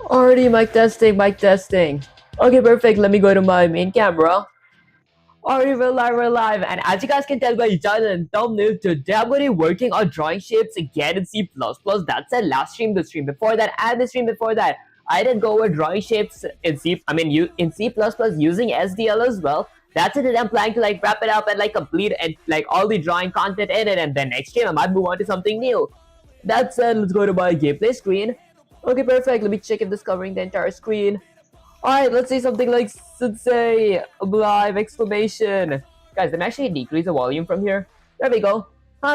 Already mic testing, mic testing. Okay, perfect. Let me go to my main camera. Alright, we're live. And as you guys can tell by the title and thumbnail, today I'm going to be working on drawing shapes again in C++. That's the last stream, the stream before that, and the stream before that. I did go over drawing shapes in in C++ using SDL as well. That's it. I'm planning to wrap it up and complete and all the drawing content in it. And then next stream I might move on to something new. That said, let's go to my gameplay screen. Okay, perfect. Let me check if this covering the entire screen. Alright, let's say something like Sensei live exclamation. Guys, let me actually decrease the volume from here. There we go.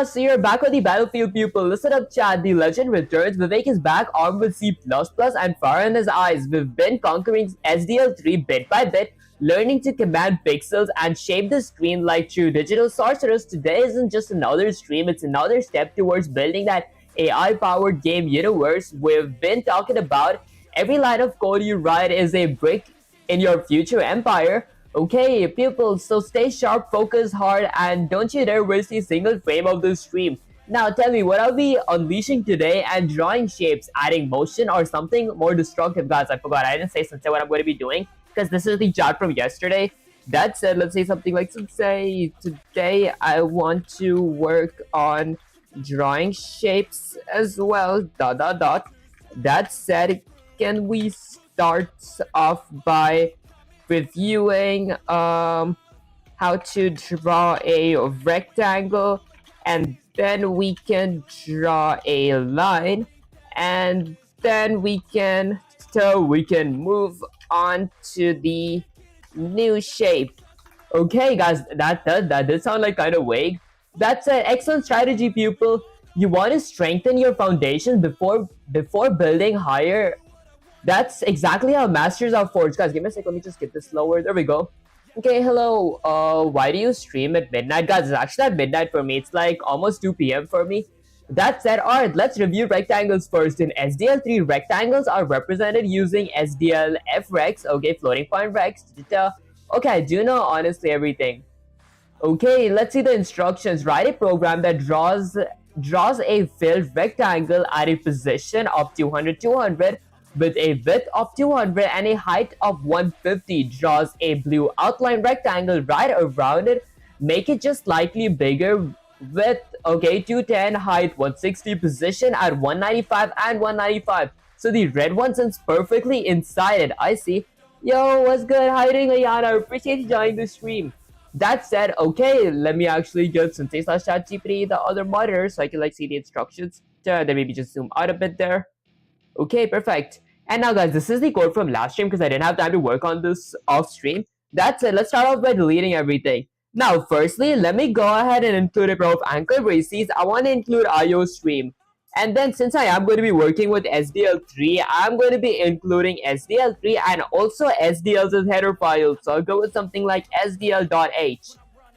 So you're back on the battlefield, people. Listen up, chat. The legend returns. Vivek is back, armed with C++ and fire in his eyes. We've been conquering SDL3 bit by bit, learning to command pixels and shape the screen like true digital sorcerers. Today isn't just another stream, it's another step towards building that AI-powered game universe we've been talking about. Every line of code you write is a brick in your future empire. Okay, people, so stay sharp, focus hard, and don't you dare waste a single frame of this stream. Now tell me, what are we unleashing today and drawing shapes, adding motion, or something more destructive? Guys, I forgot, I didn't say Sensei what I'm going to be doing, because this is the chat from yesterday. That said, let's say something like, Sensei, today I want to work on drawing shapes as well, dot dot dot. That said, can we start off by reviewing how to draw a rectangle, and then we can draw a line, and then we can move on to the new shape. Okay, guys, that did sound like kind of vague. That's an excellent strategy, pupil. You want to strengthen your foundation before building higher. That's exactly how masters are forged. Guys, give me a sec. Let me just get this lower. There we go. Okay, hello. Why do you stream at midnight? Guys, it's actually at midnight for me. It's like almost 2 p.m. for me. That said, alright, let's review rectangles first. In SDL3, rectangles are represented using SDL3, okay, floating point rex. Okay, I do know honestly everything. Okay, let's see the instructions. Write a program that draws a filled rectangle at a position of 200 200 with a width of 200 and a height of 150. Draws a blue outline rectangle right around it. Make it just slightly bigger. Width, okay, 210, height 160, position at 195 and 195. So the red one sits perfectly inside it. I see. Yo, what's good? How you doing, Ayana? Appreciate you joining the stream. That said, okay, let me actually get Sensei slash ChatGPT, the other monitor, so I can see the instructions. Then maybe just zoom out a bit there. Okay, perfect. And now, guys, this is the code from last stream because I didn't have time to work on this off stream. That's it. Let's start off by deleting everything. Now, firstly, let me go ahead and include a pair of anchor braces. I want to include IO stream. And then since I am going to be working with SDL3, I'm going to be including SDL3 and also SDL's header file. So I'll go with something like SDL.h.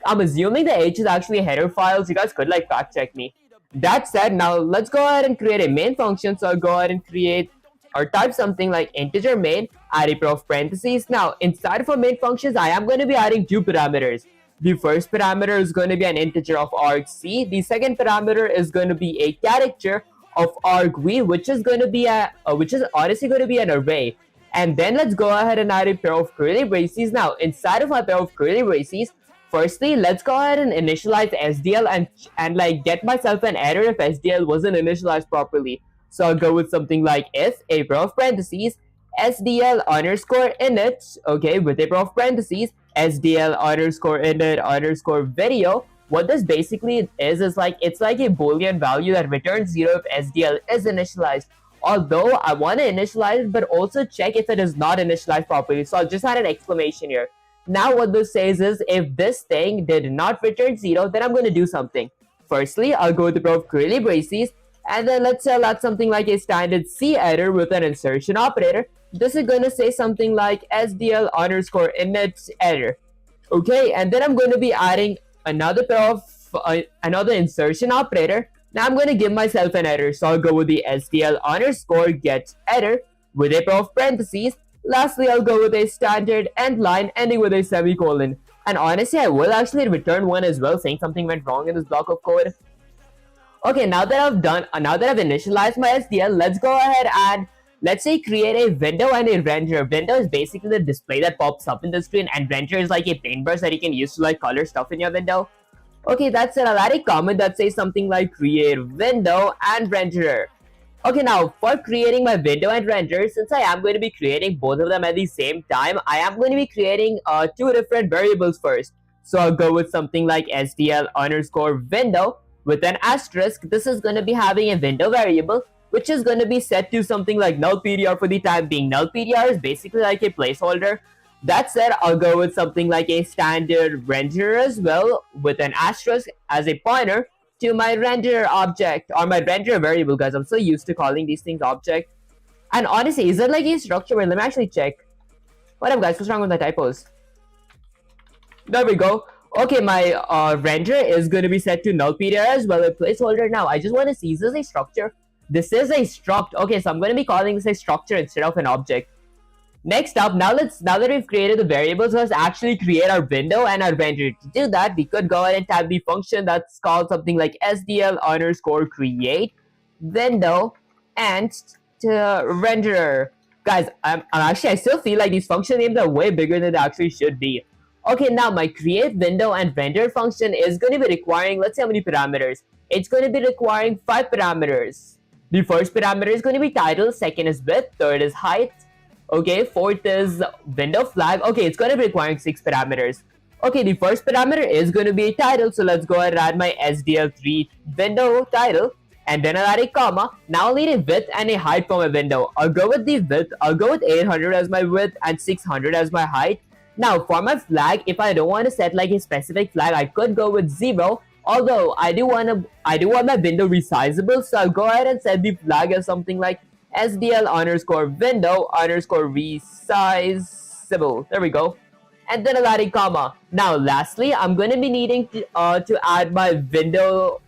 I'm assuming the H is actually a header file, so you guys could fact check me. That said, now let's go ahead and create a main function. So I'll go ahead and create or type something like integer main, add a pair of parentheses. Now, inside of our main functions, I am going to be adding two parameters. The first parameter is going to be an integer of argc. The second parameter is going to be a character of argv, which is going to be which is honestly going to be an array. And then let's go ahead and add a pair of curly braces. Now, inside of my pair of curly braces, firstly, let's go ahead and initialize SDL and get myself an error if SDL wasn't initialized properly. So I'll go with something like if a pair of parentheses SDL underscore init, okay, with a pair of parentheses SDL underscore init underscore video. What this basically is it's like a boolean value that returns 0 if SDL is initialized. Although I want to initialize it, but also check if it is not initialized properly. So I'll just add an exclamation here. Now what this says is if this thing did not return 0, then I'm going to do something. Firstly, I'll go with the pair of curly braces, and then let's say I'll add something like a standard C error with an insertion operator. This is going to say something like SDL underscore init error. Okay, and then I'm going to be adding another pair of another insertion operator. Now I'm going to give myself an error, so I'll go with the SDL underscore get error with a pair of parentheses. Lastly, I'll go with a standard end line ending with a semicolon. And honestly, I will actually return one as well, saying something went wrong in this block of code. Okay, now that I've initialized my SDL, let's go ahead and let's say create a window and a renderer. Window is basically the display that pops up in the screen, and renderer is like a paintbrush that you can use to like color stuff in your window. Okay, that's it. I'll add a comment that says something like create window and renderer. Okay, now for creating my window and renderer, since I am going to be creating both of them at the same time, I am going to be creating two different variables first. So I'll go with something like SDL underscore window with an asterisk. This is going to be having a window variable, which is going to be set to something like null PDR for the time being. Null PDR is basically like a placeholder. That said, I'll go with something like a standard renderer as well with an asterisk as a pointer to my renderer object or my renderer variable, guys. I'm so used to calling these things object. And honestly, is it like a structure? Wait, let me actually check. What up, guys? What's wrong with my typos? There we go. Okay, my renderer is going to be set to null PDR as well, a placeholder. Now, I just want to see, is this a structure? This is a struct. Okay, so I'm going to be calling this a structure instead of an object. Next up, now that we've created the variables, let's actually create our window and our renderer. To do that, we could go ahead and type the function that's called something like SDL underscore create window and renderer. Guys, I still feel like these function names are way bigger than they actually should be. Okay, now my create window and renderer function is going to be requiring, let's see how many parameters. It's going to be requiring 5 parameters. The first parameter is going to be title, second is width, third is height. Okay, fourth is window flag. Okay, it's going to be requiring 6 parameters. Okay, the first parameter is going to be a title. So let's go ahead and add my SDL3 window title. And then I'll add a comma. Now I'll need a width and a height for my window. I'll go with the width. I'll go with 800 as my width and 600 as my height. Now for my flag, if I don't want to set like a specific flag, I could go with 0. Although I do want my window resizable. So I'll go ahead and set the flag as something like SDL underscore window underscore resizable. There we go. And then I'll add a comma. Now lastly, I'm going to be needing to add my window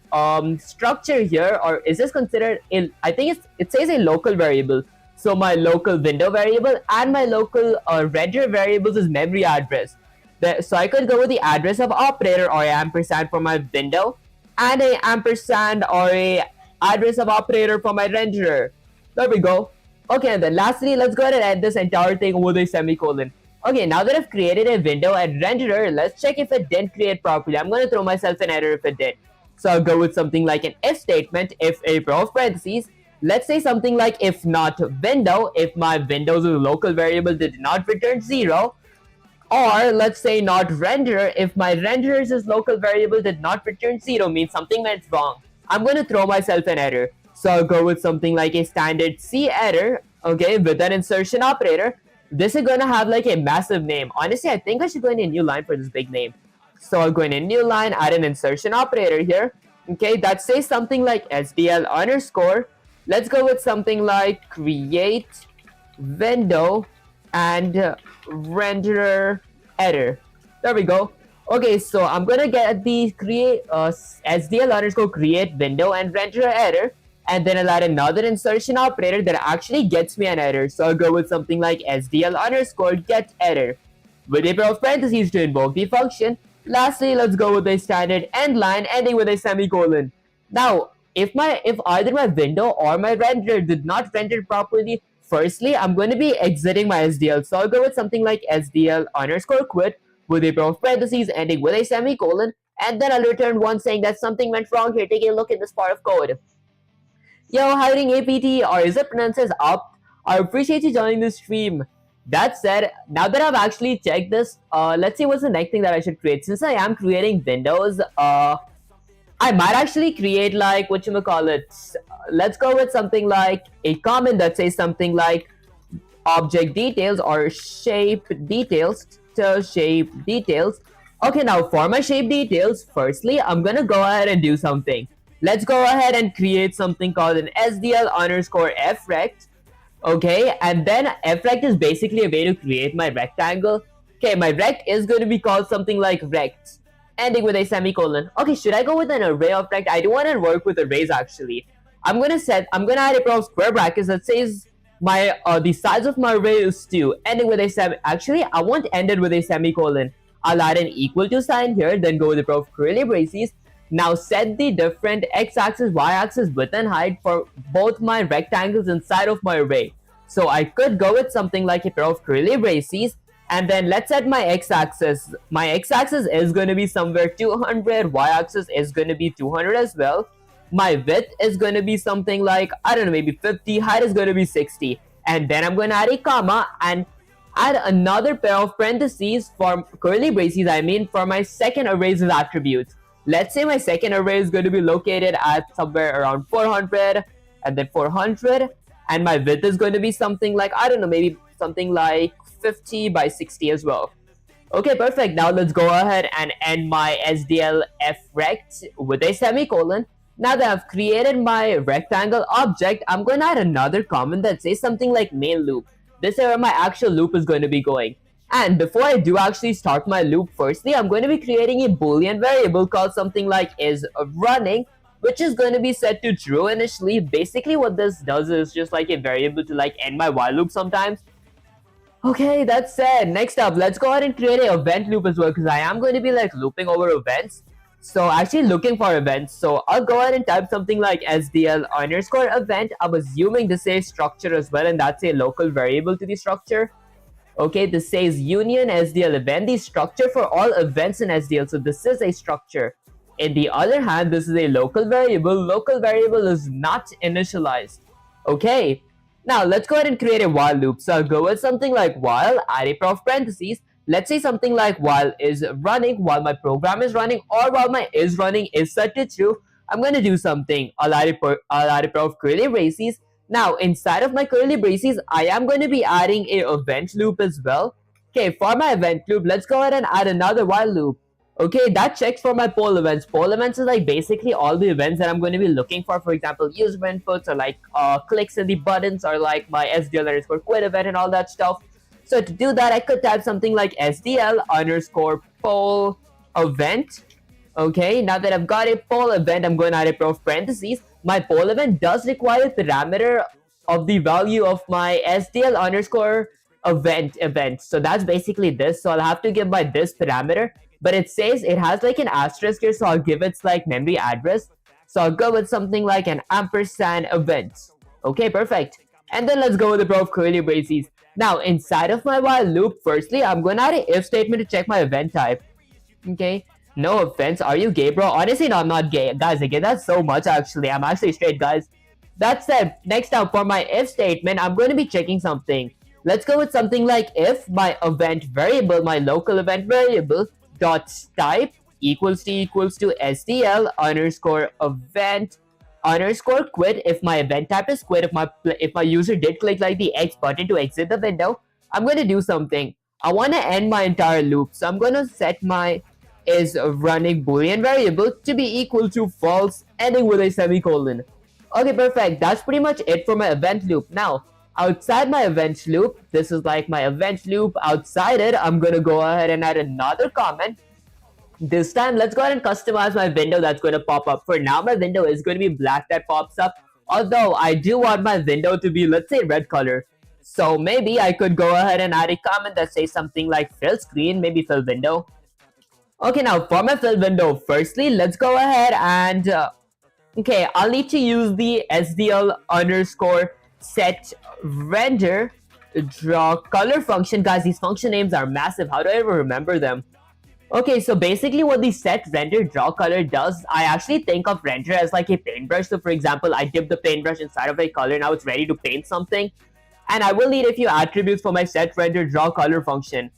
structure here, or is this considered I think it says a local variable. So my local window variable and my local renderer variables is memory address. So I could go with the address of operator or a ampersand for my window and a ampersand or a address of operator for my renderer. There we go. Okay, and then lastly, let's go ahead and end this entire thing with a semicolon. Okay, now that I've created a window and renderer, let's check if it didn't create properly. I'm going to throw myself an error if it did. So I'll go with something like an if statement, if a pair of parentheses. Let's say something like if not window, if my window's local variable did not return 0. Or let's say not renderer, if my renderer's local variable did not return 0, means something went wrong. I'm going to throw myself an error. So I'll go with something like a standard C error, okay, with an insertion operator. This is going to have like a massive name. Honestly, I think I should go in a new line for this big name. So I'll go in a new line, add an insertion operator here. Okay, that says something like SDL underscore. Let's go with something like create window and renderer error. There we go. Okay, so I'm going to get the create SDL underscore create window and renderer error. And then I'll add another insertion operator that actually gets me an error. So I'll go with something like SDL underscore get error with a pair of parentheses to invoke the function. Lastly, let's go with a standard end line ending with a semicolon. Now, if either my window or my renderer did not render properly, firstly, I'm going to be exiting my SDL. So I'll go with something like SDL underscore quit with a pair of parentheses ending with a semicolon. And then I'll return one saying that something went wrong here. Take a look at this part of code. Yo, hiring APT, or is it pronounced as up? I appreciate you joining the stream. That said, now that I've actually checked this, let's see what's the next thing that I should create. Since I am creating windows, I might actually create like, whatchamacallit, let's go with something like a comment that says something like object details or shape details to shape details. Okay, now for my shape details, firstly, I'm gonna go ahead and do something. Let's go ahead and create something called an SDL underscore frect. Okay, and then frect is basically a way to create my rectangle. Okay, my rect is going to be called something like rect, ending with a semicolon. Okay, should I go with an array of rect? I do want to work with arrays actually. I'm gonna add a pair of square brackets that says my the size of my array is 2, ending with a actually I won't end it with a semicolon. I'll add an equal to sign here, then go with a pair of curly braces. Now set the different x-axis, y-axis, width and height for both my rectangles inside of my array. So I could go with something like a pair of curly braces, and then let's set my x-axis. My x-axis is going to be somewhere 200, y-axis is going to be 200 as well. My width is going to be something like, I don't know, maybe 50, height is going to be 60. And then I'm going to add a comma and add another pair of parentheses for curly braces, I mean for my second array's attributes. Let's say my second array is going to be located at somewhere around 400 and then 400, and my width is going to be something like, I don't know, maybe something like 50 by 60 as well. Okay, perfect. Now let's go ahead and end my SDLF rect with a semicolon. Now that I've created my rectangle object, I'm going to add another comment that says something like main loop. This is where my actual loop is going to be going. And before I do actually start my loop, firstly, I'm going to be creating a boolean variable called something like is running, which is going to be set to true initially. Basically, what this does is just like a variable to like end my while loop sometimes. Okay, that's it. Next up, let's go ahead and create an event loop as well, because I am going to be like looping over events. So actually looking for events. So I'll go ahead and type something like SDL underscore event. I'm assuming this says structure as well, and that's a local variable to the structure. Okay, this says union SDL event, the structure for all events in SDL. So this is a structure. In the other hand, this is a local variable. Local variable is not initialized. Okay, now let's go ahead and create a while loop. So I'll go with something like while, add a pair of parentheses. Let's say something like while is running, while my program is running, or while my is running is set to true. I'm going to do something. I'll add a pair of curly braces. Now, inside of my curly braces, I am going to be adding a event loop as well. Okay, for my event loop, let's go ahead and add another while loop. Okay, that checks for my poll events. Poll events is like basically all the events that I'm going to be looking for example, user inputs or like clicks in the buttons or like my SDL underscore quit event and all that stuff. So to do that, I could type something like SDL underscore poll event. Okay, now that I've got a poll event, I'm going to add a pair of parentheses. My poll event does require a parameter of the value of my SDL underscore event. So that's basically this. So I'll have to give my this parameter. But it says it has like an asterisk here, so I'll give its like memory address. So I'll go with something like an ampersand event. Okay, perfect. And then let's go with the pair of curly braces. Now, inside of my while loop, firstly, I'm going to add an if statement to check my event type. Okay, no offense. Are you gay, bro? Honestly, no, I'm not gay. Guys, I get that so much, actually. I'm actually straight, guys. That said, next up, for my if statement, I'm going to be checking something. Let's go with something like if my event variable, my local event variable, dot type equals to SDL underscore event underscore quit. If my event type is quit, if my user did click like the X button to exit the window, I'm going to do something. I want to end my entire loop, so I'm going to set my is running boolean variable to be equal to false, ending with a semicolon. Okay, perfect. That's pretty much it for my event loop. Now, outside my event loop, this is like my event loop. Outside it, I'm going to go ahead and add another comment. This time, let's go ahead and customize my window that's going to pop up. For now, my window is going to be black that pops up. Although, I do want my window to be, let's say, red color. So maybe I could go ahead and add a comment that says something like fill screen, maybe fill window. Okay, now for my fill window, firstly, let's go ahead and... okay, I'll need to use the SDL underscore set render draw color function. Guys, these function names are massive. How do I ever remember them? Okay, so basically what the set render draw color does, I actually think of render as like a paintbrush. So for example, I dip the paintbrush inside of a color, now it's ready to paint something. And I will need a few attributes for my set render draw color function.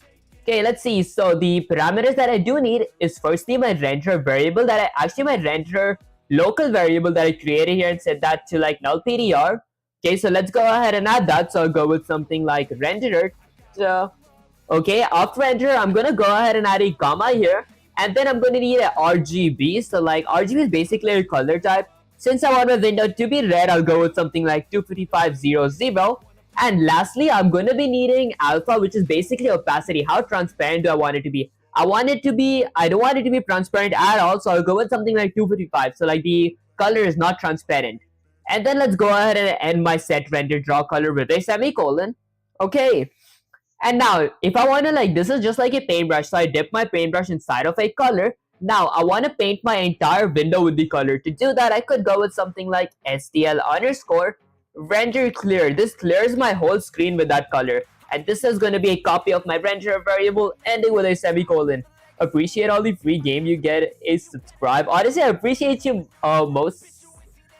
Okay, let's see. So the parameters that I do need is firstly my renderer variable that my renderer local variable that I created here and set that to like null PDR. Okay, so let's go ahead and add that. So I'll go with something like renderer. So, okay, after renderer, I'm going to go ahead and add a comma here. And then I'm going to need a RGB. So like RGB is basically a color type. Since I want my window to be red, I'll go with something like 25500. And lastly, I'm going to be needing alpha, which is basically opacity. How transparent do I want it to be? I don't want it to be transparent at all, so I'll go with something like 255. So like the color is not transparent. And then let's go ahead and end my set render draw color with a semicolon. Okay. And now, if I want to like, this is just like a paintbrush. So I dip my paintbrush inside of a color. Now, I want to paint my entire window with the color. To do that, I could go with something like SDL underscore render clear. This clears my whole screen with that color. And this is going to be a copy of my render variable ending with a semicolon. Appreciate all the free game you get. A subscribe. Honestly, I appreciate you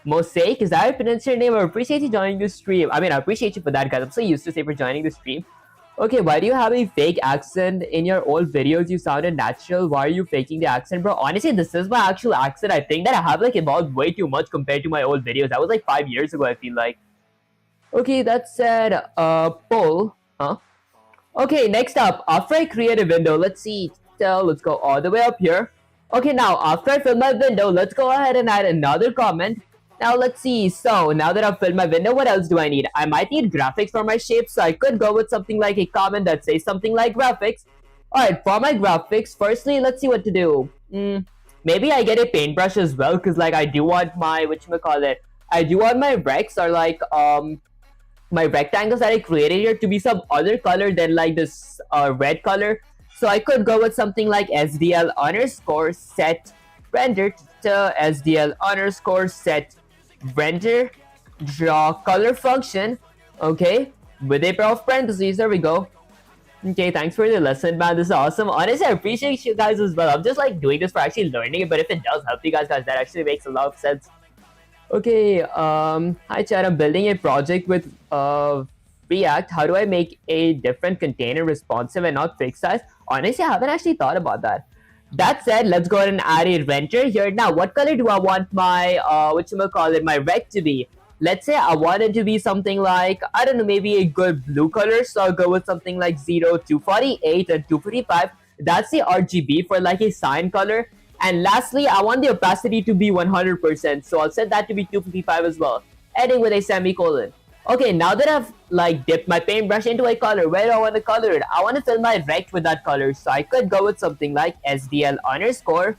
Mosaic. Is that how you pronounce your name? I appreciate you joining the stream. I mean, I appreciate you for that, guys. I'm so used to say for joining the stream. Okay, why do you have a fake accent in your old videos? You sounded natural. Why are you faking the accent, bro? Honestly, this is my actual accent. I think that I have like evolved way too much compared to my old videos. That was like 5 years ago, I feel like. Okay, that said, poll. Huh? Okay, next up, after I create a window, let's see. So let's go all the way up here. Okay, now after I fill my window, let's go ahead and add another comment. Now let's see. So now that I've filled my window, what else do I need? I might need graphics for my shape, so I could go with something like a comment that says something like graphics. Alright, for my graphics, firstly, let's see what to do. Maybe I get a paintbrush as well, because like I do want my, whatchamacallit, I do want my Rex or like my rectangles that I created here to be some other color than like this red color. So I could go with something like SDL underscore set render to SDL underscore set render draw color function. Okay, with a pair of parentheses. There we go. Okay, thanks for the lesson, man. This is awesome. Honestly, I appreciate you guys as well. I'm just like doing this for actually learning it, but if it does help you guys, that actually makes a lot of sense. Okay, hi chat, I'm building a project with React. How do I make a different container responsive and not fixed size? Honestly, I haven't actually thought about that. That said, let's go ahead and add a render here. Now, what color do I want my, my rect to be? Let's say I want it to be something like, I don't know, maybe a good blue color. So I'll go with something like 0, 248 and 255. That's the RGB for like a cyan color. And lastly, I want the opacity to be 100%, so I'll set that to be 255 as well, ending with a semicolon. Okay, now that I've like dipped my paintbrush into a color, where do I want to color it? I want to fill my rect with that color, so I could go with something like SDL underscore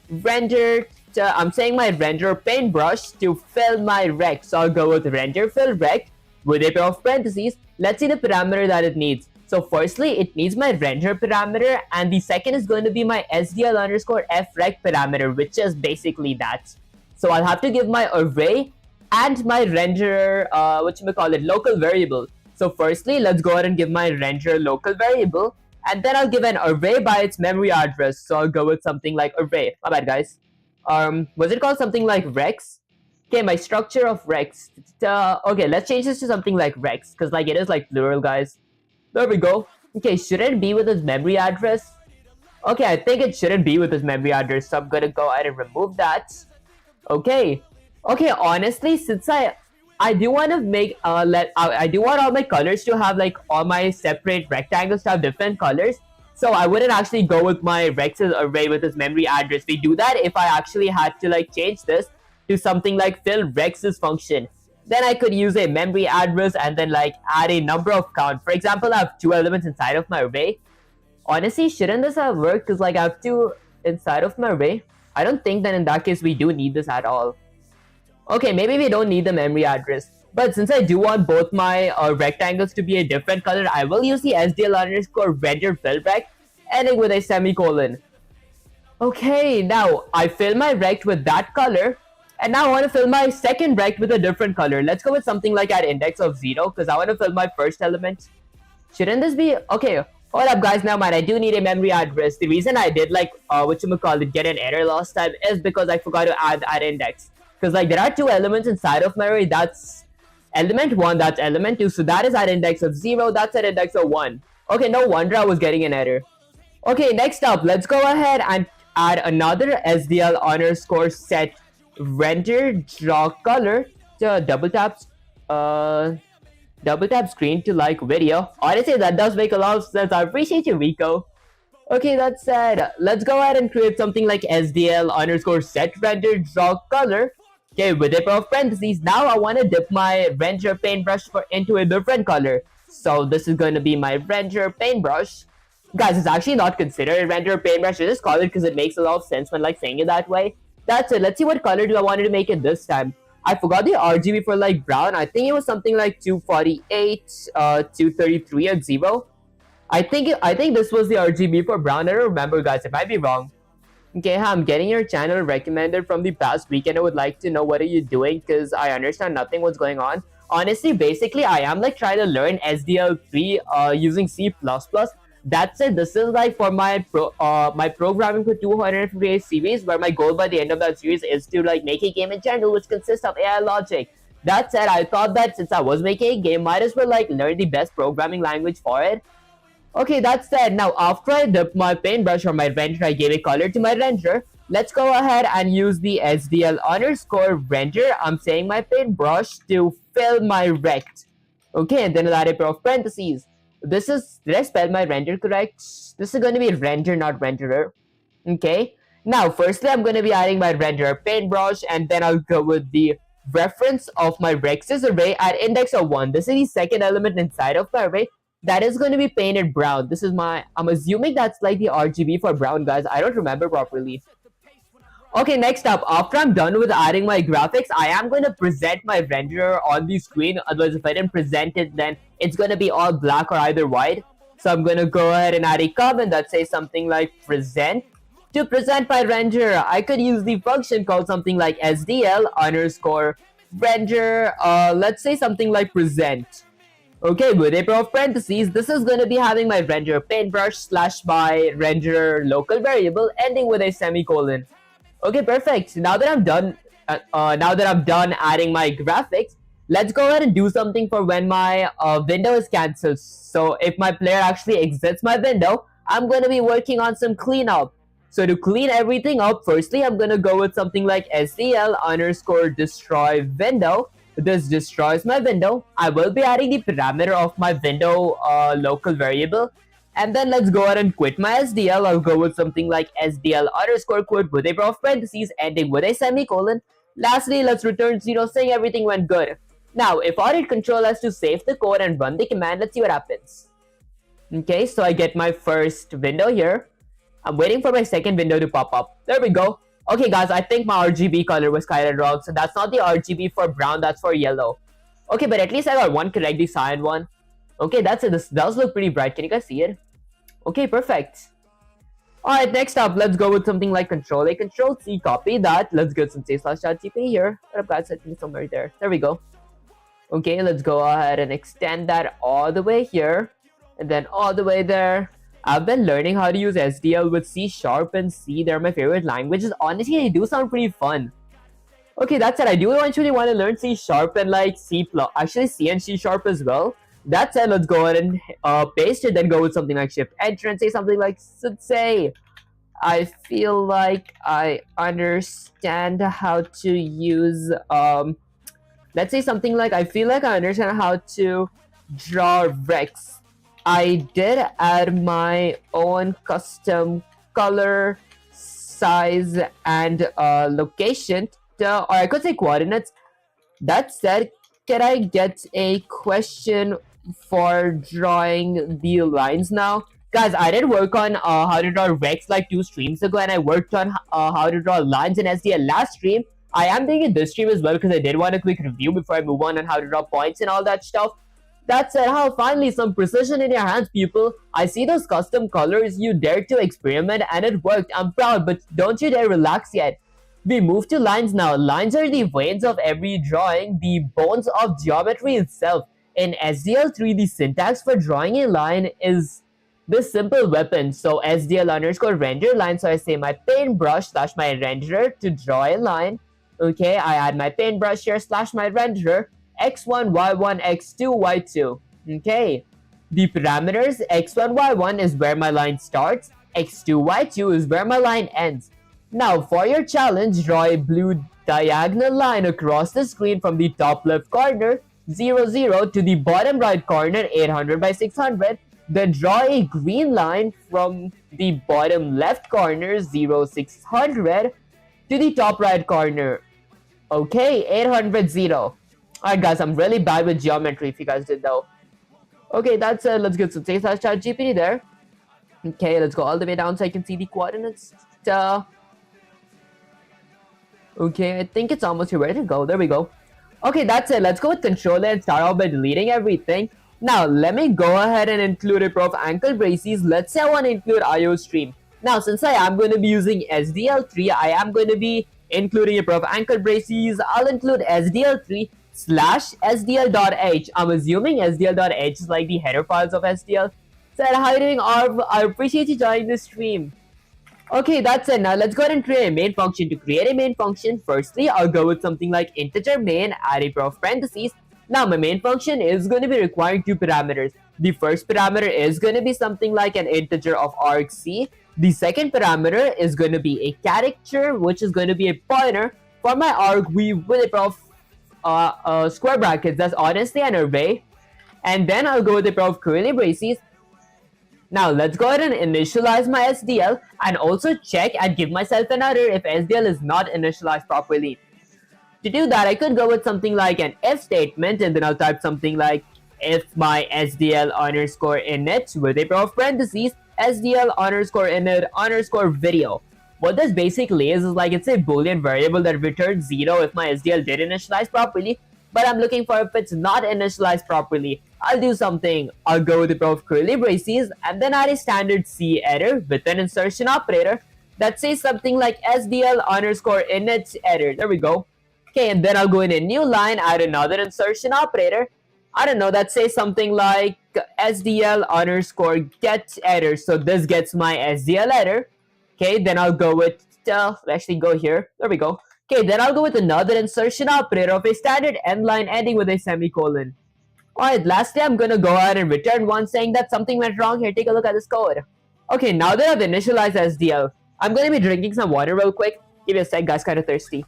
render. I'm saying my render paintbrush to fill my rect, so I'll go with render fill rect with a pair of parentheses. Let's see the parameter that it needs. So firstly, it needs my render parameter, and the second is going to be my SDL underscore frect parameter, which is basically that. So I'll have to give my array and my render, local variable. So firstly, let's go ahead and give my render local variable, and then I'll give an array by its memory address. So I'll go with something like array. My bad, guys. Was it called something like Rex? Okay, my structure of Rex. Okay, let's change this to something like Rex, because like it is like plural, guys. There we go. Okay, should it be with his memory address? Okay, I think it shouldn't be with his memory address, so I'm gonna go ahead and remove that. Okay. Okay, honestly, since I do want to make I do want all my colors to have like all my separate rectangles to have different colors. So I wouldn't actually go with my Rex's array with his memory address. We do that if I actually had to like change this to something like fill Rex's function. Then I could use a memory address and then like add a number of count. For example, I have 2 elements inside of my array. Honestly, shouldn't this have worked? Because like I have 2 inside of my array. I don't think that in that case we do need this at all. Okay, maybe we don't need the memory address. But since I do want both my rectangles to be a different color, I will use the SDL underscore render fill rect, ending with a semicolon. Okay, now I fill my rect with that color. And now I want to fill my second rect with a different color. Let's go with something like at index of 0, because I want to fill my first element. Shouldn't this be... Okay, hold up guys, now man, I do need a memory address. The reason I did like, get an error last time is because I forgot to add at index. Because like there are 2 elements inside of my array. That's element 1, that's element 2. So that is at index of 0, that's at index of 1. Okay, no wonder I was getting an error. Okay, next up, let's go ahead and add another SDL underscore set render draw color to double tap screen to like video. Honestly, that does make a lot of sense. I appreciate you, Rico. Okay, that said, let's go ahead and create something like SDL underscore set render draw color. Okay, with a pair of parentheses. Now I want to dip my render paintbrush into a different color. So this is going to be my render paintbrush. Guys, it's actually not considered a render paintbrush. I just call it because it makes a lot of sense when like saying it that way. That's it. Let's see what color do I want to make it this time. I forgot the RGB for like brown. I think it was something like 248, 233 and 0. I think this was the RGB for brown. I don't remember, guys. It might be wrong. Okay, I'm getting your channel recommended from the past weekend. I would like to know what are you doing, because I understand nothing what's going on. honestly, basically, I am like trying to learn SDL3 using C++. That said, this is like for my programming for 258 series, where my goal by the end of that series is to like make a game in general which consists of AI logic. That said, I thought that since I was making a game, might as well like learn the best programming language for it. Okay, that said, now after I dip my paintbrush or my render, I gave a color to my render. Let's go ahead and use the SDL underscore render. I'm saying my paintbrush to fill my rect. Okay, and then I'll add a pair of parentheses. Did I spell my render correct? This is going to be render, not renderer. Okay, now firstly, I'm going to be adding my renderer paintbrush, and then I'll go with the reference of my rexes array at index of 1. This is the second element inside of my array that is going to be painted brown. This is I'm assuming that's like the RGB for brown, guys. I don't remember properly. Okay, next up, after I'm done with adding my graphics, I am going to present my renderer on the screen. Otherwise, if I didn't present it, then it's going to be all black or either white. So I'm going to go ahead and add a comment that says something like present. To present my renderer, I could use the function called something like SDL underscore render. Let's say something like present. Okay, with a pair of parentheses, this is going to be having my render paintbrush slash my renderer local variable ending with a semicolon. Okay, perfect. Now that I'm done, adding my graphics, let's go ahead and do something for when my window is cancelled. So if my player actually exits my window, I'm going to be working on some cleanup. So to clean everything up, firstly, I'm going to go with something like SDL underscore destroy window. This destroys my window. I will be adding the parameter of my window local variable. And then let's go ahead and quit my SDL. I'll go with something like SDL underscore quit with a pair of parentheses ending with a semicolon. Lastly, let's return 0 saying everything went good. Now, if I hit Control S to save the code and run the command, let's see what happens. Okay, so I get my first window here. I'm waiting for my second window to pop up. There we go. Okay, guys, I think my RGB color was kind of wrong. So that's not the RGB for brown, that's for yellow. Okay, but at least I got one correct, the cyan one. Okay, that's it. This does look pretty bright. Can you guys see it? Okay, perfect. Alright, next up, let's go with something like Control A, Control C, copy that. Let's get some /ChatGPT here. What up, guys? I think it's somewhere there. There we go. Okay, let's go ahead and extend that all the way here. And then all the way there. I've been learning how to use SDL with C# and C. They're my favorite languages. Honestly, they do sound pretty fun. Okay, that's it. I do eventually want to learn C# and like C++. Actually, C and C# as well. That said, let's go ahead and paste it, then go with something like Shift Enter and say something like, say, I feel like I understand how to use, let's say something like, I feel like I understand how to draw Rex. I did add my own custom color, size, and location, or I could say coordinates. That said, can I get a question for drawing the lines now? Guys, I did work on how to draw Rex like 2 streams ago, and I worked on how to draw lines in SDL last stream. I am doing it this stream as well because I did want a quick review before I move on how to draw points and all that stuff. That said, how finally some precision in your hands, people. I see those custom colors. You dared to experiment and it worked. I'm proud, but don't you dare relax yet. We move to lines now. Lines are the veins of every drawing, the bones of geometry itself. In SDL3, the syntax for drawing a line is this simple weapon. So SDL underscore render line. So I say my paintbrush slash my renderer to draw a line. Okay, I add my paintbrush here slash my renderer. X1, Y1, X2, Y2. Okay, the parameters X1, Y1 is where my line starts. X2, Y2 is where my line ends. Now, for your challenge, draw a blue diagonal line across the screen from the top left corner, 0, 0, to the bottom right corner, 800 by 600. Then draw a green line from the bottom left corner, 0, 600, to the top right corner. Okay, 800, 0. Alright, guys, I'm really bad with geometry, if you guys did know. Okay, that's it. Let's get some /ChatGPT there. Okay, let's go all the way down so I can see the coordinates. Okay, I think it's almost here. Where did it go? There we go. Okay, that's it. Let's go with Control A and start off by deleting everything. Now, let me go ahead and include a pair of ankle braces. Let's say I want to include IO stream. Now, since I am going to be using SDL3, I am going to be including a pair of ankle braces. I'll include SDL3. slash SDL.h. I'm assuming SDL.h is like the header files of SDL. Said, hi doing Arv, I appreciate you joining the stream. Okay, that's it. Now let's go ahead and create a main function. To create a main function, firstly, I'll go with something like integer main, add a pair of parentheses. Now my main function is going to be requiring two parameters. The first parameter is going to be something like an integer of argc. The second parameter is going to be a character, which is going to be a pointer for my arg with a pair of square brackets. That's honestly an array. And then I'll go with a pair of curly braces. Now let's go ahead and initialize my SDL and also check and give myself an error if SDL is not initialized properly. To do that, I could go with something like an if statement, and then I'll type something like if my SDL underscore init with a pair of parentheses SDL underscore init underscore video. What this basically is like it's a boolean variable that returns 0 if my SDL did initialize properly, but I'm looking for if it's not initialized properly. I'll do something. I'll go with a pair of curly braces and then add a standard C error with an insertion operator that says something like SDL underscore init error. There we go. Okay, and then I'll go in a new line, add another insertion operator. I don't know, that says something like SDL underscore get error. So this gets my SDL error. Okay, then I'll go with, actually go here. There we go. Okay, then I'll go with another insertion operator of a standard end line ending with a semicolon. Alright, lastly, I'm gonna go ahead and return one saying that something went wrong here. Take a look at this code. Okay, now that I've initialized SDL, I'm gonna be drinking some water real quick. Give me a sec, guys, kinda thirsty.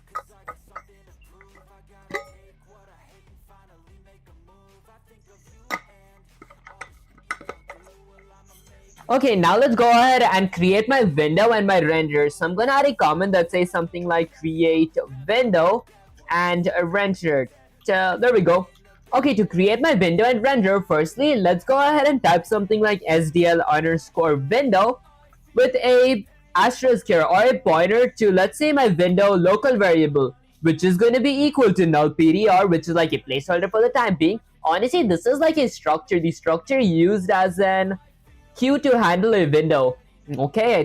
Okay, now let's go ahead and create my window and my render. So I'm gonna add a comment that says something like create window and render. So there we go. Okay, to create my window and render, firstly, let's go ahead and type something like SDL underscore window with a asterisk here or a pointer to, let's say, my window local variable, which is going to be equal to null PDR, which is like a placeholder for the time being. Honestly, this is like a structure. The structure used as an queue to handle a window. Okay, I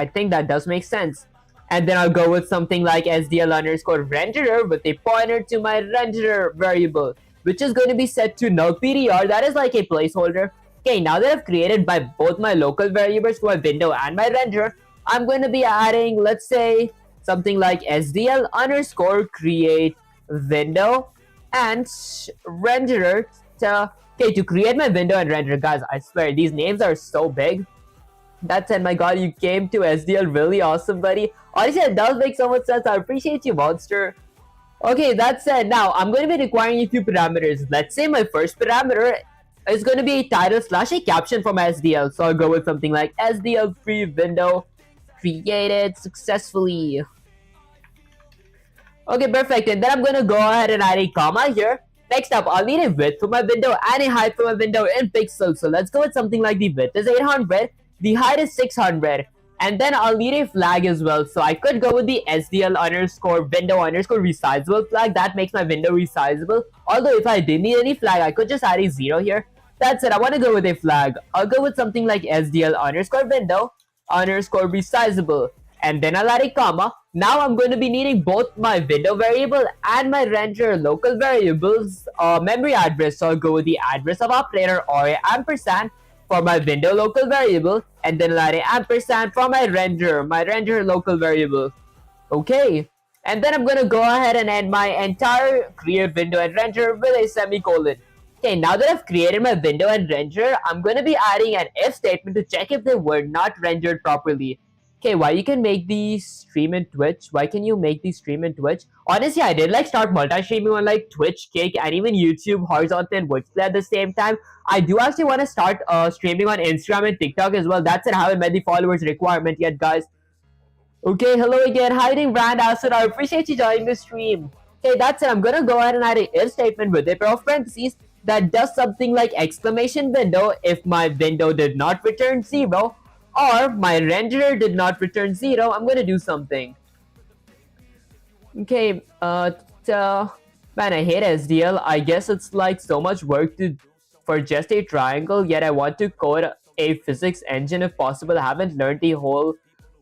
think that does make sense. And then I'll go with something like SDL underscore renderer with a pointer to my renderer variable, which is going to be set to null PDR. That is like a placeholder. Okay, now that I've created both my local variables for my window and my renderer, I'm going to be adding, let's say, something like SDL underscore create window and renderer. Okay, to create my window and renderer, guys, I swear, these names are so big. That's it, my god, you came to SDL really awesome, buddy. Honestly, it does make so much sense. I appreciate you, monster. Okay, that said, now I'm going to be requiring a few parameters. Let's say my first parameter is going to be a title slash a caption for my SDL. So I'll go with something like SDL3 window created successfully. Okay, perfect. And then I'm going to go ahead and add a comma here. Next up, I'll need a width for my window and a height for my window in pixels. So let's go with something like the width is 800, the height is 600. And then I'll need a flag as well. So I could go with the SDL underscore window underscore resizable flag. That makes my window resizable. Although if I didn't need any flag, I could just add a 0 here. That's it. I want to go with a flag. I'll go with something like SDL underscore window underscore resizable. And then I'll add a comma. Now I'm going to be needing both my window variable and my render local variables memory address. So I'll go with the address of operator or a ampersand for my window local variable, and then I'll add a ampersand for my render local variable. Okay, and then I'm gonna go ahead and end my entire create window and render with a semicolon. Okay, now that I've created my window and render, I'm gonna be adding an if statement to check if they were not rendered properly. Okay, why you can make the stream in Twitch? Why can you make the stream in Twitch? Honestly, I did like start multi-streaming on like Twitch, Kick, and even YouTube, Horizontal, and Wordplay at the same time. I do actually want to start streaming on Instagram and TikTok as well. That's it. I haven't met the followers requirement yet, guys. Okay, hello again. Hi, Brand Acid. I appreciate you joining the stream. Okay, that's it. I'm gonna go ahead and add an if statement with a pair of parentheses that does something like exclamation window if my window did not return 0. Or my renderer did not return 0, I'm gonna do something. Okay, man, I hate SDL. I guess it's like so much work for just a triangle, yet I want to code a physics engine if possible. I haven't learned the whole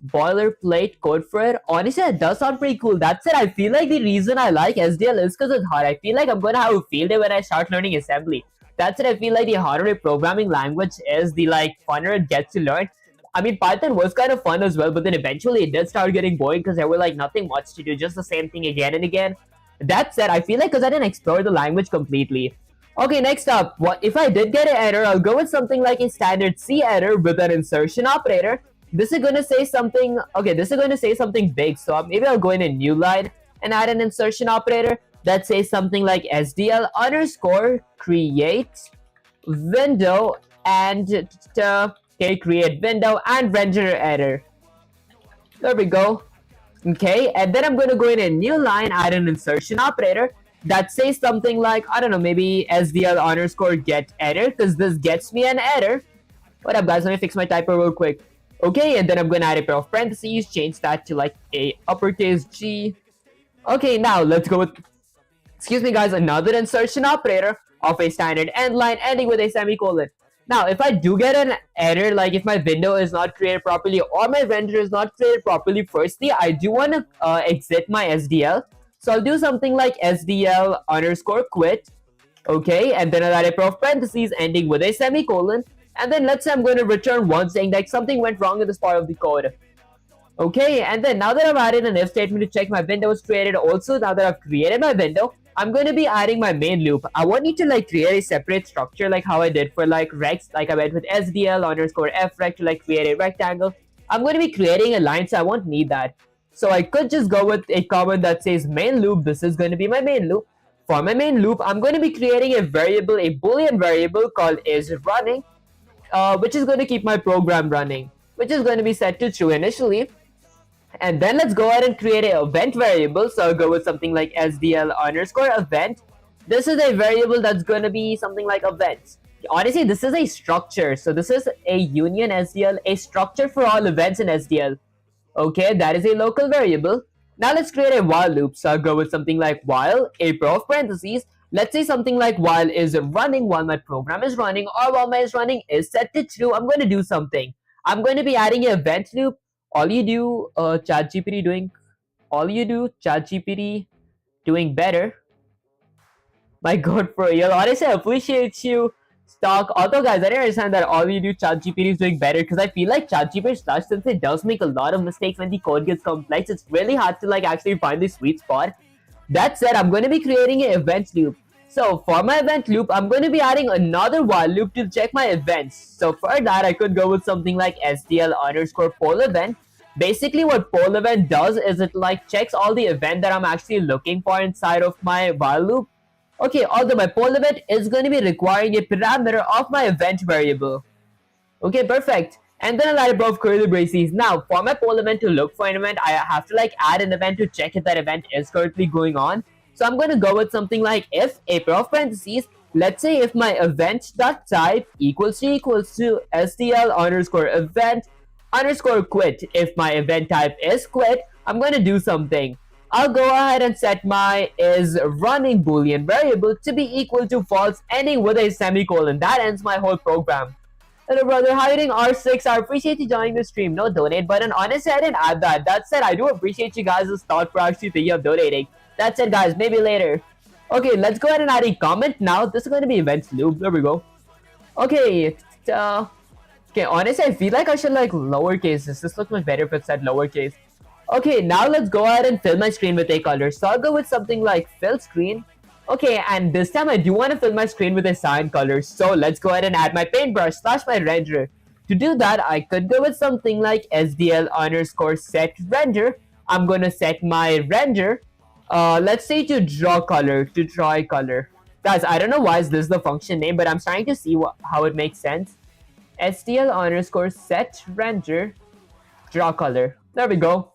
boilerplate code for it. Honestly, it does sound pretty cool. That said, I feel like the reason I like SDL is because it's hard. I feel like I'm gonna have a field day when I start learning assembly. That's it. I feel like the harder a programming language is, the like funner it gets to learn. I mean, Python was kind of fun as well, but then eventually it did start getting boring because there were like nothing much to do, just the same thing again and again. That said, I feel like because I didn't explore the language completely. Okay, next up, what if I did get an error? I'll go with something like a standard C error with an insertion operator. This is going to say something, okay, this is going to say something big, so maybe I'll go in a new line and add an insertion operator that says something like SDL underscore create window and okay, create window and render error. There we go. Okay, and then I'm going to go in a new line, add an insertion operator that says something like, I don't know, maybe SDL underscore get error, because this gets me an error. What up, guys? Let me fix my typo real quick. Okay, and then I'm going to add a pair of parentheses, change that to like a uppercase G. Okay, now let's go with, excuse me guys, another insertion operator of a standard end line ending with a semicolon. Now, if I do get an error, like if my window is not created properly or my render is not created properly, firstly, I do want to exit my SDL. So I'll do something like SDL underscore quit. Okay, and then I'll add a pair of parentheses ending with a semicolon. And then let's say I'm going to return one saying that something went wrong in this part of the code. Okay, and then now that I've added an if statement to check my window is created, also now that I've created my window, I'm going to be adding my main loop. I want you to like create a separate structure like how I did for like recs, like I went with SDL underscore frec to like create a rectangle. I'm going to be creating a line, so I won't need that. So I could just go with a comment that says main loop. This is going to be my main loop. For my main loop, I'm going to be creating a variable, a boolean variable called is running, which is going to keep my program running, which is going to be set to true initially. And then let's go ahead and create an event variable. So I'll go with something like SDL underscore event. This is a variable that's going to be something like events. Honestly, this is a structure. So this is a union SDL, a structure for all events in SDL. Okay, that is a local variable. Now let's create a while loop. So I'll go with something like while, a pair of parentheses. Let's say something like while is running, while my program is running, or while my is running is set to true. I'm going to do something. I'm going to be adding an event loop. All you do, ChatGPT doing better. My god, for real. Honestly, I appreciate you, Stock. Although, guys, I didn't understand that all you do, ChatGPT is doing better, because I feel like ChatGPT since it does make a lot of mistakes when the code gets complex, it's really hard to like actually find the sweet spot. That said, I'm going to be creating an event loop. So for my event loop, I'm going to be adding another while loop to check my events. So for that, I could go with something like SDL underscore poll event. Basically, what poll event does is it like checks all the event that I'm actually looking for inside of my while loop. Okay, although my poll event is going to be requiring a parameter of my event variable. Okay, perfect. And then I'll add a pair of curly braces. Now, for my poll event to look for an event, I have to like add an event to check if that event is currently going on. So I'm going to go with something like if a pair of parentheses. Let's say if my event.type equals to SDL underscore event underscore quit. If my event type is quit, I'm going to do something. I'll go ahead and set my is running boolean variable to be equal to false ending with a semicolon. That ends my whole program. Hello brother, how are you doing? R6, I appreciate you joining the stream. No donate button. Honestly, I didn't add that. That said, I do appreciate you guys' thought for actually thinking of donating. That's it guys, maybe later. Okay, let's go ahead and add a comment now. This is going to be events loop. There we go. Okay, okay, honestly, I feel like I should like lowercase this. This looks much better if it's at lowercase. Okay, now let's go ahead and fill my screen with a color. So I'll go with something like fill screen. Okay, and this time I do want to fill my screen with a cyan color. So let's go ahead and add my paintbrush / my renderer. To do that, I could go with something like SDL underscore set render. I'm going to set my render, let's say to draw color, to draw a color. Guys, I don't know why is this the function name, but I'm trying to see how it makes sense. SDL underscore set render draw color. There we go.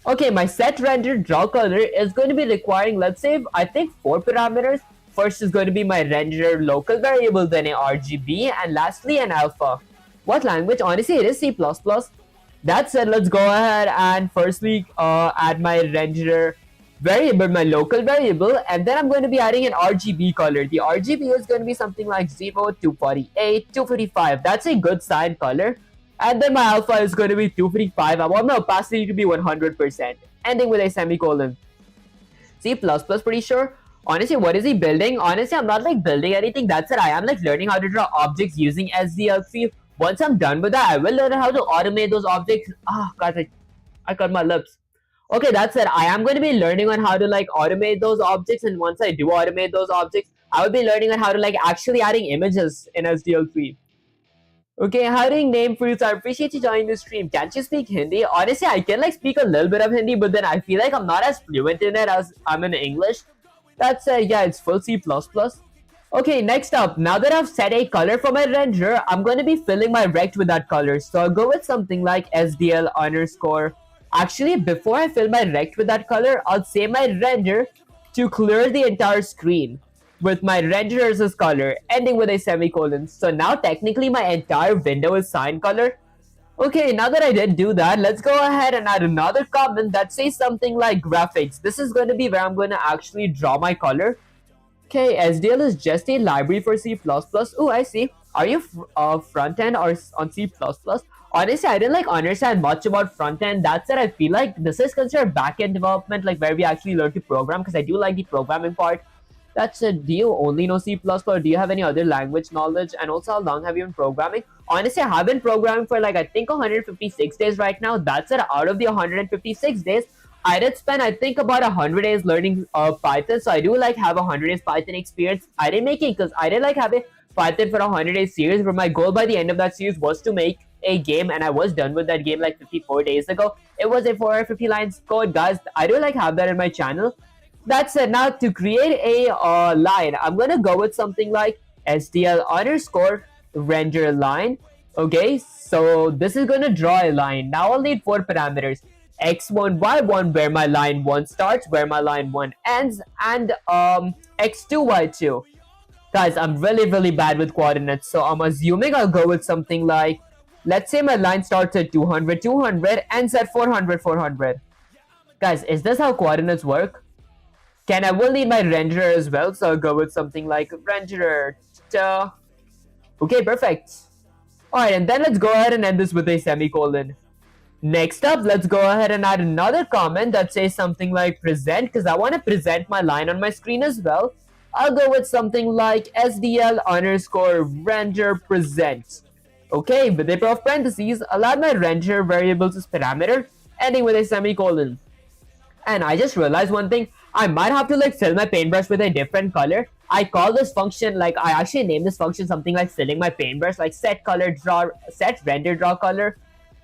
Okay, my set render draw color is going to be requiring, let's say, I think 4 parameters. First is going to be my render local variable, then a RGB, and lastly an alpha. What language? Honestly, it is C++. That said, let's go ahead and firstly add my renderer variable, my local variable, and then I'm going to be adding an RGB color. The RGB is going to be something like 0, 248, 255. That's a good cyan color. And then my alpha is going to be 255. I want my opacity to be 100%, ending with a semicolon. C++, pretty sure. Honestly, what is he building? Honestly, I'm not like building anything. That's it. I am like learning how to draw objects using SDL3. Once I'm done with that, I will learn how to automate those objects. Ah, God, I cut my lips. Okay, that's it. I am going to be learning on how to like automate those objects, and once I do automate those objects, I will be learning on how to like actually adding images in SDL3. Okay, how do you name fruits? I appreciate you joining the stream. Can't you speak Hindi? Honestly, I can like speak a little bit of Hindi, but then I feel like I'm not as fluent in it as I'm in English. That's yeah, it's full C++. Okay, next up, now that I've set a color for my renderer, I'm going to be filling my rect with that color. So I'll go with something like SDL underscore. Actually, before I fill my rect with that color, I'll save my render to clear the entire screen with my renderers as color, ending with a semicolon. So now technically my entire window is cyan color. Okay, now that I did do that, let's go ahead and add another comment that says something like graphics. This is going to be where I'm going to actually draw my color. Okay, SDL is just a library for C++. Oh, I see. Are you front end or on C++? Honestly, I didn't like understand much about front end. That said, I feel like this is considered back end development, like where we actually learn to program, because I do like the programming part. That's it. Do you only know C++, or do you have any other language knowledge? And also, how long have you been programming? Honestly, I have been programming for like I think 156 days right now. That's it. Out of the 156 days, I did spend I think about 100 days learning Python. So I do like have 100 days Python experience. I didn't make it because I did like have a Python for 100 days series. But my goal by the end of that series was to make a game, and I was done with that game like 54 days ago. It was a 450 lines code, guys. I do like have that in my channel. That's it. Now to create a line, I'm gonna go with something like SDL underscore render line. Okay, so this is gonna draw a line. Now I'll need 4 parameters: x1, y1, where my line 1 starts, where my line 1 ends, and x2, y2. Guys, I'm really bad with coordinates, so I'm assuming I'll go with something like, let's say my line starts at 200, 200, ends at 400, 400. Guys, is this how coordinates work? I will need my renderer as well, so I'll go with something like renderer. Okay, perfect. Alright, and then let's go ahead and end this with a semicolon. Next up, let's go ahead and add another comment that says something like present, because I want to present my line on my screen as well. I'll go with something like SDL underscore render present. Okay, with a pair of parentheses, I'll add my renderer variables as parameter, ending with a semicolon. And I just realized one thing. I might have to like fill my paintbrush with a different color. I call this function, like I actually named this function something like filling my paintbrush, like set color draw, set render draw color.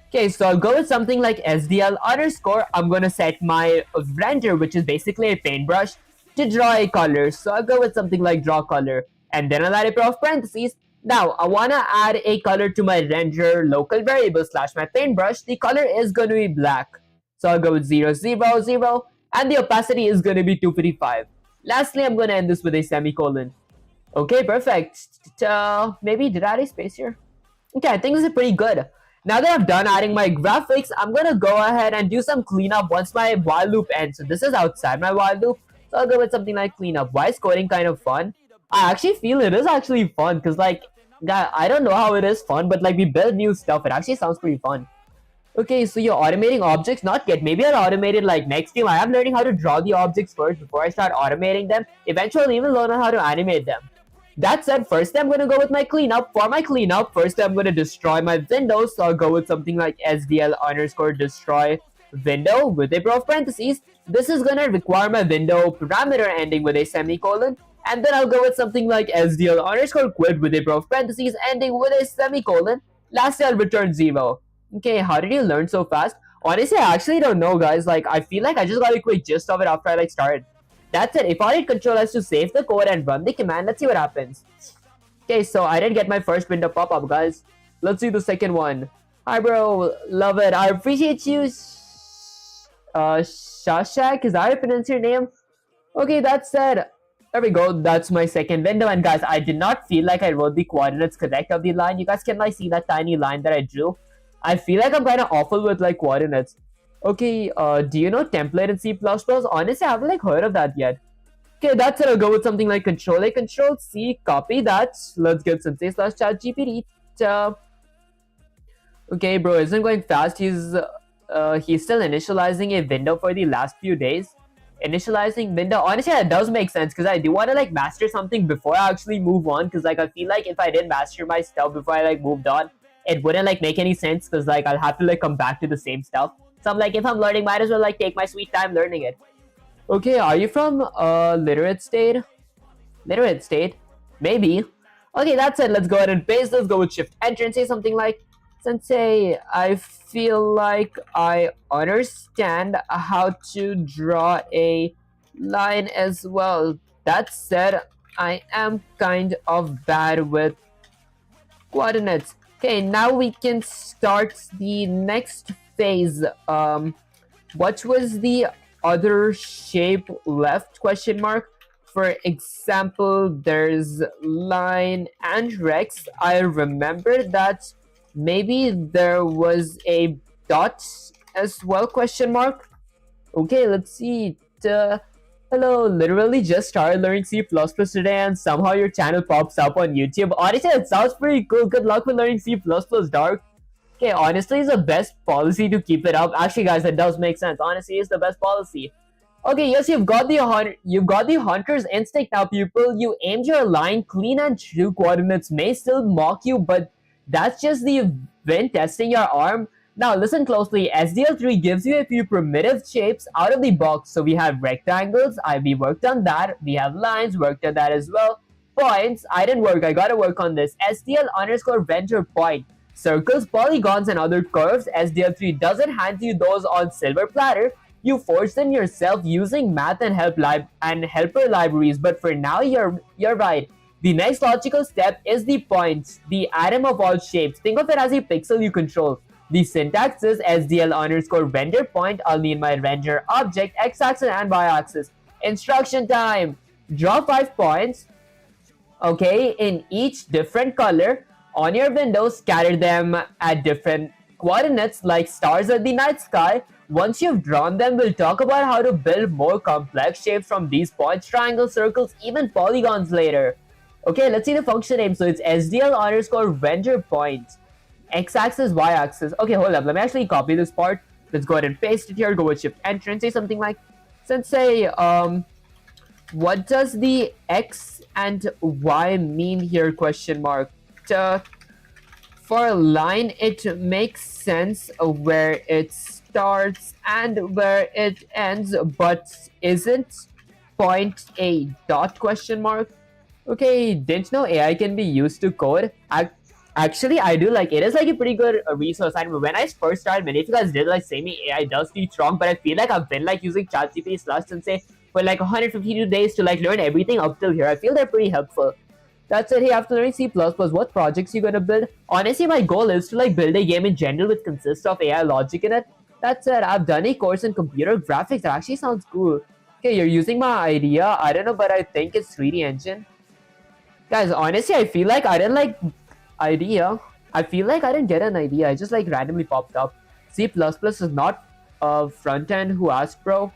Okay, so I'll go with something like SDL underscore. I'm gonna set my render, which is basically a paintbrush, to draw a color. So I'll go with something like draw color, and then I'll add a pair of parentheses. Now I wanna add a color to my render local variable slash my paintbrush. The color is gonna be black. So I'll go with 0, 0, 0, and the opacity is going to be 255. Lastly, I'm going to end this with a semicolon. Okay, perfect. Maybe did I add a space here? Okay, I think this is pretty good. Now that I've done adding my graphics, I'm going to go ahead and do some cleanup once my while loop ends. So this is outside my while loop. So I'll go with something like cleanup. Why is coding kind of fun? I actually feel it is actually fun because like, I don't know how it is fun, but like we build new stuff. It actually sounds pretty fun. Okay, so you're automating objects? Not yet. Maybe I'll automate it like next time. I am learning how to draw the objects first before I start automating them. Eventually, I'll even learn how to animate them. That said, first I'm going to go with my cleanup. For my cleanup, first I'm going to destroy my window. So I'll go with something like SDL underscore destroy window with a pair of parentheses. This is going to require my window parameter ending with a semicolon. And then I'll go with something like SDL underscore quit with a pair of parentheses ending with a semicolon. Lastly, I'll return 0. Okay, how did you learn so fast? Honestly, I actually don't know, guys. Like, I feel like I just got a quick gist of it after I like started. That's it. If I hit Control S to save the code and run the command, let's see what happens. Okay, so I did get my first window pop up, guys. Let's see the second one. Hi, bro. Love it. I appreciate you. Shashak, is that how you pronounce your name? Okay, that said, there we go. That's my second window. And guys, I did not feel like I wrote the coordinates correct of the line. You guys can like see that tiny line that I drew. I feel like I'm kind of awful with like coordinates. Okay, do you know template in C++? Honestly, I haven't like heard of that yet. Okay, that's it. I'll go with something like Control A, Control C, copy that. Let's get Sensei slash chat GPT. Okay, bro, isn't going fast. He's still initializing a window for the last few days. Initializing window. Honestly, that does make sense because I do want to like master something before I actually move on. Because like I feel like if I didn't master my stuff before I like moved on, it wouldn't like make any sense. Because like I'll have to like come back to the same stuff. So I'm like, if I'm learning, might as well like take my sweet time learning it. Okay, are you from literate state? Literate state? Maybe. Okay, that's it. Let's go ahead and paste. Let's go with Shift Enter and say something like, Sensei, I feel like I understand how to draw a line as well. That said, I am kind of bad with coordinates. Okay, now we can start the next phase. What was the other shape left? Question mark. For example, there's line and rex. I remember that maybe there was a dot as well? Question mark. Okay, let's see. Hello, literally just started learning C++ today and somehow your channel pops up on YouTube. Honestly, it sounds pretty cool. Good luck with learning C++, Dark. Okay, honestly, it's the best policy to keep it up. Actually, guys, that does make sense. Honestly, it's the best policy. Okay, yes, you've got the hunter's instinct now, pupil. You aimed your line clean and true. Coordinates may still mock you, but that's just the wind testing your arm. Now listen closely. SDL3 gives you a few primitive shapes out of the box. So we have rectangles. We worked on that. We have lines. Worked on that as well. Points. I didn't work. I gotta work on this. SDL underscore venture point. Circles, polygons, and other curves. SDL3 doesn't hand you those on silver platter. You force them yourself using math and helper libraries. But for now, you're right. The next logical step is the points, the atom of all shapes. Think of it as a pixel you control. The syntax is SDL underscore render point. I'll need my render object, x-axis and y-axis. Instruction time. Draw 5 points, okay, in each different color on your window. Scatter them at different coordinates like stars at the night sky. Once you've drawn them, we'll talk about how to build more complex shapes from these points, triangles, circles, even polygons later. Okay, let's see the function name. So it's SDL underscore render point. X-axis, y-axis. Okay, hold up. Let me actually copy this part. Let's go ahead and paste it here. Go with Shift Enter and say something like, Sensei, what does the X and Y mean here? Question mark. For a line, it makes sense where it starts and where it ends, but isn't point a dot? Question mark. Okay, didn't know AI can be used to code. Actually, I do like it. Is like a pretty good resource. And when I first started, many of you guys did like say me AI does teach wrong, but I feel like I've been like using ChatGPT slash Sensei for like 152 days to like learn everything up till here. I feel they're pretty helpful. That's it. Hey, after learning C++, what projects you gonna build? Honestly, my goal is to like build a game in general which consists of AI logic in it. That's it. I've done a course in computer graphics. That actually sounds cool. Okay, you're using my idea. I don't know, but I think it's 3D engine. Guys, honestly, I feel like I didn't like idea. I feel like I didn't get an idea. It just like randomly popped up. C++ is not a front end. Who asked, bro?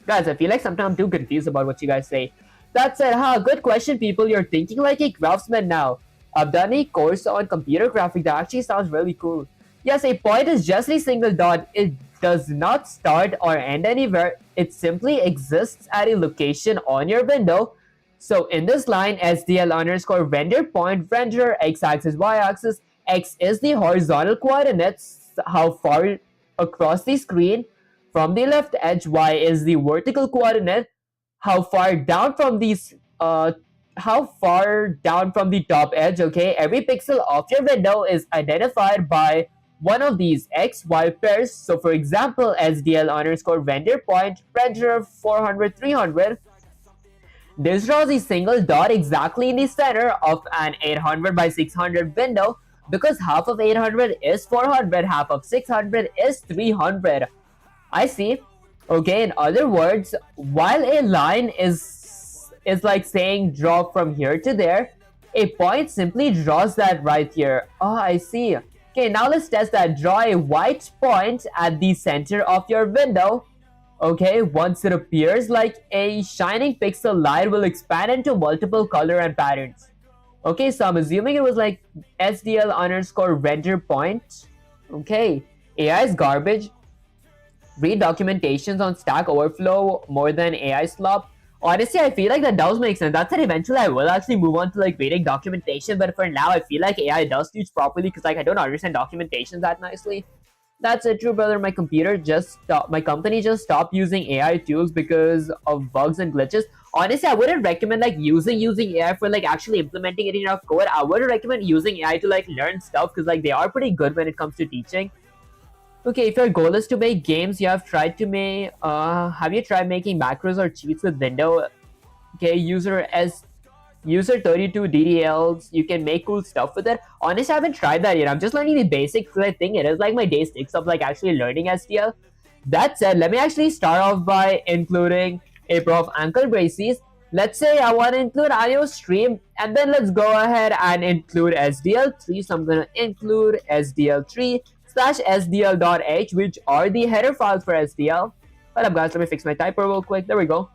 Guys, I feel like sometimes I'm too confused about what you guys say. That said, good question, people. You're thinking like a craftsman now. I've done a course on computer graphics that actually sounds really cool. Yes, a point is just a single dot. It does not start or end anywhere. It simply exists at a location on your window. So in this line, SDL underscore render point, render x-axis, y-axis. X is the horizontal coordinates, how far across the screen from the left edge. Y is the vertical coordinate, how far down from these how far down from the top edge. Okay, every pixel of your window is identified by one of these x y pairs. So for example, SDL underscore render point, render 400 300. This draws a single dot exactly in the center of an 800 by 600 window because half of 800 is 400, half of 600 is 300. I see. Okay, in other words, while a line is like saying draw from here to there, a point simply draws that right here. Oh, I see. Okay, now let's test that. Draw a white point at the center of your window. Okay, once it appears like a shining pixel, light will expand into multiple color and patterns. Okay, so I'm assuming it was like SDL underscore render point. Okay, AI is garbage. Read documentations on Stack Overflow more than AI slop. Honestly, I feel like that does make sense. That said, eventually I will actually move on to like reading documentation, but for now, I feel like AI does teach properly because like I don't understand documentation that nicely. That's it, true brother. My computer just stopped. My company just stopped using AI tools because of bugs and glitches. Honestly, I wouldn't recommend like using AI for like actually implementing it in your code. I would recommend using AI to like learn stuff because like they are pretty good when it comes to teaching. Okay, if your goal is to make games, you have tried to make. Have you tried making macros or cheats with window? Okay, user 32 DDLs. You can make cool stuff with it. Honestly, I haven't tried that yet. I'm just learning the basics because I think it is like my day six of like actually learning SDL. That said, let me actually start off by including a pair of ankle braces. Let's say I want to include audio stream, and then let's go ahead and include SDL3. So I'm gonna include SDL3 slash SDL.h, which are the header files for SDL. Hold up, guys. Let me fix my typo real quick. There we go.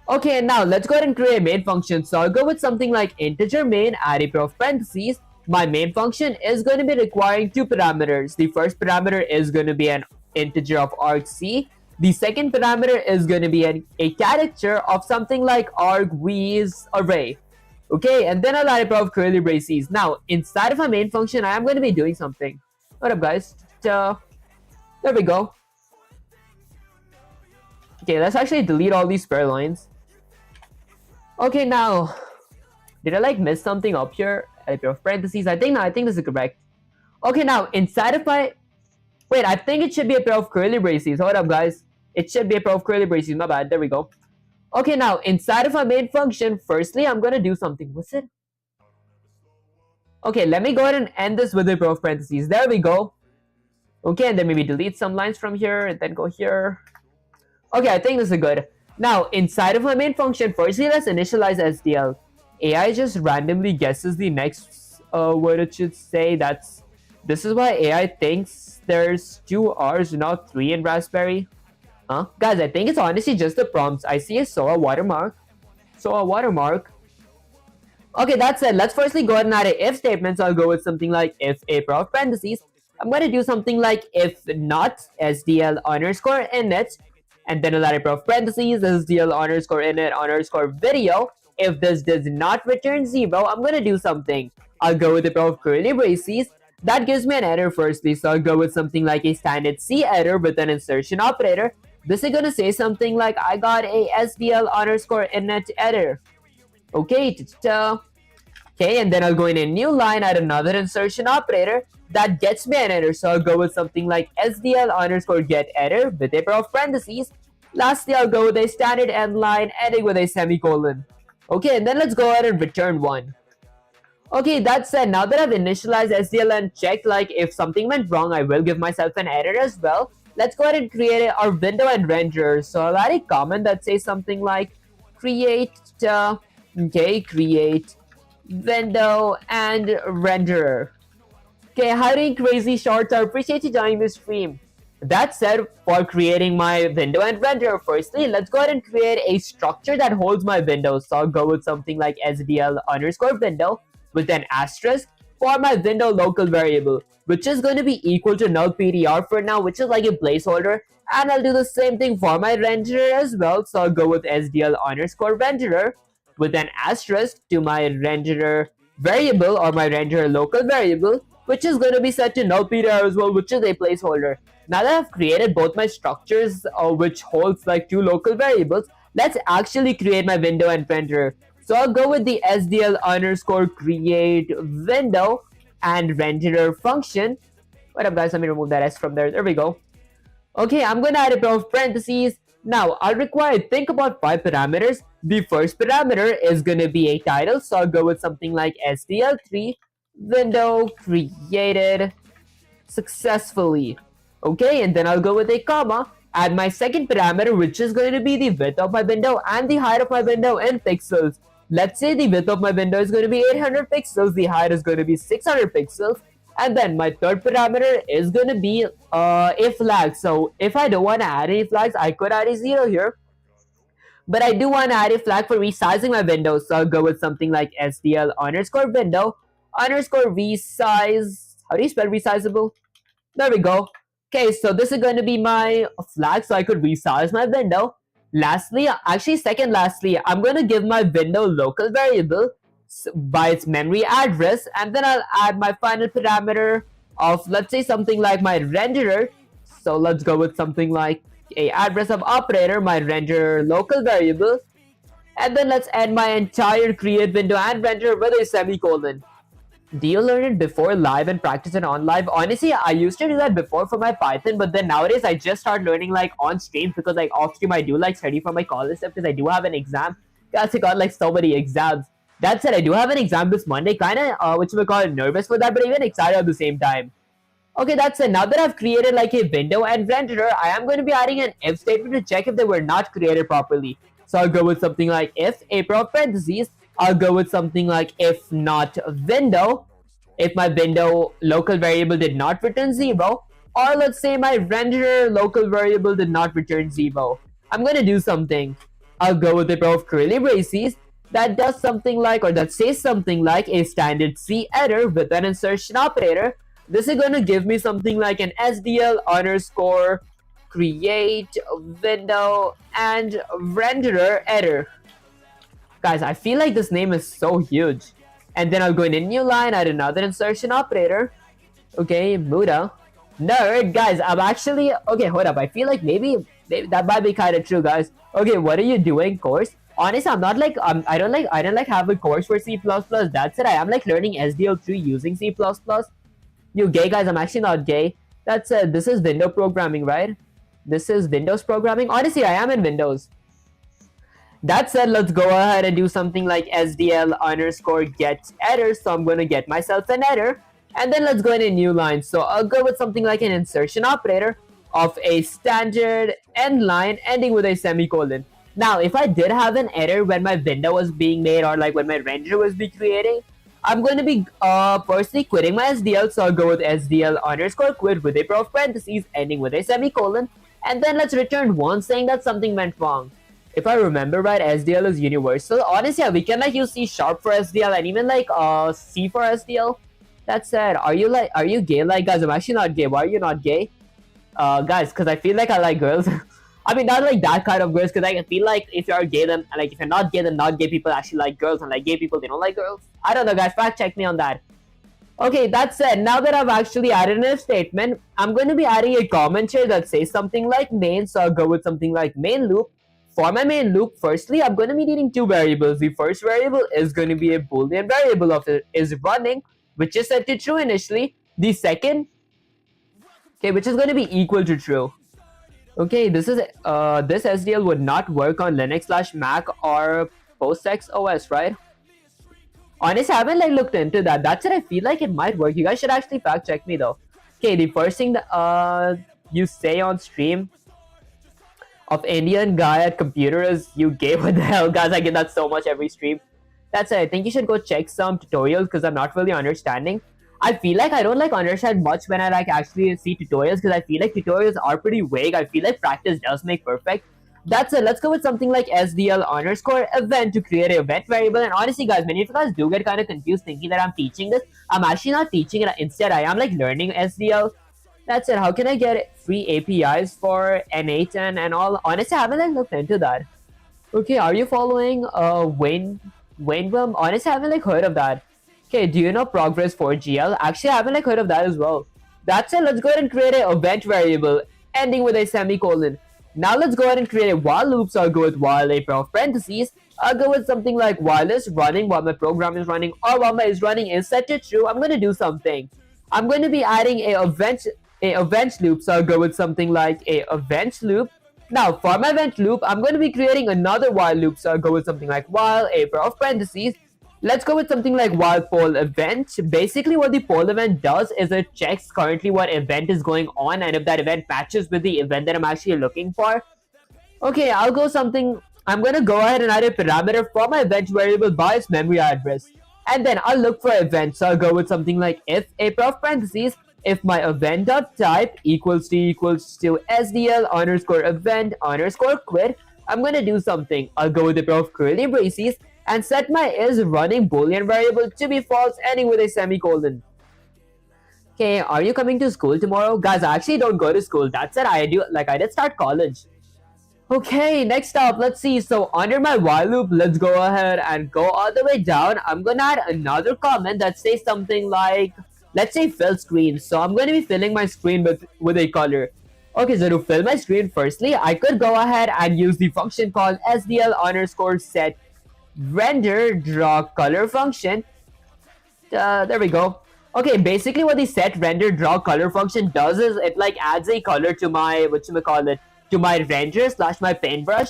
Okay, now let's go ahead and create a main function. So I'll go with something like integer main, add a pair of parentheses. My main function is going to be requiring two parameters. The first parameter is going to be an integer of argc. The second parameter is going to be a character of something like argv's array. Okay, and then I'll add a pair of curly braces. Now, inside of my main function, I am going to be doing something. What up, guys? There we go. Okay, let's actually delete all these spare lines. Okay, now, did I like miss something up here? A pair of parentheses. I think no, I think this is correct. Okay, now inside of my wait, I think it should be a pair of curly braces. Hold up, guys. It should be a pair of curly braces. My bad. There we go. Okay, now inside of my main function, firstly, I'm gonna do something. What's it? Okay, let me go ahead and end this with a pair of parentheses. There we go. Okay, and then maybe delete some lines from here and then go here. Okay, I think this is good. Now, inside of my main function, firstly, let's initialize SDL. AI just randomly guesses the next word it should say. This is why AI thinks there's 2 R's, not 3 in Raspberry. Huh? Guys, I think it's honestly just the prompts. I see a SOA watermark. SOA watermark. Okay, that's it. Let's firstly go ahead and add a if statement. So I'll go with something like if a pair of parentheses. I'm going to do something like if not SDL underscore init, and then I'll add a pair of parentheses, SDL underscore init underscore video. If this does not return 0, I'm going to do something. I'll go with a pair of curly braces. That gives me an error firstly, so I'll go with something like a standard C error with an insertion operator. This is going to say something like I got a SDL underscore init error. Okay, okay, and then I'll go in a new line, add another insertion operator that gets me an error. So I'll go with something like SDL underscore get error with a pair of parentheses. Lastly, I'll go with a standard end line ending with a semicolon. Okay, and then let's go ahead and return 1. Okay, that said, now that I've initialized SDL and checked like if something went wrong, I will give myself an error as well. Let's go ahead and create our window and renderer. So I'll add a comment that says something like create create window and renderer. Okay, hiding crazy shorts. I appreciate you joining the stream. That said, for creating my window and renderer, firstly, let's go ahead and create a structure that holds my window. So I'll go with something like SDL underscore window with an asterisk for my window local variable, which is going to be equal to null PTR for now, which is like a placeholder. And I'll do the same thing for my renderer as well. So I'll go with SDL underscore renderer with an asterisk to my renderer variable or my renderer local variable, which is going to be set to null PTR as well, which is a placeholder. Now that I've created both my structures, which holds like 2 local variables, let's actually create my window and renderer. So I'll go with the SDL underscore create window and renderer function. What up, guys? Let me remove that S from there. There we go. Okay, I'm going to add a pair of parentheses. Now, I'll require think about 5 parameters. The first parameter is going to be a title. So I'll go with something like SDL3 window created successfully. Okay, and then I'll go with a comma, add my second parameter, which is going to be the width of my window and the height of my window in pixels. Let's say the width of my window is going to be 800 pixels, the height is going to be 600 pixels, and then my third parameter is going to be a flag. So if I don't want to add any flags, I could add a 0 here. But I do want to add a flag for resizing my window, so I'll go with something like SDL underscore window underscore resize. How do you spell resizable? There we go. Okay, so this is going to be my flag, so I could resize my window. Lastly, actually second lastly, I'm going to give my window local variable by its memory address, and then I'll add my final parameter of, let's say, something like my renderer. So let's go with something like a address of operator, my renderer local variable, and then let's add my entire create window and renderer with a semicolon. Do you learn it before live and practice it on live? Honestly, I used to do that before for my Python, but then nowadays I just start learning like on stream, because like off stream I do like study for my college stuff, because I do have an exam. Guys, I got like so many exams. That said, I do have an exam this Monday, kind of which we call nervous for that, but even excited at the same time. Okay, that's it. Now that I've created like a window and renderer, I am going to be adding an if statement to check if they were not created properly. So I'll go with something like if pair of parentheses. I'll go with something like if not window, if my window local variable did not return 0, or let's say my renderer local variable did not return 0. I'm going to do something. I'll go with a pair of curly braces that does something like, or that says something like a standard C error with an insertion operator. This is going to give me something like an SDL underscore create window and renderer error. Guys, I feel like this name is so huge. And then I'll go in a new line, add another insertion operator. Okay, Muda. Nerd, guys, I'm actually... Okay, hold up. I feel like maybe that might be kind of true, guys. Okay, what are you doing, course? Honestly, I'm not like... I don't like have a course for C++. That's it. I am like learning SDL3 using C++. You gay, guys? I'm actually not gay. That's it. This is window programming, right? This is Windows programming. Honestly, I am in Windows. That said, let's go ahead and do something like SDL underscore get error. So I'm going to get myself an error. And then let's go in a new line. So I'll go with something like an insertion operator of a standard end line ending with a semicolon. Now, if I did have an error when my window was being made, or like when my renderer was being creating, I'm going to be personally quitting my SDL. So I'll go with SDL underscore quit with a pair of parentheses ending with a semicolon. And then let's return 1 saying that something went wrong. If I remember right, SDL is universal. Honestly, yeah, we can like use C# for SDL and even like C for SDL. That said, are you gay? Like, guys, I'm actually not gay. Why are you not gay? Guys, because I feel like I like girls. I mean, not like that kind of girls, because I feel like if you're gay, then like if you're not gay, then not gay people actually like girls, and like gay people, they don't like girls. I don't know, guys. Fact check me on that. Okay, that said, now that I've actually added an if statement, I'm going to be adding a comment here that says something like main. So I'll go with something like main loop. For my main loop, firstly, I'm going to be needing 2 variables. The first variable is going to be a boolean variable of it is running, which is set to true initially. The second, okay, which is going to be equal to true. Okay, this SDL would not work on Linux/Mac or PostX OS, right? Honestly, I haven't like looked into that. That's it. I feel like it might work. You guys should actually fact check me though. Okay, the first thing that you say on stream of Indian guy at computer is you gay. What the hell, guys? I get that so much every stream. That's it. I think you should go check some tutorials, because I'm not really understanding. I feel like I don't like understand much when I like actually see tutorials, because I feel like tutorials are pretty vague. I feel like practice does make perfect. That's it. Let's go with something like SDL underscore event to create an event variable. And honestly, guys, many of you guys do get kind of confused thinking that I'm teaching this. I'm actually not teaching it. Instead, I am like learning SDL. That's it. How can I get free APIs for N8 and all? Honestly, I haven't like looked into that. Okay, are you following Wayne Wilm? Honestly, I haven't like heard of that. Okay, do you know progress 4GL? Actually, I haven't like heard of that as well. That's it. Let's go ahead and create an event variable ending with a semicolon. Now let's go ahead and create a while loop. So I'll go with while a pair of parentheses. I'll go with something like while is running, while my program is running, or while my is running is set to true. I'm going to do something. I'm going to be adding a event loop. So I'll go with something like a event loop. Now for my event loop, I'm going to be creating another while loop. So I'll go with something like while a pair of parentheses. Let's go with something like while poll event. Basically what the poll event does is it checks currently what event is going on, and if that event matches with the event that I'm actually looking for. Okay, I'll go something. I'm going to go ahead and add a parameter for my event variable by its memory address. And then I'll look for events. So I'll go with something like if a pair of parentheses, if my event.type equals to SDL underscore event underscore quit. I'm gonna do something. I'll go with a pair of curly braces and set my is running boolean variable to be false, ending with a semicolon. Okay, are you coming to school tomorrow? Guys, I actually don't go to school. That's it. I did start college. Okay, next up, let's see. So under my while loop, let's go ahead and go all the way down. I'm gonna add another comment that says something like, let's say fill screen. So I'm gonna be filling my screen with a color. Okay, so to fill my screen, firstly, I could go ahead and use the function called SDL underscore set render draw color function. There we go. Okay, basically what the set render draw color function does is it like adds a color to my to my render slash my paintbrush,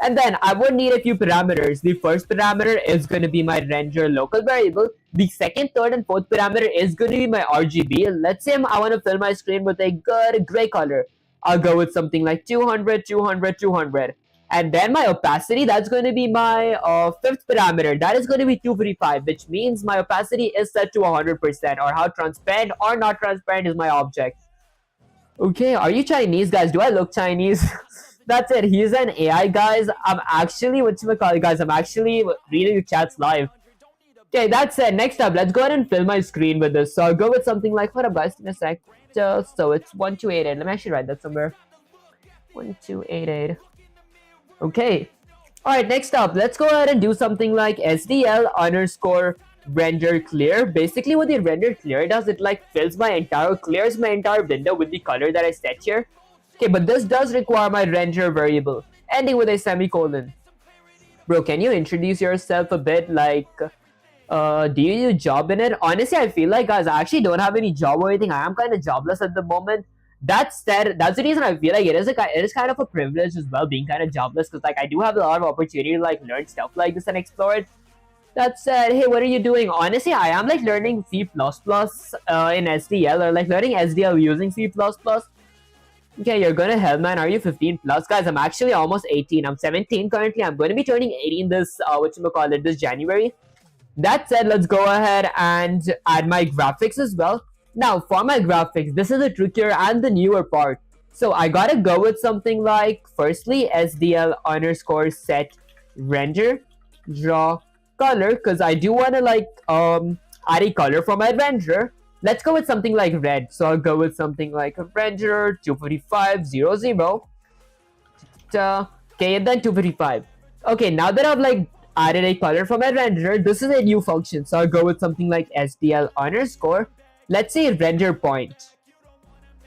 and then I would need a few parameters. The first parameter is going to be my render local variable. The second, third, and fourth parameter is going to be my RGB. Let's say I want to fill my screen with a good gray color. I'll go with something like 200, 200, 200. And then my opacity, that's going to be my fifth parameter. That is going to be 255, which means my opacity is set to 100%, or how transparent or not transparent is my object. Okay, are you Chinese, guys? Do I look Chinese? That's it. He's an AI, guys. I'm actually, guys? I'm actually reading the chats live. Okay, that's it. Next up, let's go ahead and fill my screen with this. So I'll go with something like, hold up, guys, in a sec. So it's 1288. Let me actually write that somewhere. 1288. Okay. Alright, next up, let's go ahead and do something like SDL underscore render clear. Basically what the render clear does, it like clears my entire window with the color that I set here. Okay, but this does require my render variable, ending with a semicolon. Bro, can you introduce yourself a bit? Like, do you do job in it? Honestly, I feel like, guys, I actually don't have any job or anything. I am kind of jobless at the moment. That said, that's the reason I feel like it is kind of a privilege as well, being kind of jobless, because like I do have a lot of opportunity to like learn stuff like this and explore it. That said, hey, what are you doing? Honestly, I am like learning C++ in SDL, or like learning SDL using C++. Okay, you're gonna hell, man. Are you 15 plus? Guys, I'm actually almost 18. I'm 17 currently. I'm going to be turning 18 this this January. That said, let's go ahead and add my graphics as well. Now, for my graphics, this is the trickier and the newer part. So I gotta go with something like, firstly, SDL underscore set render draw color, because I do want to like add a color for my render. Let's go with something like red. So I'll go with something like render 25500. Okay, and then 255. Okay, now that I've like added a color for my render, this is a new function. So I'll go with something like SDL underscore, let's say render point.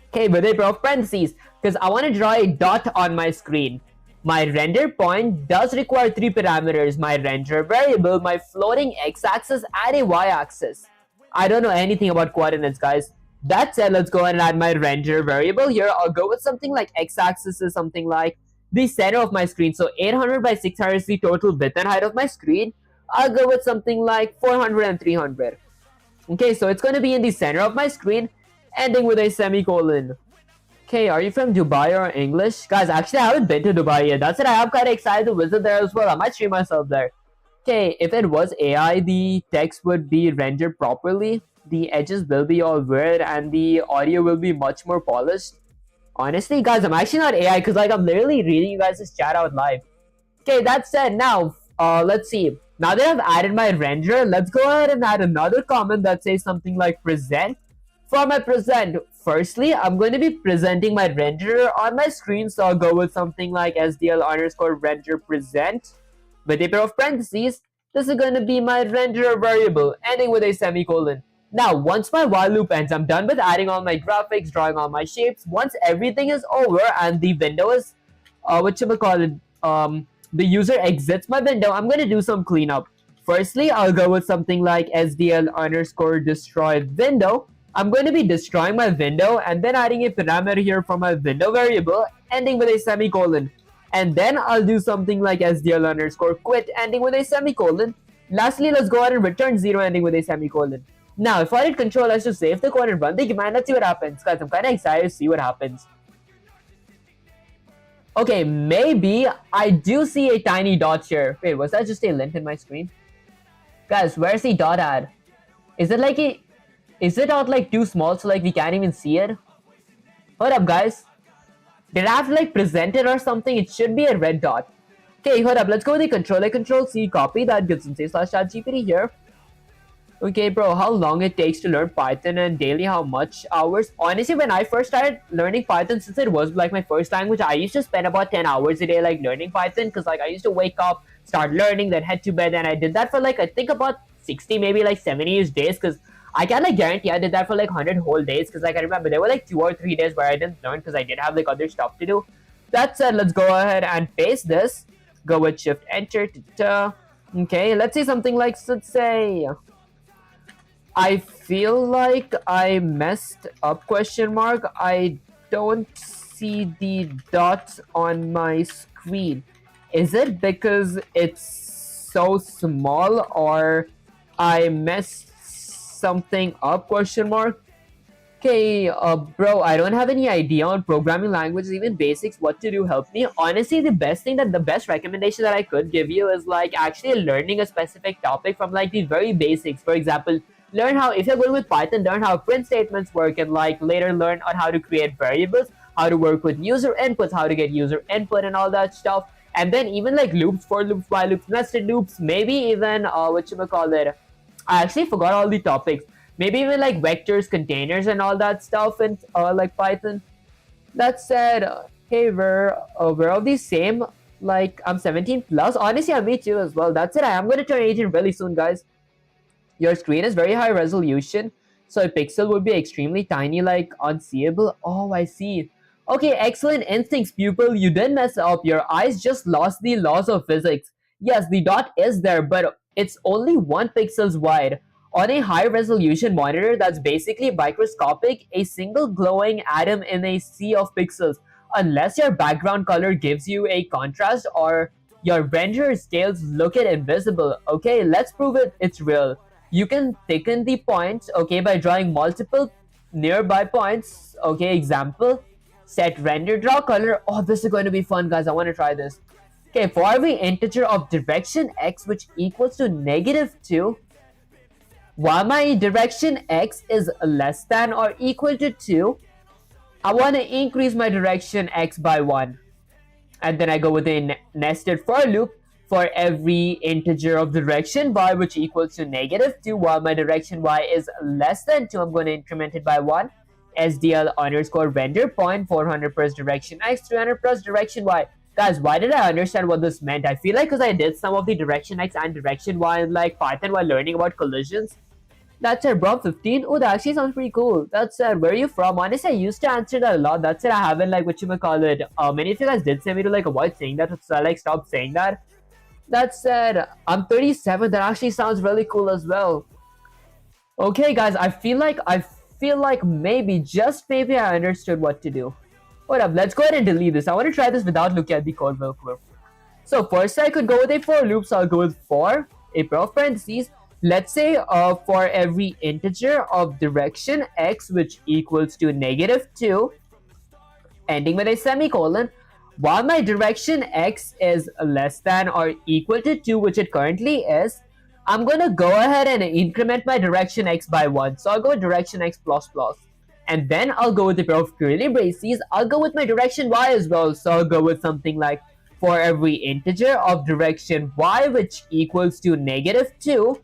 Okay, with a pair of parentheses, because I want to draw a dot on my screen. My render point does require three parameters: my render variable, my floating x-axis, and a y-axis. I don't know anything about coordinates, guys. That said, let's go ahead and add my render variable here. I'll go with something like x-axis is something like the center of my screen. So 800 by 600 is the total width and height of my screen. I'll go with something like 400 and 300. Okay, so it's going to be in the center of my screen, ending with a semicolon. Okay, are you from Dubai or English? Guys, actually, I haven't been to Dubai yet. That's it. I am kind of excited to visit there as well. I might stream myself there. Okay, if it was AI, the text would be rendered properly. The edges will be all weird, and the audio will be much more polished. Honestly, guys, I'm actually not AI, because like I'm literally reading you guys' chat out live. Okay, that said, now, let's see. Now that I've added my render, let's go ahead and add another comment that says something like present. For my present, firstly, I'm going to be presenting my render on my screen, so I'll go with something like SDL underscore render present. With a pair of parentheses, this is going to be my render variable, ending with a semicolon. Now, once my while loop ends, I'm done with adding all my graphics, drawing all my shapes. Once everything is over and the window is, the user exits my window, I'm going to do some cleanup. Firstly, I'll go with something like SDL underscore destroy window. I'm going to be destroying my window and then adding a parameter here for my window variable, ending with a semicolon. And then I'll do something like SDL underscore quit, ending with a semicolon. Lastly, let's go ahead and return 0, ending with a semicolon. Now, if I hit Control S to save the code and run the command, let's see what happens. Guys, I'm kind of excited to see what happens. Okay, maybe I do see a tiny dot here. Wait, was that just a lint in my screen? Guys, where's the dot at? Is it like is it not like too small so like we can't even see it? Hold up, guys. Did I have to like present it or something? It should be a red dot. Okay, hold up. Let's go with the Control C, copy that, git some say/ChatGPT here. Okay, bro, how long it takes to learn Python and daily how much hours? Honestly, when I first started learning Python, since it was like my first language, I used to spend about 10 hours a day like learning Python because like I used to wake up, start learning, then head to bed, and I did that for like I think about 60, maybe like 70-ish days because I can like guarantee I did that for like 100 whole days because like I remember there were like 2 or 3 days where I didn't learn because I did have like other stuff to do. That said, let's go ahead and paste this. Go with Shift Enter. Okay, let's say something like, let's say, I feel like I messed up, question mark. I don't see the dots on my screen. Is it because it's so small or I messed something up, question mark? Okay, bro, I don't have any idea on programming languages, even basics, what to do. Help me. Honestly, the best recommendation that I could give you is like actually learning a specific topic from like the very basics. For example, learn how, if you're going with Python, learn how print statements work and like later learn on how to create variables, how to work with user inputs, how to get user input and all that stuff. And then even like loops, for loops, while loops, nested loops, maybe even, whatchamacallit, I actually forgot all the topics. Maybe even like vectors, containers, and all that stuff, and like Python. That said, hey, we're all the same. Like I'm 17 plus. Honestly, I'm me too as well. That's it. I am gonna turn 18 really soon, guys. Your screen is very high resolution, so a pixel would be extremely tiny, like unseeable. Oh, I see. Okay, excellent instincts, pupil. You didn't mess up. Your eyes just lost the laws of physics. Yes, the dot is there, but it's only 1 pixels wide. On a high resolution monitor that's basically microscopic, a single glowing atom in a sea of pixels. Unless your background color gives you a contrast or your render scales look it invisible. Okay, let's prove it's real. You can thicken the points, okay, by drawing multiple nearby points. Okay, example, set render draw color. Oh, this is going to be fun, guys. I want to try this. Okay, for every integer of direction x which equals to -2, while my direction x is less than or equal to 2, I want to increase my direction x by 1. And then I go with a nested for loop for every integer of direction y which equals to -2, while my direction y is less than 2, I'm going to increment it by 1. SDL underscore render point 400 plus direction x, 300 plus direction y. Guys, why did I understand what this meant? I feel like because I did some of the direction x and direction y in like Python while learning about collisions. That's it, bro. 15. Oh, that actually sounds pretty cool. That's it. Where are you from? Honestly, I used to answer that a lot. That's it. I haven't like whatchamacallit. Many of you guys did say me to like avoid saying that, so I like stopped saying that. That said, I'm 37. That actually sounds really cool as well. Okay, guys, I feel like maybe, just maybe, I understood what to do. Hold up, let's go ahead and delete this. I want to try this without looking at the code real quick. So first I could go with a for loop, so I'll go with for, a pair of parentheses. Let's say for every integer of direction x which equals to -2, ending with a semicolon, while my direction x is less than or equal to 2, which it currently is, I'm going to go ahead and increment my direction x by 1. So I'll go with direction x plus plus. And then I'll go with a pair of curly braces. I'll go with my direction y as well. So I'll go with something like for every integer of direction y which equals to -2,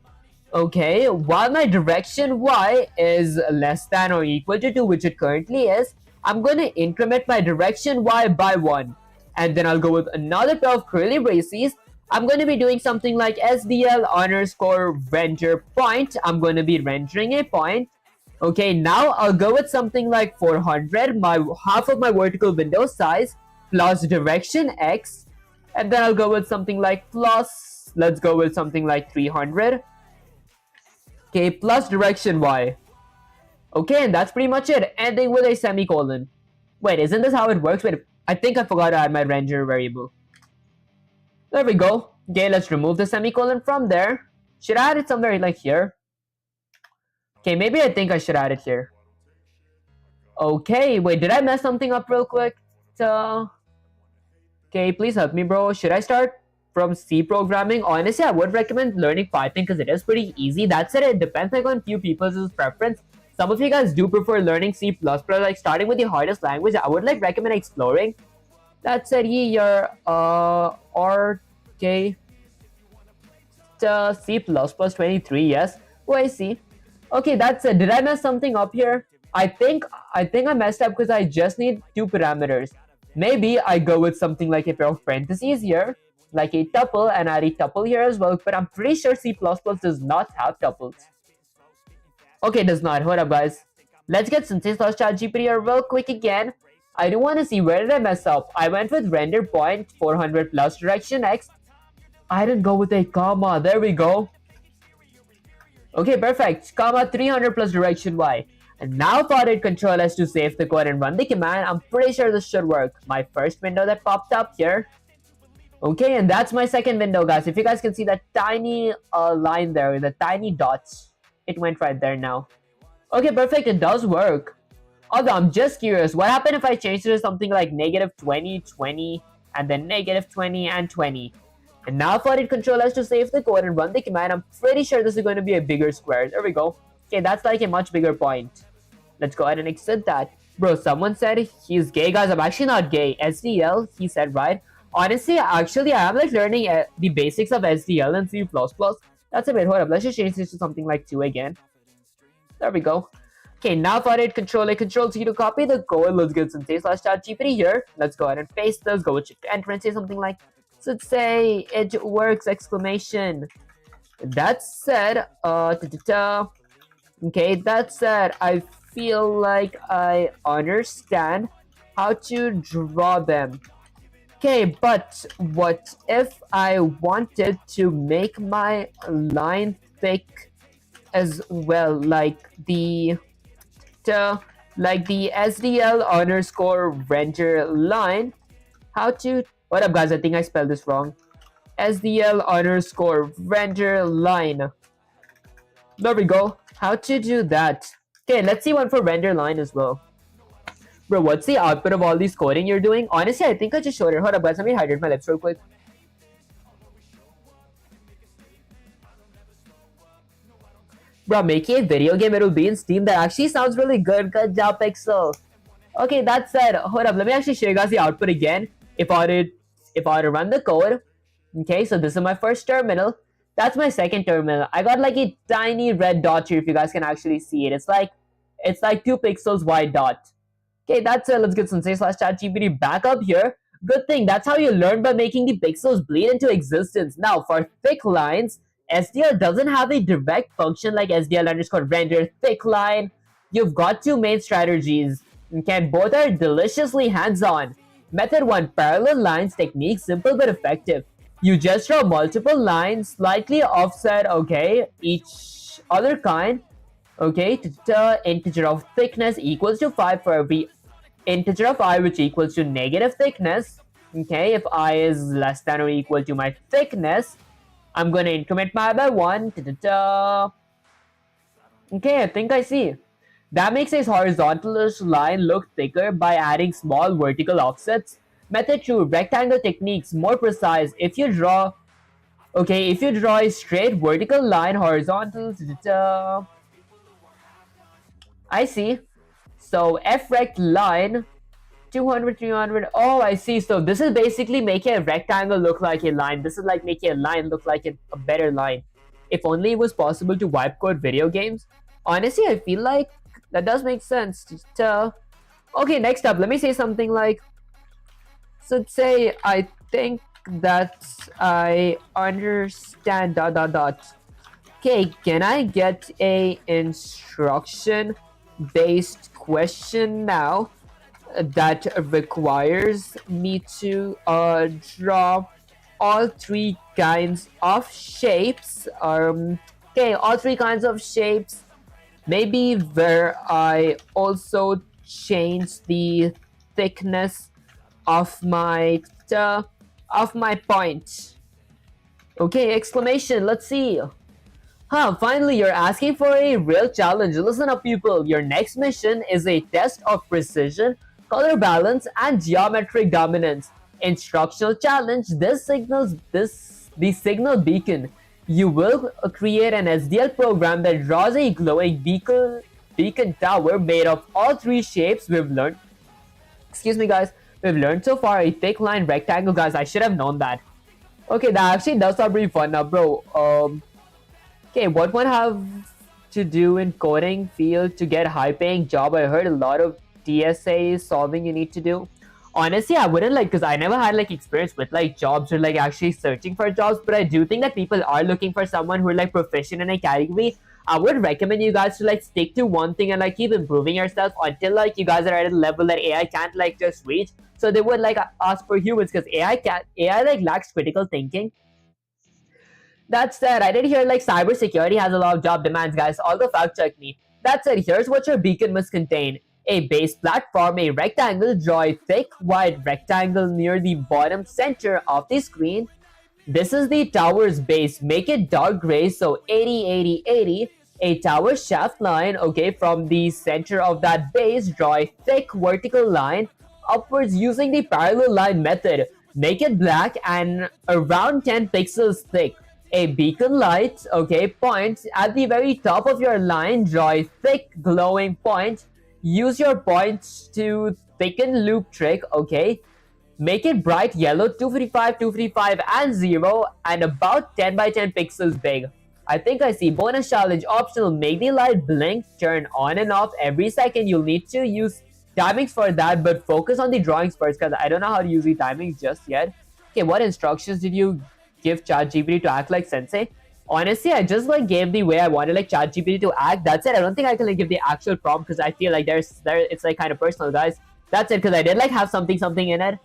okay, while my direction y is less than or equal to 2, which it currently is, I'm going to increment my direction y by 1. And then I'll go with another pair of curly braces. I'm going to be doing something like SDL underscore render point. I'm going to be rendering a point. Okay, now I'll go with something like 400, half of my vertical window size, plus direction x. And then I'll go with something like plus, let's go with something like 300. Okay, plus direction y. Okay, and that's pretty much it, ending with a semicolon. Wait, isn't this how it works? Wait, I think I forgot to add my render variable. There we go. Okay, let's remove the semicolon from there. Should I add it somewhere like here? Okay, maybe I think I should add it here. Okay, wait, did I mess something up real quick? Okay, please help me, bro. Should I start from C programming? Honestly, I would recommend learning Python because it is pretty easy. That said, it depends like on few people's preference. Some of you guys do prefer learning C++, like starting with the hardest language. I would like recommend exploring. That said, here, Okay, C++23, yes. Oh, I see. Okay, that's it. Did I mess something up here? I think I messed up because I just need two parameters. Maybe I go with something like a pair of parentheses here, like a tuple, and add a tuple here as well, but I'm pretty sure C++ does not have tuples. Okay, it does not. Hold up, guys. Let's get syntax plus ChatGPT here real quick again. I do want to see where did I mess up. I went with render point 400 plus direction X. I didn't go with a comma. There we go. Okay, perfect. Comma 300 plus direction Y. And now for it, Control S to save the code and run the command. I'm pretty sure this should work. My first window that popped up here. Okay, and that's my second window, guys. If you guys can see that tiny line there, the tiny dots, it went right there now. Okay, perfect. It does work. Although I'm just curious, what happened if I changed it to something like -20, 20, and then -20 and 20? And now for it, Control S to save the code and run the command. I'm pretty sure this is going to be a bigger square. There we go. Okay, that's like a much bigger point. Let's go ahead and exit that. Bro, someone said he's gay. Guys, I'm actually not gay. SDL, he said, right? Honestly, actually, I am like learning the basics of SDL and C++. That's a bit. Hold up. Let's just change this to something like 2 again. There we go. Okay, now for it, Control A, Control C to copy the code. Let's get some /ChatGPT here. Let's go ahead and paste this. Go with Shift Enter and say something like, so say it works! Exclamation. That said, okay, that said, I feel like I understand how to draw them. Okay, but what if I wanted to make my line thick as well, like the SDL underscore render line? How to, what up guys, I think I spelled this wrong. SDL underscore render line. There we go. How to do that? Okay, let's see one for render line as well. Bro, what's the output of all these coding you're doing? Honestly, I think I just showed it. Hold up guys, let me hydrate my lips real quick. Bro, making a video game, it'll be in Steam. That actually sounds really good. Good job, Pixel. Okay, that said, hold up. Let me actually show you guys the output again. If I were to run the code. Okay, so this is my first terminal. That's my second terminal. I got like a tiny red dot here if you guys can actually see it. It's like 2 pixels wide dot. Okay, that's it. Let's get some /ChatGPT back up here. Good thing, that's how you learn, by making the pixels bleed into existence. Now, for thick lines, SDL doesn't have a direct function like SDL underscore render thick line. You've got two main strategies. Okay, both are deliciously hands-on. Method 1, parallel lines technique, simple but effective. You just draw multiple lines, slightly offset, okay, each other kind. Okay, integer of thickness equals to 5 for every integer of I, which equals to negative thickness. Okay, if I is less than or equal to my thickness, I'm going to increment my by 1. Okay, I think I see. That makes a horizontal line look thicker by adding small vertical offsets. Method 2, rectangle techniques, more precise. If you draw a straight vertical line, horizontal, I see. So frect line 200, 300. Oh, I see. So this is basically making a rectangle look like a line. This is like making a line look like a better line. If only it was possible to wipe code video games. Honestly, I feel like that does make sense. Okay, next up, let me say something like, so say I think that I understand ... Okay, can I get a instruction based question now that requires me to draw all 3 kinds of shapes? Okay, all 3 kinds of shapes. Maybe where I also change the thickness of my point. Okay, exclamation. Let's see. Finally, you're asking for a real challenge. Listen up, people. Your next mission is a test of precision, color balance, and geometric dominance. Instructional challenge. This signals the signal beacon. You will create an SDL program that draws a glowing beacon tower made of all 3 shapes we've learned. Excuse me, guys. We've learned so far: a thick line, rectangle. Guys, I should have known that. Okay, that actually does sound pretty fun now, bro. Okay, what one have to do in coding field to get high paying job? I heard a lot of TSA solving you need to do. Honestly, I wouldn't like because I never had like experience with like jobs or like actually searching for jobs, but I do think that people are looking for someone who are like proficient in a category. I would recommend you guys to like stick to one thing and like keep improving yourself until like you guys are at a level that AI can't like just reach. So they would like ask for humans because AI like lacks critical thinking. That said, I did hear like cybersecurity has a lot of job demands, guys. Although fact check me. That said, here's what your beacon must contain: a base platform, a rectangle, draw a thick, wide rectangle near the bottom center of the screen. This is the tower's base. Make it dark gray, so 80, 80, 80. A tower shaft line, okay, from the center of that base, draw a thick vertical line upwards using the parallel line method. Make it black and around 10 pixels thick. A beacon light, okay, points at the very top of your line. Draw a thick glowing point. Use your points to thicken loop trick, okay. Make it bright yellow, 255, 255, and 0, and about 10 by 10 pixels big. I think I see. Bonus challenge optional. Make the light blink, turn on and off every second. You'll need to use timings for that, but focus on the drawings first because I don't know how to use the timings just yet. Okay, what instructions did you give ChatGPT to act like Sensei? Honestly, I just like gave the way I wanted like ChatGPT to act. That's it. I don't think I can like give the actual prompt because I feel like it's like kind of personal, guys. That's it because I did like have something in it.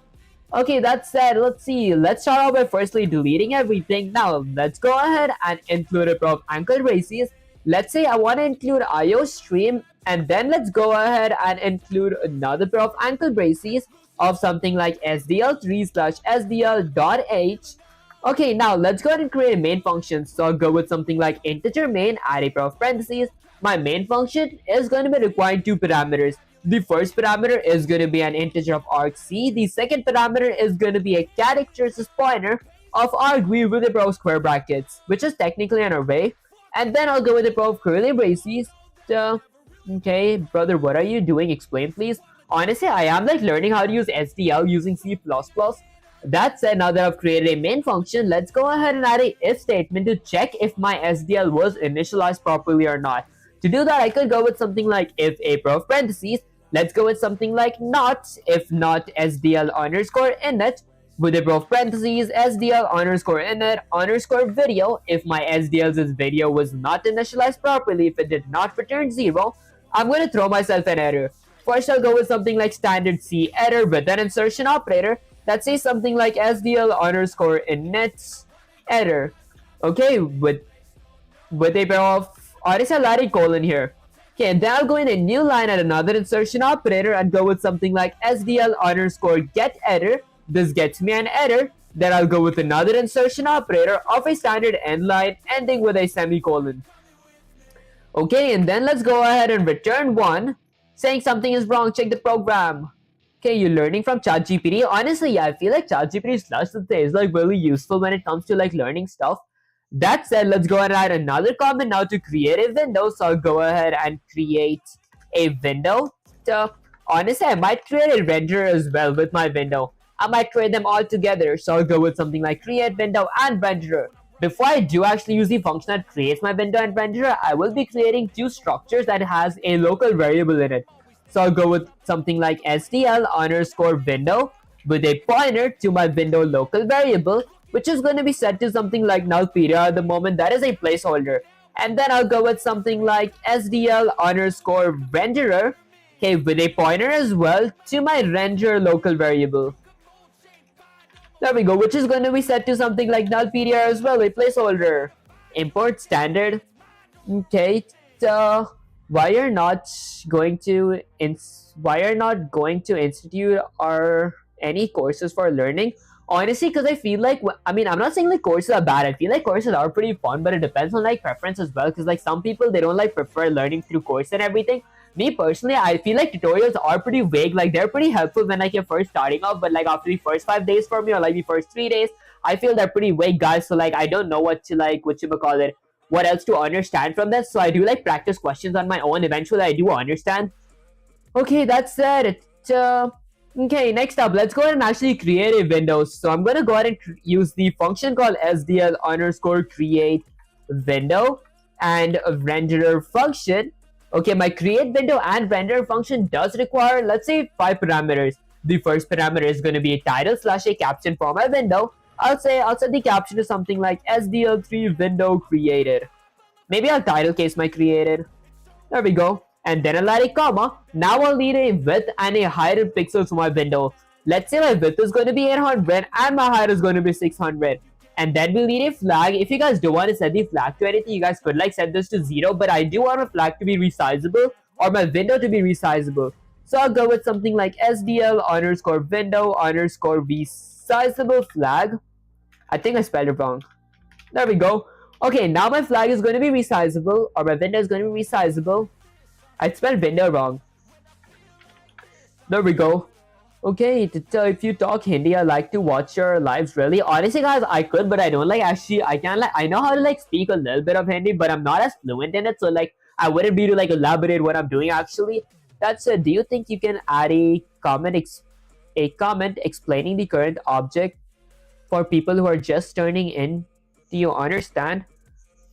Okay, that said, let's see. Let's start off by firstly deleting everything. Now, let's go ahead and include a pair of ankle braces. Let's say I want to include IO stream, and then let's go ahead and include another pair of ankle braces of something like SDL3 slash SDL.h. Okay, now let's go ahead and create a main function. So I'll go with something like integer main, add a pair of parentheses. My main function is going to be requiring two parameters. The first parameter is going to be an integer of argc. The second parameter is going to be a character's pointer of argv with a pair of square brackets, which is technically an array. And then I'll go with a pair of curly braces. So, okay, brother, what are you doing? Explain, please. Honestly, I am like learning how to use SDL using C++. That said, now that I've created a main function, let's go ahead and add a if statement to check if my SDL was initialized properly or not. To do that, I could go with something like if a pair of parentheses. Let's go with something like not, if not SDL underscore init, with a pair of parentheses, SDL underscore init underscore video. If my SDL's video was not initialized properly, if it did not return 0, I'm going to throw myself an error. First, I'll go with something like standard C error with an insertion operator that says something like SDL underscore init error. Okay, with a pair of RSL colon here. Okay, and then I'll go in a new line at another insertion operator and go with something like SDL underscore get error. This gets me an error. Then I'll go with another insertion operator of a standard end line ending with a semicolon. Okay, and then let's go ahead and return 1, saying something is wrong, check the program. Okay, you're learning from ChatGPT. Honestly, yeah, I feel like ChatGPT slash is like really useful when it comes to like learning stuff. That said, let's go ahead and add another comment now to create a window. So I'll go ahead and create a window. So honestly, I might create a renderer as well with my window. I might create them all together. So I'll go with something like create window and renderer. Before I do actually use the function that creates my window and renderer, I will be creating two structures that has a local variable in it. So I'll go with something like SDL underscore window with a pointer to my window local variable, which is going to be set to something like nullpedia at the moment. That is a placeholder. And then I'll go with something like SDL underscore renderer, okay, with a pointer as well to my render local variable. There we go, which is going to be set to something like nullpedia as well, a placeholder. Import standard. Okay, so why you're not going to institute or any courses for learning? Honestly, because I feel like, I mean, I'm not saying like courses are bad. I feel like courses are pretty fun, but it depends on like preference as well. Because like some people, they don't like prefer learning through course and everything. Me personally, I feel like tutorials are pretty vague. Like they're pretty helpful when like you're first starting off, but like after the first 5 days for me or like the first 3 days, I feel they're pretty vague, guys. So like I don't know what to like, what you call it, what else to understand from this. So I do like practice questions on my own. Eventually, I do understand. Okay, that said, Okay, next up, let's go ahead and actually create a window. So I'm gonna go ahead and use the function called SDL underscore create window and a renderer function. Okay, my create window and renderer function does require, let's say, 5 parameters. The first parameter is gonna be a title slash a caption for my window. I'll set the caption to something like SDL3 window created. Maybe I'll title case my created. There we go. And then I'll add a comma. Now I'll need a width and a height in pixels for my window. Let's say my width is going to be 800 and my height is going to be 600. And then we'll need a flag. If you guys don't want to set the flag to anything, you guys could like set this to 0. But I do want my flag to be resizable or my window to be resizable. So I'll go with something like SDL underscore window underscore resizable flag. I think I spelled it wrong. There we go. Okay, now my flag is going to be resizable or my window is going to be resizable. I spelled window wrong. There we go. Okay, if you talk Hindi, I like to watch your lives really. Honestly guys, I could, but I don't like actually, I can't like, I know how to like speak a little bit of Hindi, but I'm not as fluent in it. So like, I wouldn't be to like elaborate what I'm doing actually. That's it. Do you think you can add a comment explaining the current object for people who are just turning in? Do you understand?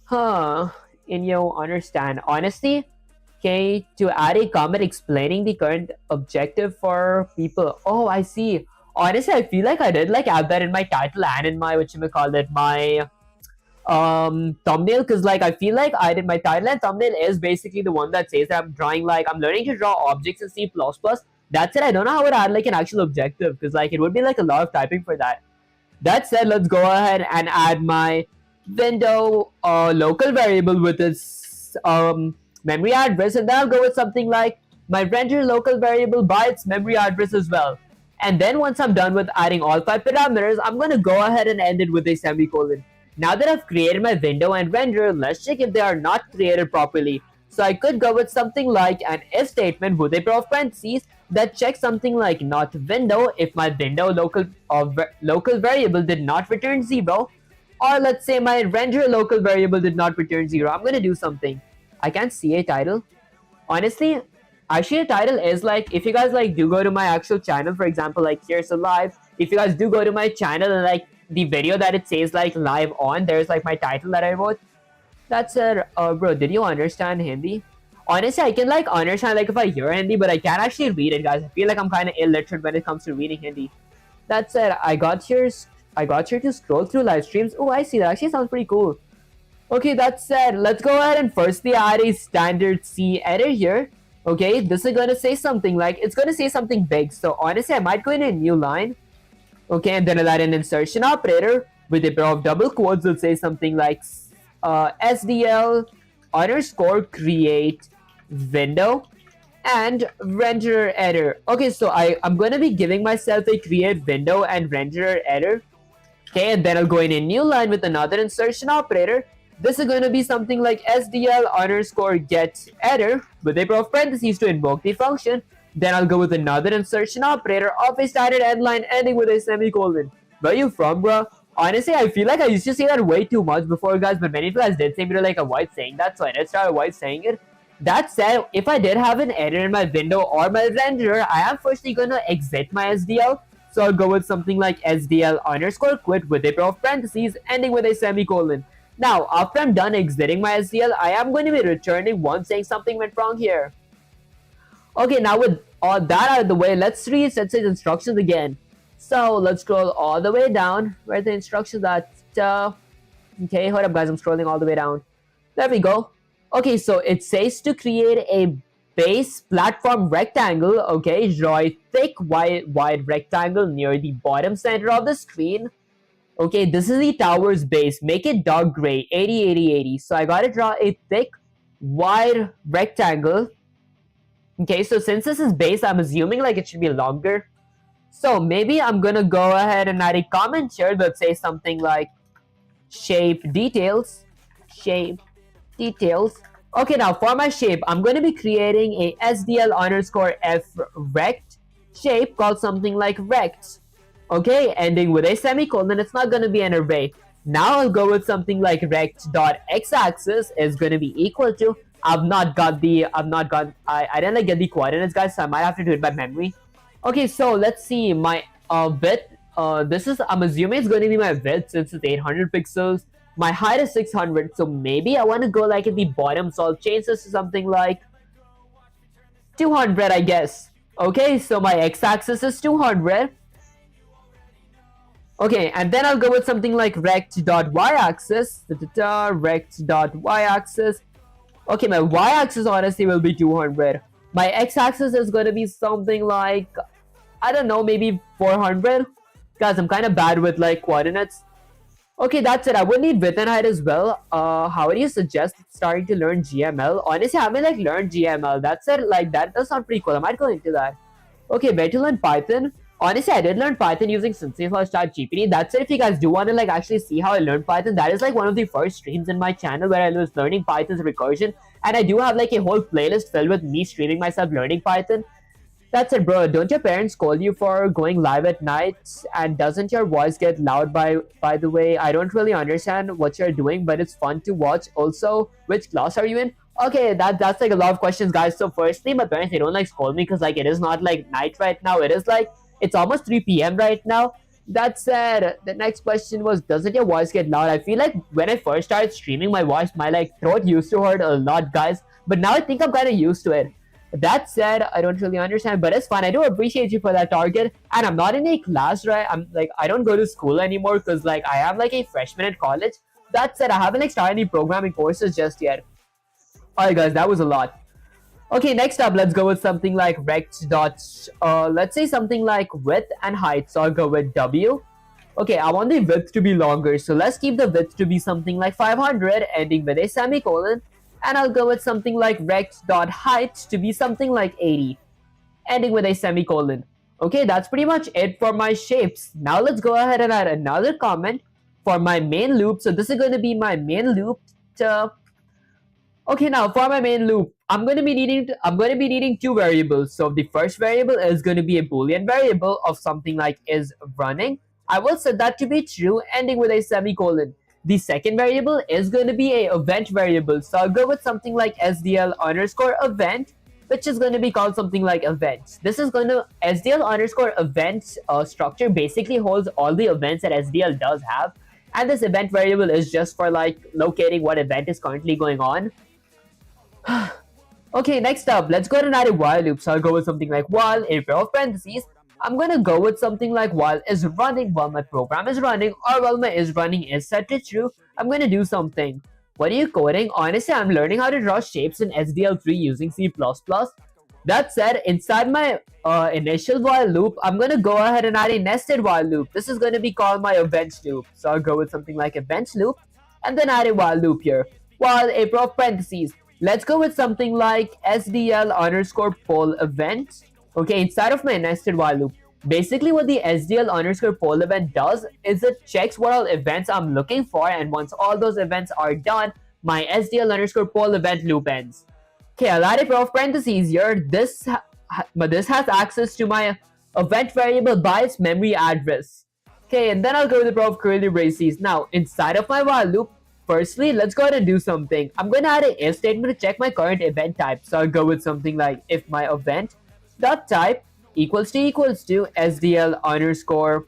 Huh, and you understand. Honestly, okay, to add a comment explaining the current objective for people. Oh, I see. Honestly, I feel like I did like add that in my title and in my whatchamacallit, my thumbnail, because like I feel like I did my title and thumbnail is basically the one that says that I'm drawing like I'm learning to draw objects in C++. That's it. I don't know how I would add like an actual objective because like it would be like a lot of typing for that. That said, let's go ahead and add my window local variable with its memory address, and then I'll go with something like my render local variable by its memory address as well. And then once I'm done with adding all 5 parameters, I'm going to go ahead and end it with a semicolon. Now that I've created my window and renderer, let's check if they are not created properly. So I could go with something like an if statement with a pair of parentheses that checks something like not window if my window local variable did not return 0, or let's say my render local variable did not return 0. I'm gonna do something. I can't see a title. Honestly, actually a title is like, if you guys like do go to my actual channel, for example, like here's a live. If you guys do go to my channel and like the video that it says like live on, there's like my title that I wrote. That's it. Bro, did you understand Hindi? Honestly, I can like understand like if I hear Hindi, but I can't actually read it, guys. I feel like I'm kind of illiterate when it comes to reading Hindi. That said, I got here to scroll through live streams. Oh, I see. That actually sounds pretty cool. Okay, that said, let's go ahead and firstly add a standard C edit here. Okay, this is gonna say something like, it's gonna say something big. So honestly, I might go in a new line. Okay, and then I'll add an insertion operator with a pair of double quotes. Will say something like SDL underscore create window and renderer error. Okay, so I'm going to be giving myself a create window and renderer error. Okay, and then I'll go in a new line with another insertion operator. This is going to be something like SDL underscore get error with a pair of parentheses to invoke the function. Then I'll go with another insertion operator of a standard end line ending with a semicolon. Where you from, bro? Honestly, I feel like I used to say that way too much before, guys, but many of you guys did say me to like avoid saying that, so I did start avoid saying it. That said, if I did have an error in my window or my renderer, I am firstly gonna exit my SDL. So I'll go with something like SDL underscore quit with a pair of parentheses ending with a semicolon. Now, after I'm done exiting my SDL, I am going to be returning one saying something went wrong here. Okay, now with all that out of the way, let's read its instructions again. So let's scroll all the way down. Where the instructions at? Okay, hold up, guys. I'm scrolling all the way down. There we go. Okay, so it says to create a base platform rectangle. Okay, draw a thick wide rectangle near the bottom center of the screen. Okay, this is the tower's base. Make it dark gray, 80, 80, 80. So I gotta draw a thick, wide rectangle. Okay, so since this is base, I'm assuming like it should be longer. So maybe I'm gonna go ahead and add a comment here that says something like shape details. Shape details. Okay, now for my shape, I'm gonna be creating a SDL underscore F rect shape called something like rect. Okay, ending with a semicolon. It's not gonna be an array. Now I'll go with something like rect.x-axis is gonna be equal to. I didn't like get the coordinates, guys, so I might have to do it by memory. Okay, so let's see my width. This is, I'm assuming it's going to be my width since it's 800 pixels. My height is 600, so maybe I want to go like at the bottom, so I'll change this to something like 200, I guess. Okay, so my x-axis is 200. Okay, and then I'll go with something like rect.y-axis. Rect.y-axis. Okay, my y-axis honestly will be 200. My x-axis is going to be something like, I don't know, maybe 400. Guys, I'm kind of bad with like coordinates. Okay, that's it. I would need width and height as well. How would you suggest starting to learn GML? Honestly, I haven't like learned GML. That's it. Like that does sound pretty cool. I might go into that. Okay, where to learn Python? Honestly, I did learn Python using Sensei for ChatGPT. That's it. If you guys do want to like actually see how I learned Python, that is like one of the first streams in my channel where I was learning Python's recursion. And I do have like a whole playlist filled with me streaming myself learning Python. That's it, bro. Don't your parents scold you for going live at night? And doesn't your voice get loud by the way? I don't really understand what you're doing, but it's fun to watch. Also, which class are you in? Okay, that's like a lot of questions, guys. So firstly, my parents, they don't like scold me because like it is not like night right now. It is like it's almost 3 p.m. right now. That said, the next question was, doesn't your voice get loud? I feel like when I first started streaming my voice, my like throat used to hurt a lot, guys. But now I think I'm kind of used to it. That said, I don't really understand, but it's fine. I do appreciate you for that target. And I'm not in a class, right? I'm like, I don't go to school anymore because like I am like a freshman in college. That said, I haven't like started any programming courses just yet. Alright guys, that was a lot. Okay, next up, let's go with something like rect dot, let's say something like width and height. So I'll go with W. Okay, I want the width to be longer, so let's keep the width to be something like 500, ending with a semicolon. And I'll go with something like rect.height to be something like 80, ending with a semicolon. Okay, that's pretty much it for my shapes. Now let's go ahead and add another comment for my main loop. So this is going to be my main loop. Okay, now for my main loop, I'm going to be needing two variables. So the first variable is going to be a boolean variable of something like is running. I will set that to be true, ending with a semicolon. The second variable is going to be a event variable. So I'll go with something like SDL underscore event, which is going to be called something like events. This is going to SDL underscore event structure basically holds all the events that SDL does have. And this event variable is just for like locating what event is currently going on. Okay, next up, let's go ahead and add a while loop. So I'll go with something like while, in a pair of parentheses. I'm going to go with something like while is running, while my program is running, or while my is running is set to true, I'm going to do something. What are you coding? Honestly, I'm learning how to draw shapes in SDL3 using C++. That said, inside my initial while loop, I'm going to go ahead and add a nested while loop. This is going to be called my event loop. So I'll go with something like event loop, and then add a while loop here. While a pair of parentheses. Let's go with something like SDL underscore poll event. Okay, inside of my nested while loop. Basically, what the SDL underscore poll event does is it checks what all events I'm looking for, and once all those events are done, my SDL underscore poll event loop ends. Okay, I'll add a pair of parentheses here. This has access to my event variable by its memory address. Okay, and then I'll go with a pair of curly braces. Now, inside of my while loop, firstly, let's go ahead and do something. I'm going to add an if statement to check my current event type. So I'll go with something like if my event dot type equals to SDL underscore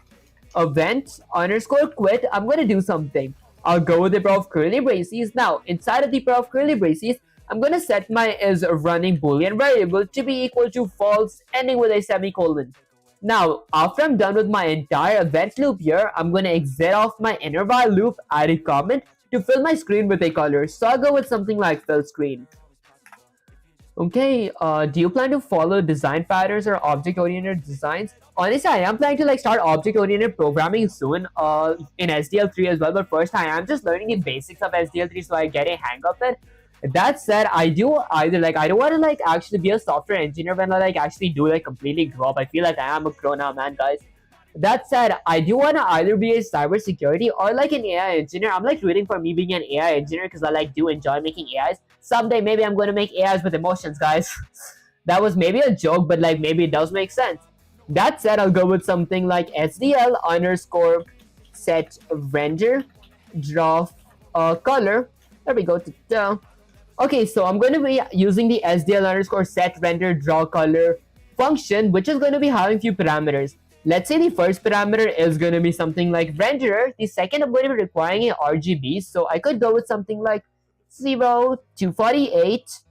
event underscore quit, I'm going to do something. I'll go with the pair of curly braces. Now, inside of the pair of curly braces, I'm going to set my is running boolean variable to be equal to false, ending with a semicolon. Now, after I'm done with my entire event loop here, I'm going to exit off my inner while loop, add a comment to fill my screen with a color. So I'll go with something like fill screen. Okay, do you plan to follow design patterns or object-oriented designs? Honestly, I am planning to like start object-oriented programming soon in SDL3 as well. But first, I am just learning the basics of SDL3 so I get a hang of it. That said, I do either like I don't want to like actually be a software engineer when I like actually do like completely grow up. I feel like I am a grown up man, guys. That said, I do want to either be a cybersecurity or like an AI engineer. I'm like rooting for me being an AI engineer because I like do enjoy making AIs. Someday maybe I'm going to make AIs with emotions, guys. That was maybe a joke, but like maybe it does make sense. That said, I'll go with something like SDL underscore set render draw color. There we go. Okay, so I'm going to be using the SDL underscore set render draw color function which is going to be having few parameters. Let's say the first parameter is going to be something like renderer. The second, I'm going to be requiring a RGB, so I could go with something like 0, 248,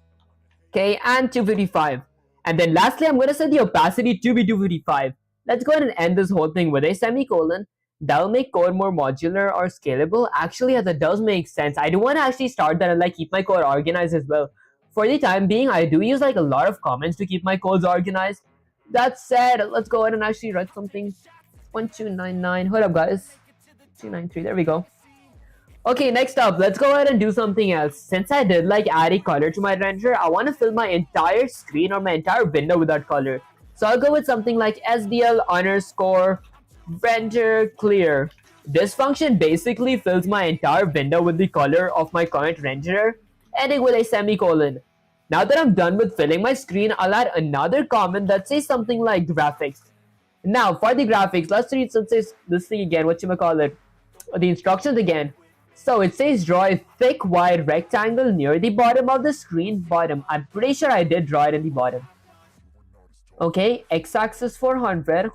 okay, and 255. And then lastly, I'm going to set the opacity to be 255. Let's go ahead and end this whole thing with a semicolon. That'll make code more modular or scalable. Actually, yeah, that does make sense. I do want to actually start that and like keep my code organized as well. For the time being, I do use like a lot of comments to keep my codes organized. That said, let's go ahead and actually write something. 1299. Hold up, guys. 293. There we go. Okay, next up, let's go ahead and do something else. Since I did like add a color to my renderer, I want to fill my entire screen or my entire window with that color. So I'll go with something like SDL underscore render clear. This function basically fills my entire window with the color of my current renderer, ending with a semicolon. Now that I'm done with filling my screen, I'll add another comment that says something like graphics. Now for the graphics, let's read this thing again, whatchamacallit, the instructions again. So it says draw a thick wide rectangle near the bottom of the screen. Bottom, I'm pretty sure I did draw it in the bottom. Okay, x-axis 400,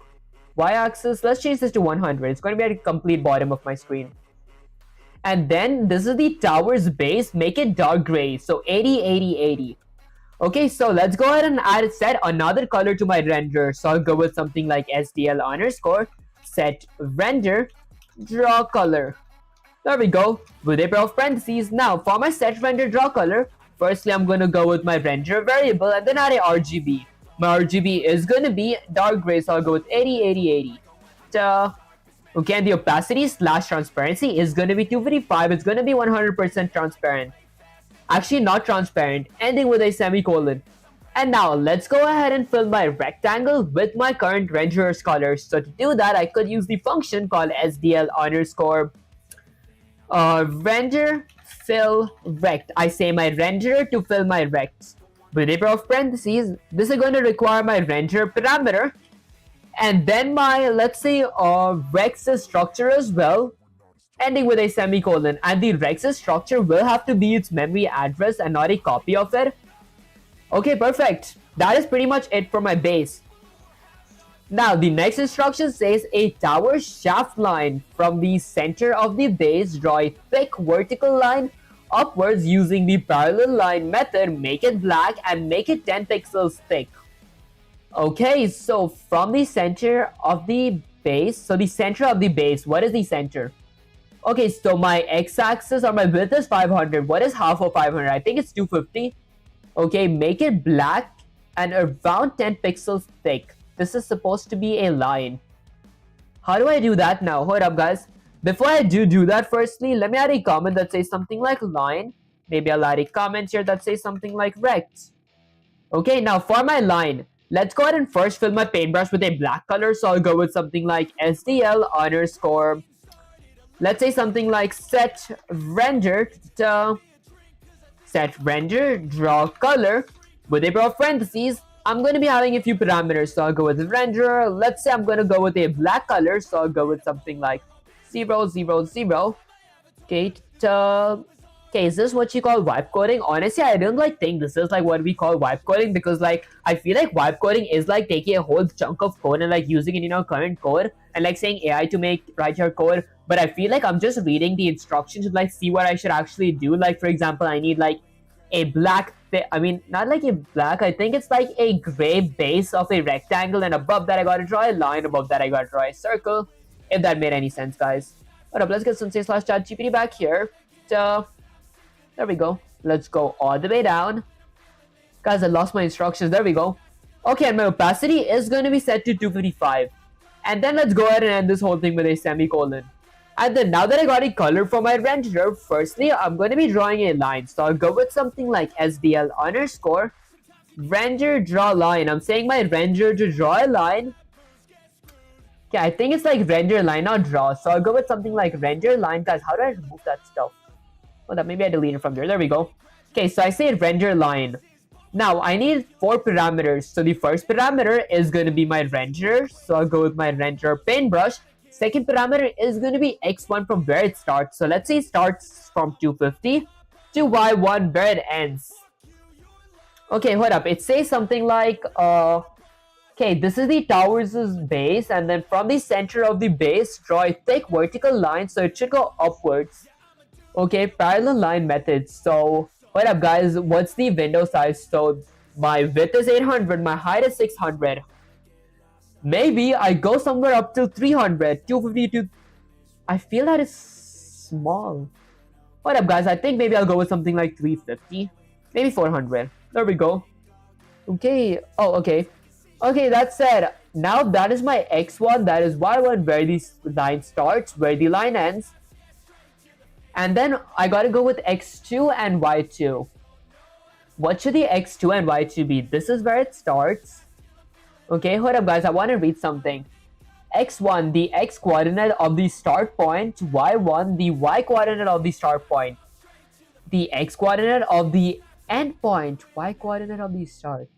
y-axis, let's change this to 100. It's going to be at the complete bottom of my screen. And then this is the tower's base, make it dark gray, so 80, 80, 80. Okay, so let's go ahead and set another color to my render. So I'll go with something like SDL underscore set render draw color. There we go, with a pair of parentheses. Now for my set render draw color, firstly I'm going to go with my render variable and then add a RGB. My RGB is going to be dark gray, so I'll go with 80, 80, 80. Okay, and the opacity slash transparency is going to be 255. It's going to be 100% transparent. Actually, not transparent, ending with a semicolon. And now, let's go ahead and fill my rectangle with my current renderer's color. So to do that, I could use the function called SDL underscore render fill rect. I say my renderer to fill my rect. With a pair of parentheses, this is going to require my renderer parameter. And then my, let's say, rex's structure as well, ending with a semicolon. And the rex's structure will have to be its memory address and not a copy of it. Okay, perfect. That is pretty much it for my base. Now, the next instruction says a tower shaft line from the center of the base. Draw a thick vertical line upwards using the parallel line method. Make it black and make it 10 pixels thick. Okay, so from the center of the base, so the center of the base, what is the center? Okay, so my x-axis or my width is 500. What is half of 500? I think it's 250. Okay, make it black and around 10 pixels thick. This is supposed to be a line. How do I do that now? Hold up, guys. Before I do that, firstly, let me add a comment that says something like line. Maybe I'll add a comment here that says something like rect. Okay, now for my line, let's go ahead and first fill my paintbrush with a black color. So I'll go with something like SDL underscore, let's say something like set render draw color with a pair of parentheses. I'm going to be having a few parameters, so I'll go with renderer. Let's say I'm going to go with a black color, so I'll go with something like 0, 0, 0. Okay, okay, is this what you call wipe coding? Honestly, I don't think this is like what we call wipe coding, because like I feel like wipe coding is like taking a whole chunk of code and like using it in your current code and like saying AI to write your code. But I feel like I'm just reading the instructions to like see what I should actually do. Like for example, I need like a black, I mean not like a black, I think it's like a gray base of a rectangle, and above that I gotta draw a line, above that I gotta draw a circle. If that made any sense, guys. Hold up, let's get sensei/ChatGPT back here. So there we go. Let's go all the way down. Guys, I lost my instructions. There we go. Okay, and my opacity is going to be set to 255. And then let's go ahead and end this whole thing with a semicolon. And then now that I got a color for my renderer, firstly, I'm going to be drawing a line. So I'll go with something like SDL underscore render draw line. I'm saying my render to draw a line. Okay, I think it's like render line, not draw. So I'll go with something like render line. Guys, how do I remove that stuff? Oh, that maybe I delete it from there. There we go. Okay, so I say render line. Now, I need 4 parameters. So the first parameter is going to be my renderer. So I'll go with my renderer paintbrush. Second parameter is going to be x1 from where it starts. So let's say it starts from 250 to y1 where it ends. Okay, hold up. It says something like Okay, this is the tower's base, and then from the center of the base, draw a thick vertical line so it should go upwards. Okay, parallel line method. So, what up, guys? What's the window size? So, my width is 800, my height is 600. Maybe I go somewhere up to 300, 250 to. I feel that is small. What up, guys? I think maybe I'll go with something like 350, maybe 400. There we go. Okay. Oh, okay. Okay, that said, now that is my x1, that is y1, where the line starts, where the line ends. And then I gotta go with x2 and y2. What should the x2 and y2 be? This is where it starts. Okay, hold up, guys. I want to read something. x1, the x coordinate of the start point. y1, the y coordinate of the start point. The x coordinate of the end point. Y coordinate of the start.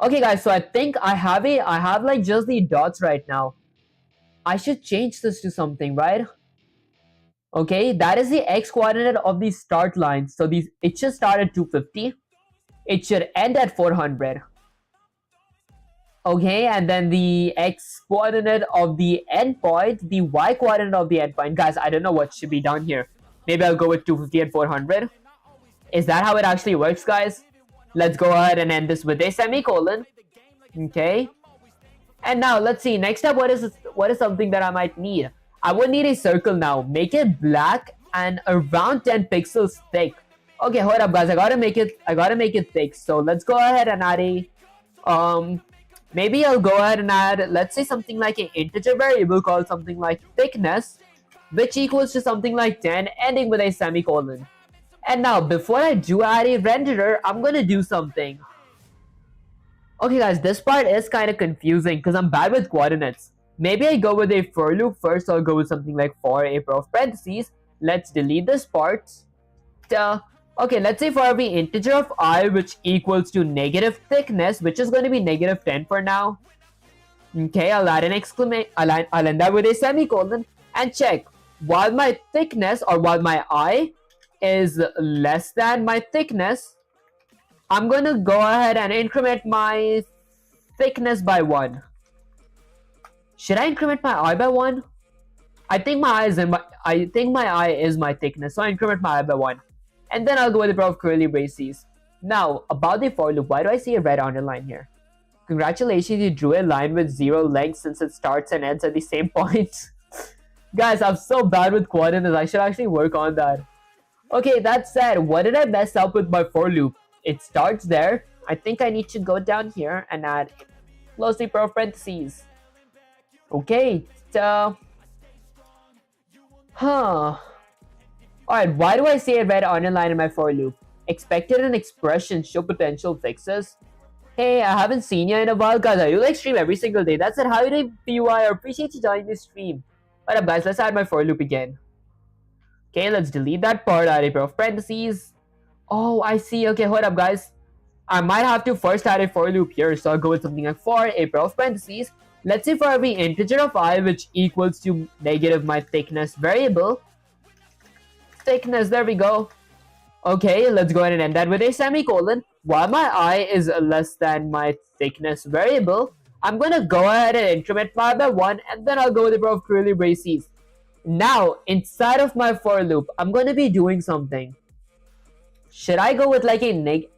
Okay, guys. So I think I have like just the dots right now. I should change this to something, right? Okay, that is the x coordinate of the start line. So it should start at 250. It should end at 400. Okay, and then the x coordinate of the endpoint, the y coordinate of the endpoint. Guys, I don't know what should be done here. Maybe I'll go with 250 and 400. Is that how it actually works, guys? Let's go ahead and end this with a semicolon. Okay. And now let's see. Next up, what is something that I might need? I would need a circle now. Make it black and around 10 pixels thick. Okay, hold up, guys. I gotta make it thick. So let's go ahead and add a maybe I'll go ahead and add, let's say, something like an integer variable called something like thickness, which equals to something like 10, ending with a semicolon. And now, before I do add a renderer, I'm gonna do something. Okay, guys, this part is kind of confusing because I'm bad with coordinates. Maybe I go with a for loop first, or I'll go with something like for a pair of parentheses. Let's delete this part. Okay, let's say for every integer of I which equals to negative thickness, which is going to be negative 10 for now. Okay, I'll add an exclamation. I'll end that with a semicolon and check. While my thickness, or while my I is less than my thickness, I'm going to go ahead and increment my thickness by 1. Should I increment my I by 1? I think my I is my thickness, so I increment my I by 1. And then I'll go with a pair of curly braces. Now, about the for loop, why do I see a red underline here? Congratulations, you drew a line with 0 length since it starts and ends at the same point. Guys, I'm so bad with coordinates. I should actually work on that. Okay, that said, what did I mess up with my for loop? It starts there. I think I need to go down here and add close the pair of parentheses. Okay, Alright, why do I see a red underline in my for loop? Expected an expression show potential fixes. Hey, I haven't seen you in a while, guys. I do like stream every single day. That's it. How you doing, PY? I appreciate you joining this stream. What up, guys? Let's add my for loop again. Okay, let's delete that part. Add a pair of parentheses. Oh, I see. Okay, hold up, guys. I might have to first add a for loop here. So I'll go with something like for a pair of parentheses. Let's say for every integer of I which equals to negative my thickness variable. Thickness, there we go. Okay, let's go ahead and end that with a semicolon. While my I is less than my thickness variable, I'm gonna go ahead and increment my by 1, and then I'll go with a pair of curly braces. Now, inside of my for loop, I'm gonna be doing something. Should I go with like a nested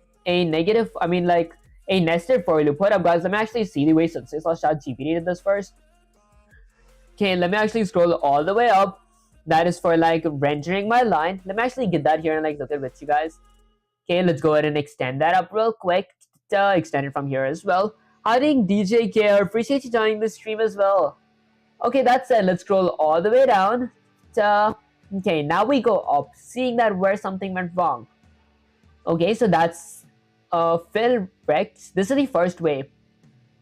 for loop? Hold up, guys. Let me actually see the way Subspace/GPT did this first. Okay, let me actually scroll all the way up. That is for like rendering my line. Let me actually get that here and like look at it with you guys. Okay, let's go ahead and extend that up real quick. Extend it from here as well. I think DJ Care, appreciate you joining the stream as well. Okay, that said, let's scroll all the way down. Okay, now we go up, seeing that where something went wrong. Okay, so that's fill rect. This is the first way.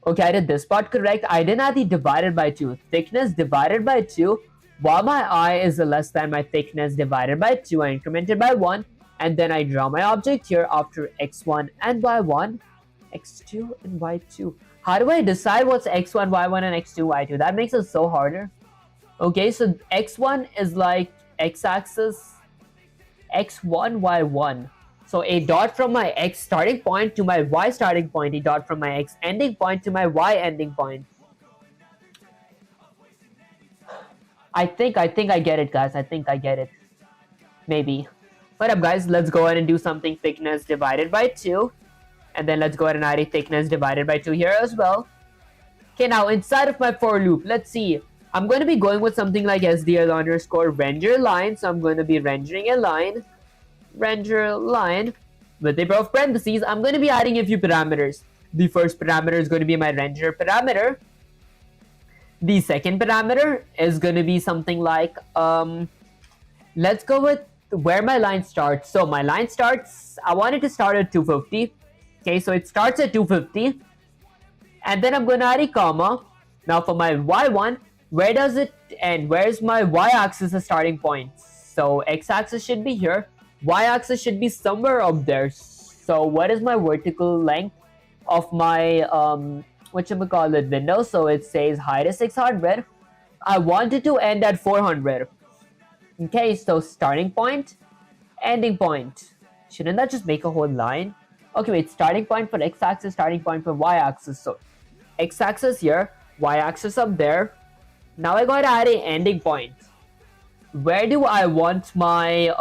Okay, I did this part correct. I didn't add the divided by 2. Thickness divided by 2. While my I is less than my thickness divided by 2, I incremented by 1. And then I draw my object here after x1 and y1, x2 and y2. How do I decide what's x1, y1 and x2, y2? That makes it so harder. Okay, so x1 is like x-axis, x1, y1. So a dot from my x starting point to my y starting point, a dot from my x ending point to my y ending point. I think I get it, guys. I think I get it. Maybe. What up, guys? Let's go ahead and do something thickness divided by 2. And then let's go ahead and add a thickness divided by 2 here as well. Okay, now inside of my for loop, let's see. I'm going to be going with something like SDL underscore render line. So I'm going to be rendering a line. Render line. With a pair of parentheses, I'm going to be adding a few parameters. The first parameter is going to be my render parameter. The second parameter is going to be something like, let's go with where my line starts. So my line starts, I want it to start at 250. Okay, so it starts at 250. And then I'm going to add a comma. Now for my y1, where does it end? Where's my y-axis a starting point? So x-axis should be here. Y-axis should be somewhere up there. So what is my vertical length of my whatchamacallit window? So it says height is 600. I want it to end at 400. Okay, so starting point, ending point. Shouldn't that just make a whole line? Okay, wait, starting point for x-axis, starting point for y-axis. So x-axis here, y-axis up there. Now I gotta add an ending point. Where do I want my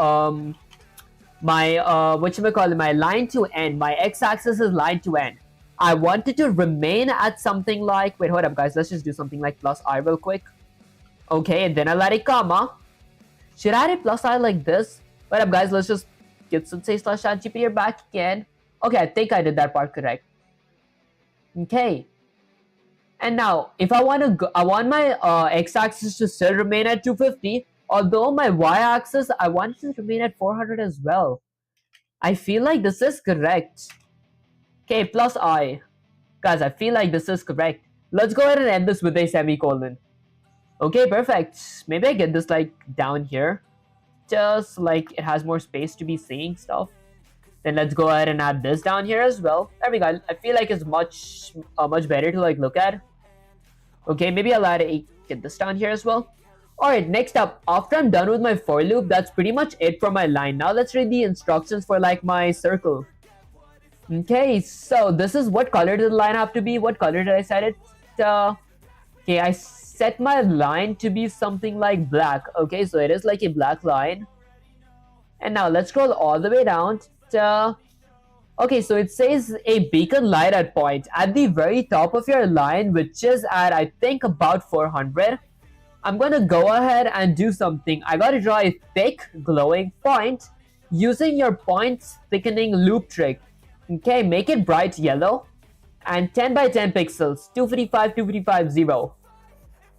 my line to end? My x-axis is line to end. I want it to remain at something like, wait, hold up, guys. Let's just do something like plus I real quick. Okay, and then I'll add a comma. Should I add a plus I like this? What up, guys? Let's just get some say slash ChatGPT here back again. Okay, I think I did that part correct. Okay. And now, if I want to go, I want my x-axis to still remain at 250. Although my y-axis, I want it to remain at 400 as well. I feel like this is correct. Okay, plus I. Guys, I feel like this is correct. Let's go ahead and end this with a semicolon. Okay, perfect. Maybe I get this like down here. Just like it has more space to be seeing stuff. Then let's go ahead and add this down here as well. There we go. I feel like it's much better to like look at. Okay, maybe I'll get this down here as well. Alright, next up, after I'm done with my for loop, that's pretty much it for my line. Now let's read the instructions for like my circle. Okay, so this is what color did the line have to be? What color did I set it? Okay, I set my line to be something like black. Okay, so it is like a black line. And now let's scroll all the way down. Okay, so it says a beacon light at point at the very top of your line, which is at I think about 400. I'm gonna go ahead and do something. I gotta draw a thick glowing point using your points thickening loop trick. Okay, make it bright yellow and 10 by 10 pixels, 255, 255, 0.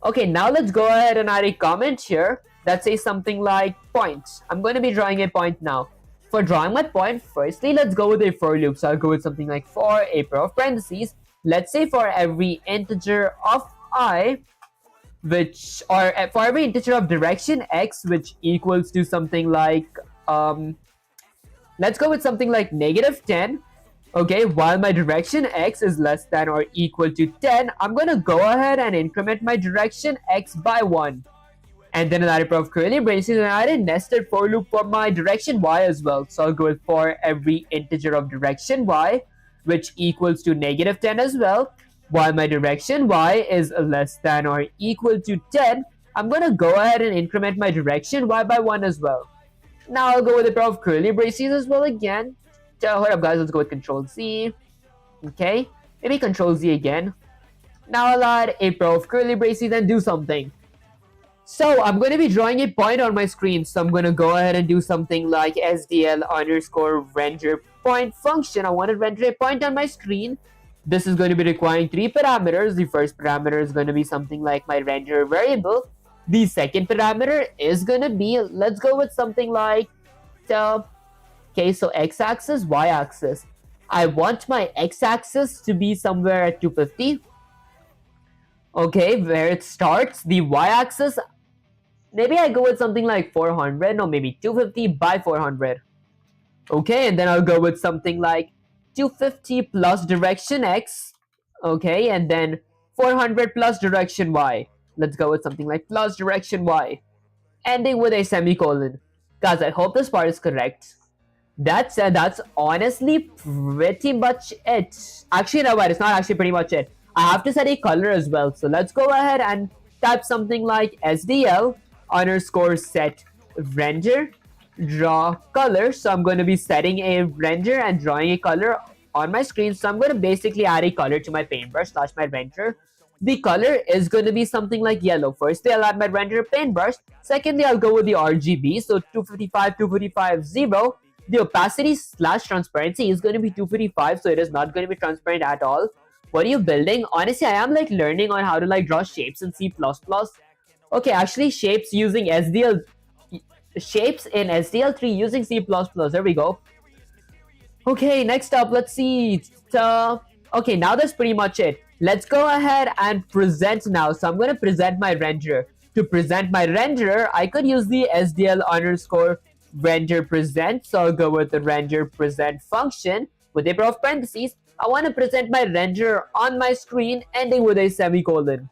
Okay, now let's go ahead and add a comment here that says something like point. I'm going to be drawing a point now. For drawing my point, firstly, let's go with a for loop. So I'll go with something like for a pair of parentheses. Let's say for every integer of I, which, or for every integer of direction x, which equals to something like, let's go with something like -10. Okay, while my direction x is less than or equal to 10, I'm going to go ahead and increment my direction x by 1. And then another pair of curly braces, and I add a nested for loop for my direction y as well. So I'll go with for every integer of direction y, which equals to -10 as well. While my direction y is less than or equal to 10, I'm going to go ahead and increment my direction y by 1 as well. Now I'll go with a pair of curly braces as well again. Hold up, guys, let's go with Control Z. Okay, maybe Control Z again. Now I'll add a pair of curly braces and do something. So I'm going to be drawing a point on my screen. So I'm going to go ahead and do something like SDL underscore render point function. I want to render a point on my screen. This is going to be requiring 3 parameters. The first parameter is going to be something like my render variable. The second parameter is going to be, let's go with something like, okay, so x-axis, y-axis. I want my x-axis to be somewhere at 250. Okay, where it starts. The y-axis, maybe I go with something like 400, no, maybe 250 by 400. Okay, and then I'll go with something like 250 plus direction x. Okay, and then 400 plus direction y. Let's go with something like plus direction y. Ending with a semicolon. Guys, I hope this part is correct. That's honestly pretty much it. Actually, no, but it's not actually pretty much it. I have to set a color as well. So let's go ahead and type something like SDL underscore set render draw color. So I'm going to be setting a render and drawing a color on my screen. So I'm going to basically add a color to my paintbrush slash my render. The color is going to be something like yellow. Firstly, I'll add my render paintbrush. Secondly, I'll go with the RGB. So 255, 255, 0. The opacity slash transparency is going to be 255, so it is not going to be transparent at all. What are you building? Honestly, I am like learning on how to like draw shapes in C++. Okay, actually shapes using SDL shapes in SDL3 using C++. There we go. Okay, next up, let's see. Okay, now that's pretty much it. Let's go ahead and present now. So I'm going to present my renderer. To present my renderer, I could use the SDL underscore render present. So I'll go with the render present function with a pair of parentheses. I want to present my renderer on my screen ending with a semicolon.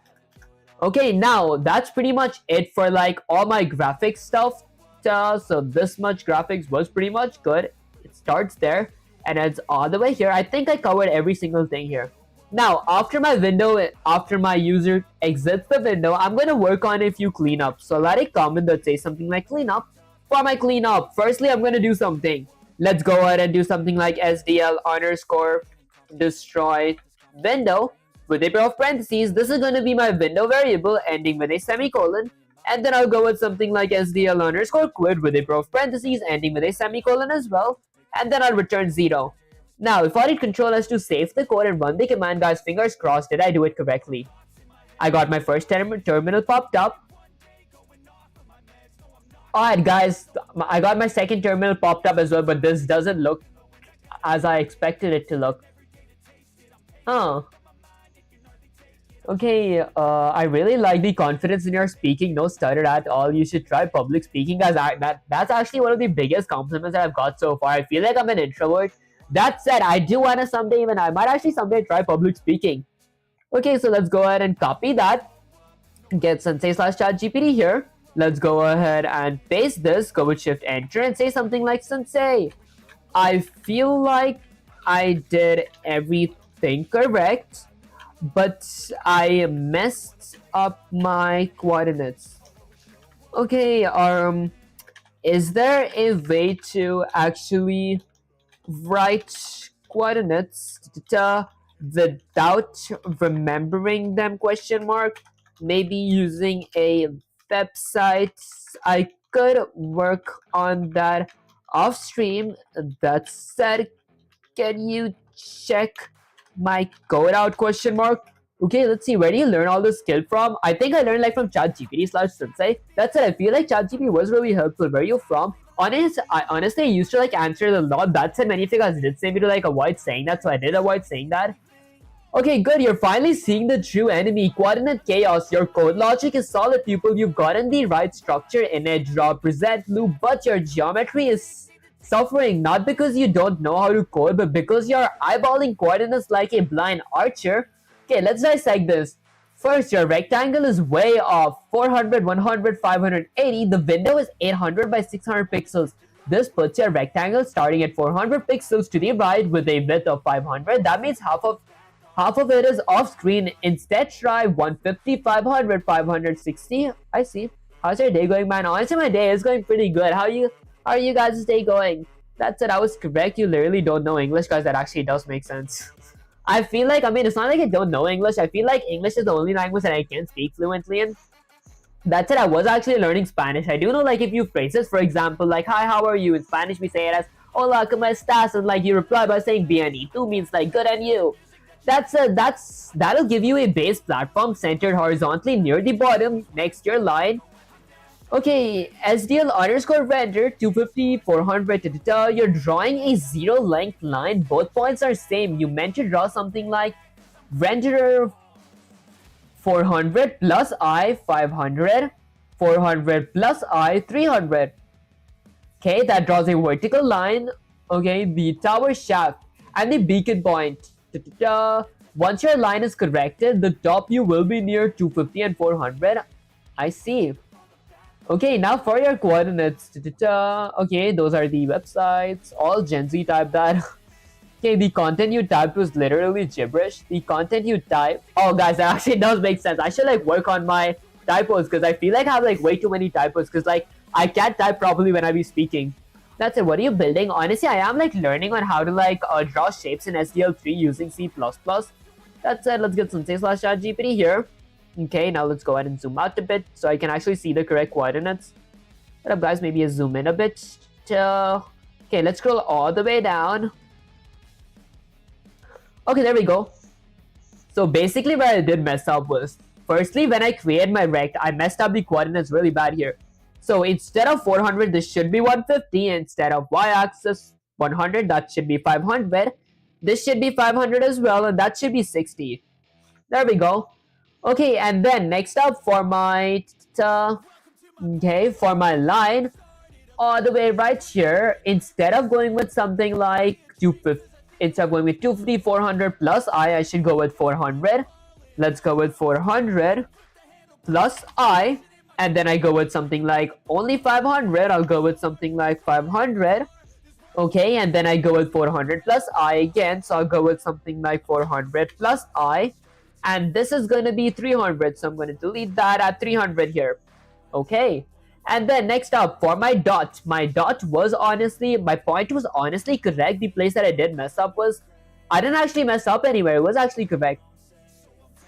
Okay, now that's pretty much it for like all my graphics stuff. So this much graphics was pretty much good. It starts there and it's all the way here. I think I covered every single thing here. Now, after my user exits the window, I'm going to work on a few cleanups. So let a comment that says something like cleanup. For my cleanup, firstly, I'm going to do something. Let's go ahead and do something like SDL underscore destroy window with a pair of parentheses. This is going to be my window variable ending with a semicolon. And then I'll go with something like SDL underscore quit with a pair of parentheses ending with a semicolon as well. And then I'll return 0. Now, if I hit Control S to save the code and run the command, guys, fingers crossed, did I do it correctly? I got my first terminal popped up. Alright, guys, I got my second terminal popped up as well, but this doesn't look as I expected it to look. Huh. Okay, I really like the confidence in your speaking. No stutter at all. You should try public speaking, guys. That's actually one of the biggest compliments that I've got so far. I feel like I'm an introvert. That said, I do want to someday, even I might actually someday try public speaking. Okay, so let's go ahead and copy that. Get sensei slash chat GPT here. Let's go ahead and paste this. Go with shift enter and say something like sensei. I feel like I did everything correct, but I messed up my coordinates. Okay, is there a way to actually write coordinates without remembering them, question mark? Maybe using a website. I could work on that off stream. That said, can you check my code out, question mark? Okay, let's see, where do you learn all this skill from? I think I learned like from ChatGPT slash Sensei. That's it. I feel like ChatGPT was really helpful. Where are you from? Honestly, I used to like answer it a lot. That said, many of you guys did say me to like avoid saying that, so I did avoid saying that. Okay, good. You're finally seeing the true enemy. Coordinate chaos. Your code logic is solid, people. You've gotten the right structure in a draw present loop, but your geometry is suffering, not because you don't know how to code, but because you're eyeballing coordinates like a blind archer. Okay, let's dissect this. First, your rectangle is way off. 400, 100, 580. The window is 800 by 600 pixels. This puts your rectangle starting at 400 pixels to the right with a width of 500. That means half of it is off screen. Instead, try 150, 500, 560. I see. How's your day going, man? Honestly, my day is going pretty good. How are you guys' day going? That's it. I was correct. You literally don't know English, guys. That actually does make sense. I feel like, it's not like I don't know English. I feel like English is the only language that I can speak fluently in. That's it. I was actually learning Spanish. I do know like a few phrases. For example, like, hi, how are you? In Spanish, we say it as, hola, ¿cómo estás? And like, you reply by saying, bien, y tú means like, good, and you. That'll give you a base platform centered horizontally near the bottom next to your line. Okay, SDL underscore render 250, 400, you're drawing a zero length line. Both points are same. You meant to draw something like renderer 400 plus I 500, 400 plus I 300. Okay, that draws a vertical line. Okay, the tower shaft and the beacon point. Once your line is corrected, the top view will be near 250 and 400. I see. Okay, now for your coordinates. Okay, those are the websites. All Gen Z type that. Okay, the content you typed was literally gibberish. The content you type. Oh, guys, that actually does make sense. I should like work on my typos because I feel like I have like way too many typos because like I can't type properly when I be speaking. That's it. What are you building? Honestly, I am like learning on how to like draw shapes in SDL3 using C++. That's it. Let's get some say/ChatGPT here. Okay, now let's go ahead and zoom out a bit so I can actually see the correct coordinates. What up, guys? Maybe zoom in a bit. Okay, let's scroll all the way down. Okay, there we go. So basically where I did mess up was, firstly, when I created my rect, I messed up the coordinates really bad here. So instead of 400, this should be 150. Instead of y-axis 100, that should be 500. This should be 500 as well, and that should be 60. There we go. Okay, and then next up for my for my line, all the way right here, instead of going with something like 250, instead of going with 250, 400 plus I should go with 400. Let's go with 400 plus I, and then I go with something like only 500. I'll go with something like 500. Okay, and then I go with 400 plus I again, so I'll go with something like 400 plus I, and this is going to be 300, so I'm going to delete that at 300 here. Okay, and then next up for my dot was honestly, my point was honestly correct. The place that I did mess up was, I didn't actually mess up anywhere, it was actually correct.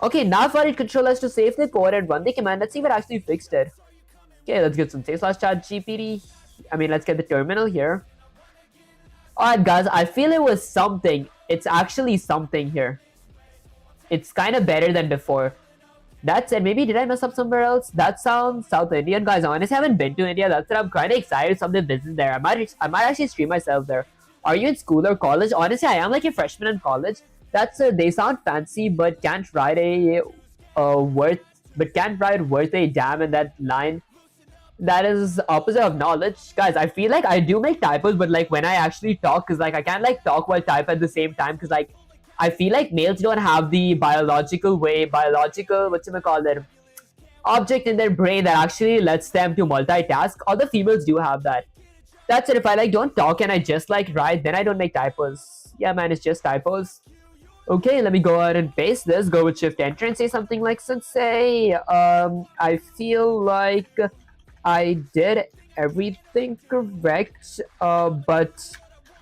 Okay, now if I hit Control S to save the code and run the command, let's see if it actually fixed it. Okay, let's get some say/ChatGPT. Let's get the terminal here. Alright guys, I feel it was something. It's actually something here. It's kind of better than before. That said, maybe did I mess up somewhere else? That sounds South Indian, guys. Honestly, I haven't been to India. That's it. I'm kind of excited some of the business there. I might actually stream myself there. Are you in school or college? Honestly, I am like a freshman in college. That's they sound fancy, but can't write worth a damn in that line. That is opposite of knowledge, guys. I feel like I do make typos, but like when I actually talk, cause like I can't like talk while type at the same time, cause like I feel like males don't have the biological object in their brain that actually lets them to multitask. All the females do have that. That's it. If I like don't talk and I just like write, then I don't make typos. Yeah, man, it's just typos. Okay, let me go ahead and paste this. Go with Shift Enter and say something like, Sensei, I feel like I did everything correct, but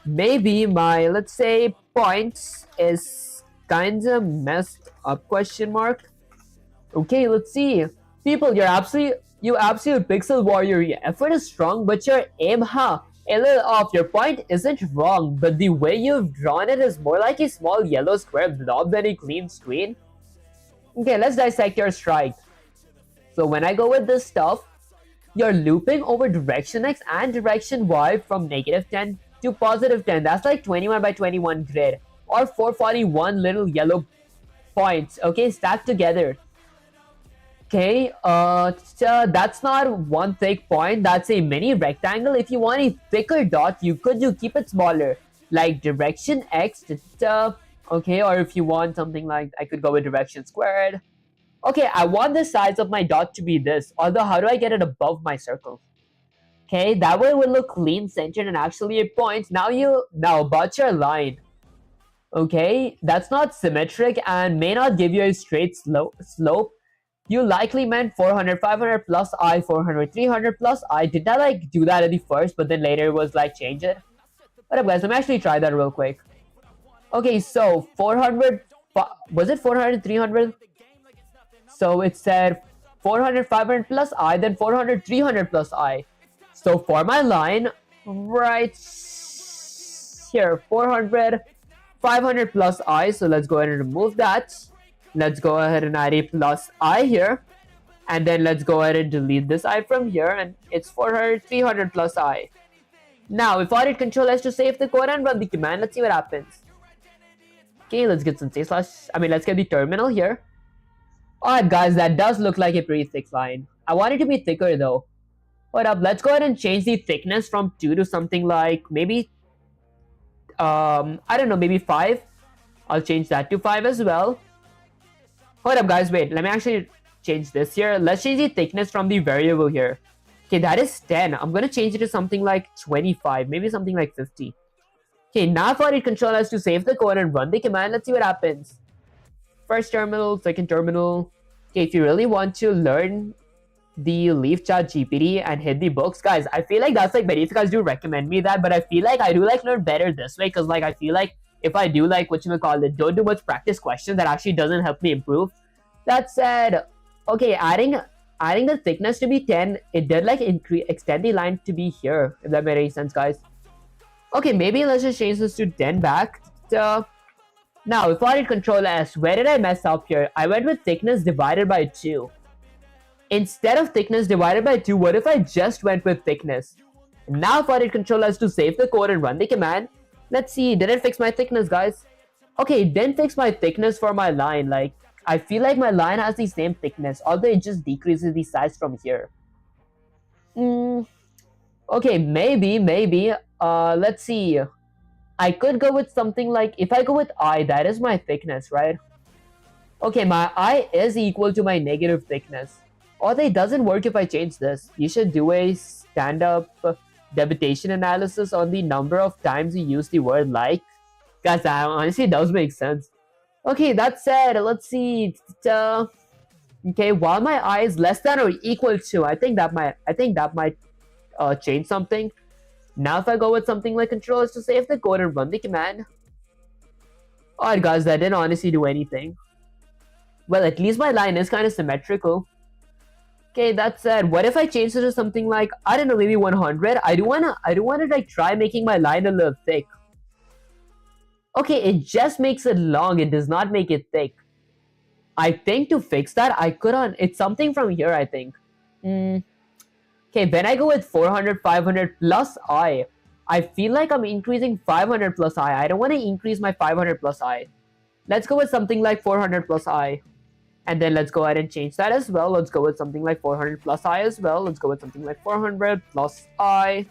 maybe my, let's say, points is kinda messed up, question mark. Okay, let's see. People, you absolute pixel warrior. Your effort is strong, but your aim, a little off. Your point isn't wrong, but the way you've drawn it is more like a small yellow square blob than a clean screen. Okay, let's dissect your strike. So when I go with this stuff, you're looping over direction X and direction Y from -10 to +10. That's like 21 by 21 grid, or 441 little yellow points, okay, stacked together. Okay, that's not one thick point, that's a mini rectangle. If you want a thicker dot, you could keep it smaller, like direction X, okay, or if you want something like, I could go with direction squared. Okay, I want the size of my dot to be this, although how do I get it above my circle? Okay, that way it will look clean centered and actually a point. Now about your line. Okay, that's not symmetric and may not give you a straight slope. You likely meant 400, 500 plus I, 400, 300 plus I. Did I like do that at the first, but then later it was like change it? What up guys, let me actually try that real quick. Okay, so 400, was it 400, 300? So it said 400, 500 plus I, then 400, 300 plus I. So for my line, right here, 400, 500 plus I. So let's go ahead and remove that. Let's go ahead and add a plus I here. And then let's go ahead and delete this I from here. And it's 400, 300 plus I. Now, if I hit Control S to save the code and run the command, let's see what happens. Okay, let's get some let's get the terminal here. Alright guys, that does look like a pretty thick line. I want it to be thicker though. Hold up, let's go ahead and change the thickness from 2 to something like maybe, I don't know, maybe 5. I'll change that to 5 as well. Hold up guys, wait, let me actually change this here. Let's change the thickness from the variable here. Okay, that is 10. I'm gonna change it to something like 25, maybe something like 50. Okay, now for it, Control has to save the code and run the command. Let's see what happens. First terminal, second terminal. Okay, if you really want to learn the leave chat GPT and hit the books, guys, I feel like that's like many of you guys do recommend me that, but I feel like I do like learn better this way, because like I feel like if I do like what you would call it, don't do much practice questions, that actually doesn't help me improve. That said, okay, adding the thickness to be 10, it did like extend the line to be here, if that made any sense, guys. Okay, maybe let's just change this to 10 back. Now, if I hit Control S, where did I mess up here? I went with thickness divided by 2. Instead of thickness divided by 2, what if I just went with thickness? Now, if I hit Control S to save the code and run the command, let's see, did it fix my thickness, guys? Okay, it didn't fix my thickness for my line. Like, I feel like my line has the same thickness, although it just decreases the size from here. Okay, maybe. Let's see. I could go with something like, if I go with I, that is my thickness, right? Okay, my I is equal to my negative thickness. Although it doesn't work if I change this. You should do a stand-up debitation analysis on the number of times you use the word like. Guys, that honestly does make sense. Okay, that said, let's see. Okay, while my I is less than or equal to, I think that might change something. Now if I go with something like Control is to save the code and run the command. Alright guys, that didn't honestly do anything. Well, at least my line is kind of symmetrical. Okay, that said, what if I change it to something like, I don't know, maybe 100? I do wanna like try making my line a little thick. Okay, it just makes it long, it does not make it thick. I think to fix that, I could it's something from here, I think. Okay, when I go with 400, 500 plus I feel like I'm increasing 500 plus I don't want to increase my 500 plus I. Let's go with something like 400 plus I. And then let's go ahead and change that as well. Let's go with something like 400 plus I as well. Let's go with something like 400 plus I.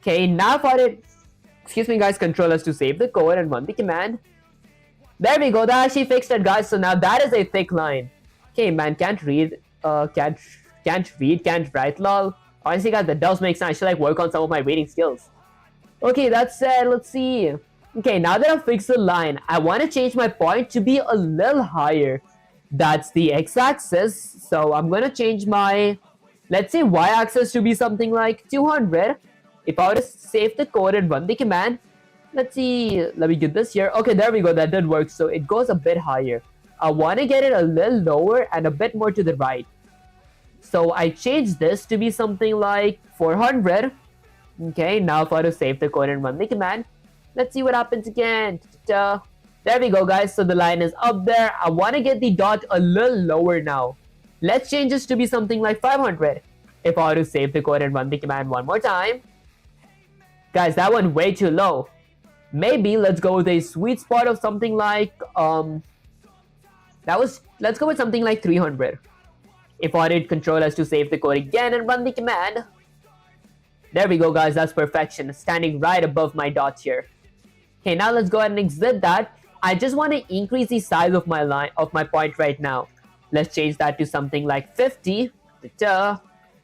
Okay, now for it, excuse me guys, Control S to save the code and run the command. There we go, that actually fixed it, guys. So now that is a thick line. Okay, man, can't read, can't write, lol. Honestly guys, that does make sense. I should like work on some of my reading skills. Okay, that said, let's see. Okay, now that I've fixed the line, I want to change my point to be a little higher. That's the x-axis. So I'm gonna change my, let's say, y-axis to be something like 200. If I were to save the code and run the command, let's see, let me get this here. Okay, there we go, that did work. So it goes a bit higher. I want to get it a little lower and a bit more to the right. So I changed this to be something like 400. Okay, now if I were to save the code and run the command, let's see what happens again. There we go, guys. So the line is up there. I want to get the dot a little lower now. Let's change this to be something like 500. If I were to save the code and run the command one more time. Guys, that went way too low. Maybe let's go with a sweet spot of something like, let's go with something like 300. If I did Control S to save the code again and run the command. There we go, guys. That's perfection. Standing right above my dot here. Okay, now let's go ahead and exit that. I just want to increase the size of my line, of my point right now. Let's change that to something like 50.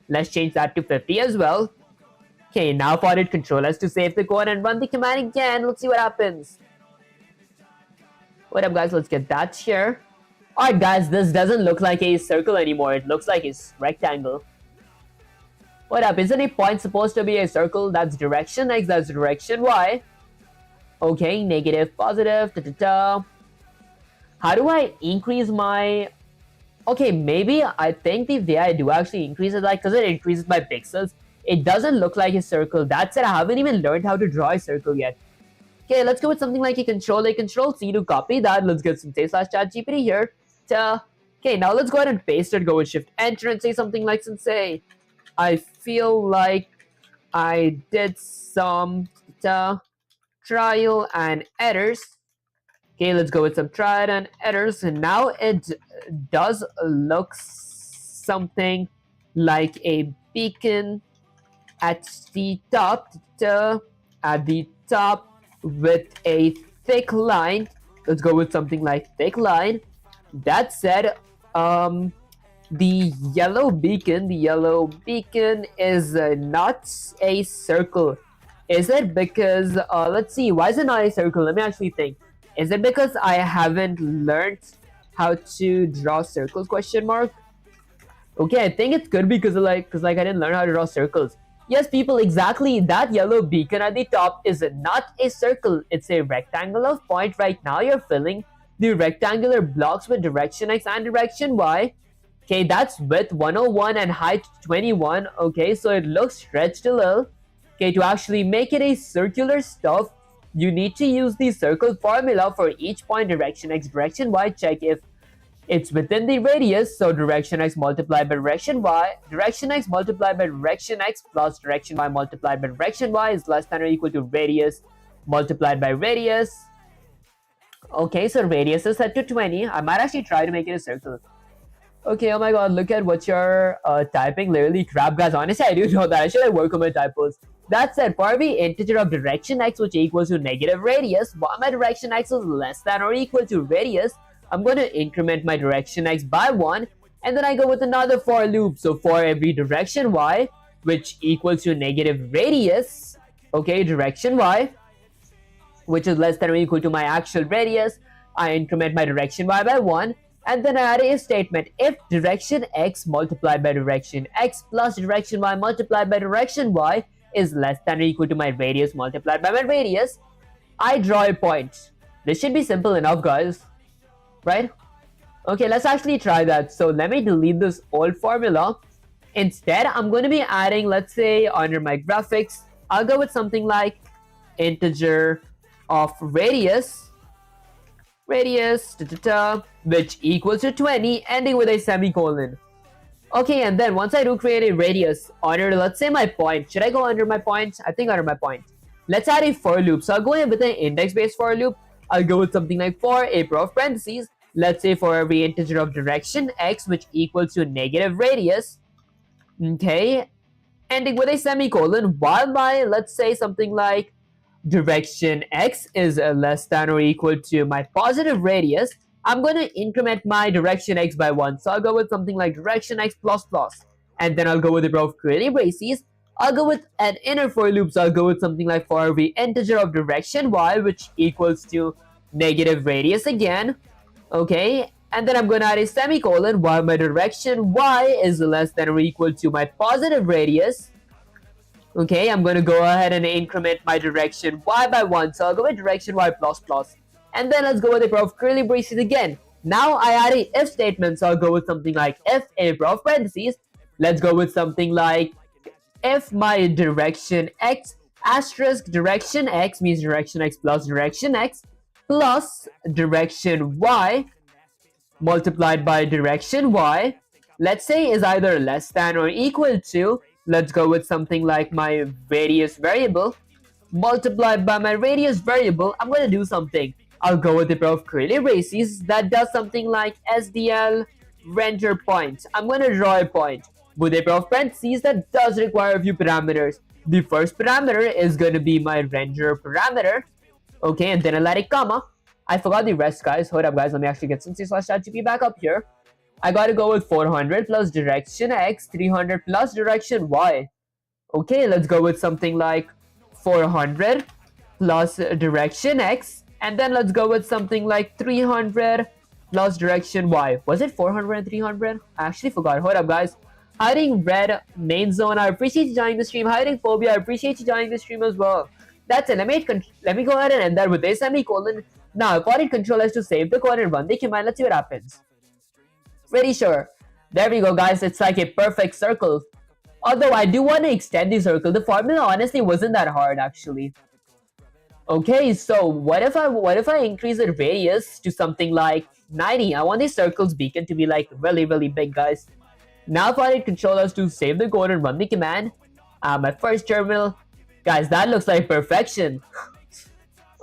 Let's change that to 50 as well. Okay, now for it, Control S to save the code and run the command again. Let's see what happens. What up, guys? Let's get that here. Alright, guys, this doesn't look like a circle anymore. It looks like a rectangle. What up? Isn't a point supposed to be a circle? That's direction X, that's direction Y. Okay, negative, positive, How do I increase my... Okay, maybe I think the way I do actually increase it, like, because it increases my pixels, it doesn't look like a circle. That said, I haven't even learned how to draw a circle yet. Okay, let's go with something like a control C to copy that. Let's get some say/ChatGPT here. Okay, now let's go ahead and paste it. Go with Shift Enter and say something like, say, I feel like I did some trial and errors. Okay, let's go with some trial and errors. And now it does look something like a beacon at the top, with a thick line. Let's go with something like thick line. That said, The yellow beacon is not a circle. Is it because, let's see, why is it not a circle? Let me actually think. Is it because I haven't learned how to draw circles, question mark? Okay, I think it's good because I didn't learn how to draw circles. Yes, people, exactly. That yellow beacon at the top is not a circle. It's a rectangle of point. Right now, you're filling the rectangular blocks with direction X and direction Y. Okay, that's width 101 and height 21. Okay, so it looks stretched a little. Okay, to actually make it a circular stuff, you need to use the circle formula for each point, direction X, direction Y. Check if it's within the radius, so direction X multiplied by direction Y. Direction X multiplied by direction X plus direction Y multiplied by direction Y is less than or equal to radius multiplied by radius. Okay, so radius is set to 20. I might actually try to make it a circle. Okay, oh my god, look at what you're typing. Literally crap, guys. Honestly, I do know that. I should work on my typos. That said, for every integer of direction x which equals to negative radius, while my direction x is less than or equal to radius, I'm going to increment my direction x by 1, and then I go with another for loop. So for every direction y, which equals to negative radius, okay, direction y, which is less than or equal to my actual radius, I increment my direction y by 1, and then I add a statement. If direction x multiplied by direction x plus direction y multiplied by direction y is less than or equal to my radius multiplied by my radius, I draw a point. This should be simple enough, guys. Right? Okay, let's actually try that. So let me delete this old formula. Instead, I'm going to be adding, let's say, under my graphics, I'll go with something like integer of radius, which equals to 20, ending with a semicolon. Okay, and then once I do create a radius under, let's say, my point, should I go under my point? I think under my point. Let's add a for loop. So I'll go in with an index-based for loop. I'll go with something like for a pair of parentheses. Let's say for every integer of direction x, which equals to negative radius. Okay, ending with a semicolon, while my, let's say, something like direction x is less than or equal to my positive radius, I'm going to increment my direction x by 1. So I'll go with something like direction x plus plus. And then I'll go with a pair of curly braces. I'll go with an inner for loop. So I'll go with something like for every integer of direction y, which equals to negative radius again. Okay. And then I'm going to add a semicolon while my direction y is less than or equal to my positive radius. Okay, I'm going to go ahead and increment my direction y by 1. So I'll go with direction y plus plus. And then let's go with a pair of curly braces again. Now I add a if statement. So I'll go with something like if a pair of parentheses. Let's go with something like if my direction x asterisk direction x means direction x plus direction direction y multiplied by direction y, let's say, is either less than or equal to, let's go with something like my radius variable multiplied by my radius variable. I'm going to do something. I'll go with a pair of curly braces that does something like SDL render point. I'm going to draw a point with a pair of parentheses that does require a few parameters. The first parameter is going to be my render parameter. Okay, and then I'll add a comma. I forgot the rest, guys. Hold up, guys. Let me actually get some c/chatgpt back up here. I gotta go with 400 plus direction x, 300 plus direction y. Okay, let's go with something like 400 plus direction x, and then let's go with something like 300 plus direction y. Was it 400 and 300? I actually forgot. Hold up, guys. Hiding red main zone, I appreciate you joining the stream. Hiding phobia, I appreciate you joining the stream as well. That's it. Let me go ahead and end that with a semicolon. Now, if I need Control S to save the code and run the command, let's see what happens. Pretty sure. There we go, guys. It's like a perfect circle. Although I do want to extend the circle. The formula honestly wasn't that hard, actually. Okay, so what if I increase the radius to something like 90? I want the circle's beacon to be like really, really big, guys. Now if I need Control S to save the code and run the command, my first terminal, guys, that looks like perfection.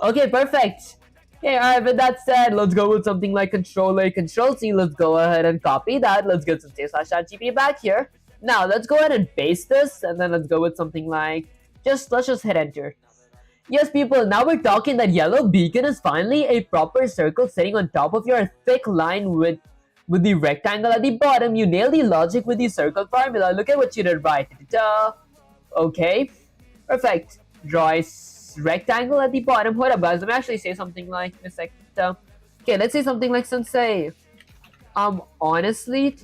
Okay, perfect. Okay, alright, with that said, let's go with something like Control-A, Control-C. Let's go ahead and copy that. Let's get some c/chatgpt back here. Now, let's go ahead and paste this, and then let's go with something like, let's just hit enter. Yes, people, now we're talking that yellow beacon is finally a proper circle sitting on top of your thick line with with the rectangle at the bottom. You nailed the logic with the circle formula. Look at what you did right. Ta-da. Okay, perfect. Draw a rectangle at the bottom. Hold up, guys. Let me actually say something like this. Okay, let's say something like sensei. Honestly,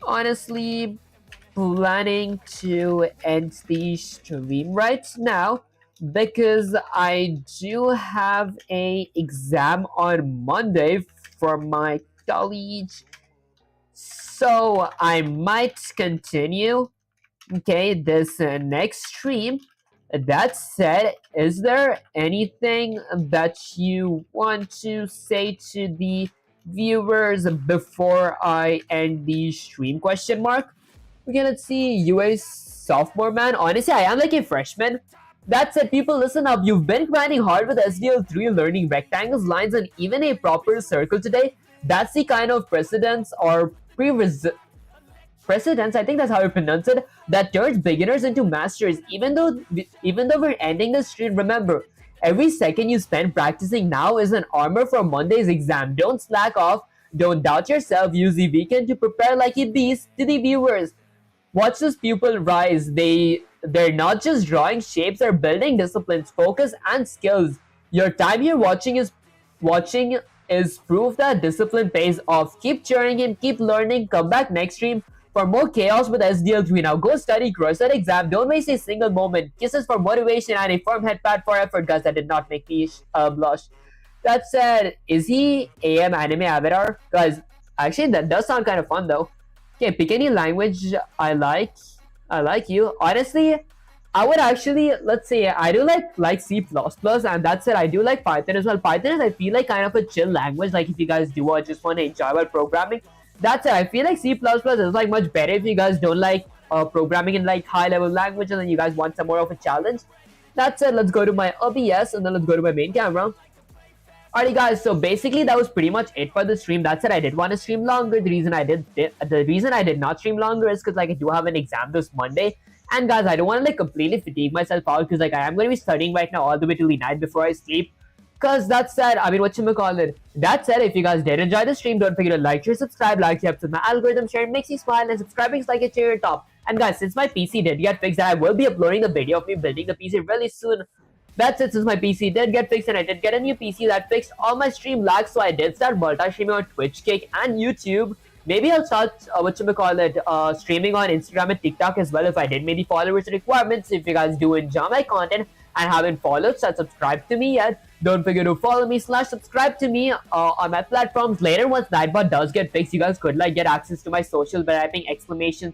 honestly, planning to end the stream right now because I do have a exam on Monday for my college. So I might continue, okay, this next stream. That said, is there anything that you want to say to the viewers before I end the stream? Question mark. Okay, let's see. You a sophomore, man? Honestly, I am like a freshman. That said, people, listen up. You've been grinding hard with SDL3, learning rectangles, lines, and even a proper circle today. That's the kind of precedence or precedence, I think that's how you pronounce it, that turns beginners into masters. Even though we're ending the stream, remember, every second you spend practicing now is an armor for Monday's exam. Don't slack off. Don't doubt yourself. Use the weekend to prepare like a beast. To the viewers, watch this pupil rise. They're not just drawing shapes, they're building disciplines, focus, and skills. Your time here watching is proof that discipline pays off. Keep cheering him, keep learning, come back next stream for more chaos with SDL3. Now go study, crush that exam, don't waste a single moment. Kisses for motivation and a firm head pat for effort. Guys, that did not make me blush. That said, is he AM anime avatar? Guys, actually that does sound kind of fun though. Okay, pick any language I like. I like you. Honestly, I would actually, let's say, I do like C++, and that's it. I do like Python as well. Python is, I feel like, kind of a chill language. Like if you guys do or just want to enjoy while programming, that's it. I feel like C++ is like much better if you guys don't like programming in like high level language and then you guys want some more of a challenge. That's it. Let's go to my OBS and then let's go to my main camera. Alrighty guys, so basically that was pretty much it for the stream. That's it. I did want to stream longer. The reason I did not stream longer is because like I do have an exam this Monday. And guys, I don't want to like completely fatigue myself out because like I am going to be studying right now all the way till the night before I sleep. Cause that said, I mean, whatchamacallit. That said, if you guys did enjoy the stream, don't forget to like, share, subscribe, like helps with my algorithm, share makes you smile, and subscribing is like a cherry top. And guys, since my PC did get fixed, I will be uploading the video of me building the PC really soon. That's it, since my PC did get fixed and I did get a new PC that fixed all my stream lag, so I did start multi-streaming on Twitch, Kick, and YouTube. Maybe I'll start, streaming on Instagram and TikTok as well if I did meet the followers requirements. If you guys do enjoy my content and haven't followed, so subscribe to me yet. Don't forget to follow me / subscribe to me on my platforms. Later, once Nightbot does get fixed, you guys could like get access to my socials by typing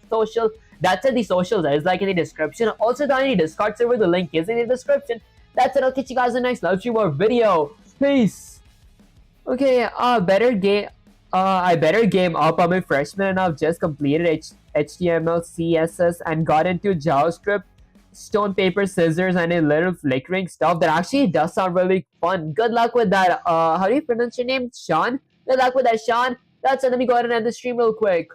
!social. That's it, the socials is like in the description. Also down in the Discord server, the link is in the description. That's it, I'll catch you guys in the next live stream or video. Peace. Okay, I better game up. I'm a freshman and I've just completed HTML, CSS, and got into JavaScript, stone, paper, scissors, and a little flickering stuff that actually does sound really fun. Good luck with that. How do you pronounce your name? Sean? Good luck with that, Sean. That's it. Let me go ahead and end the stream real quick.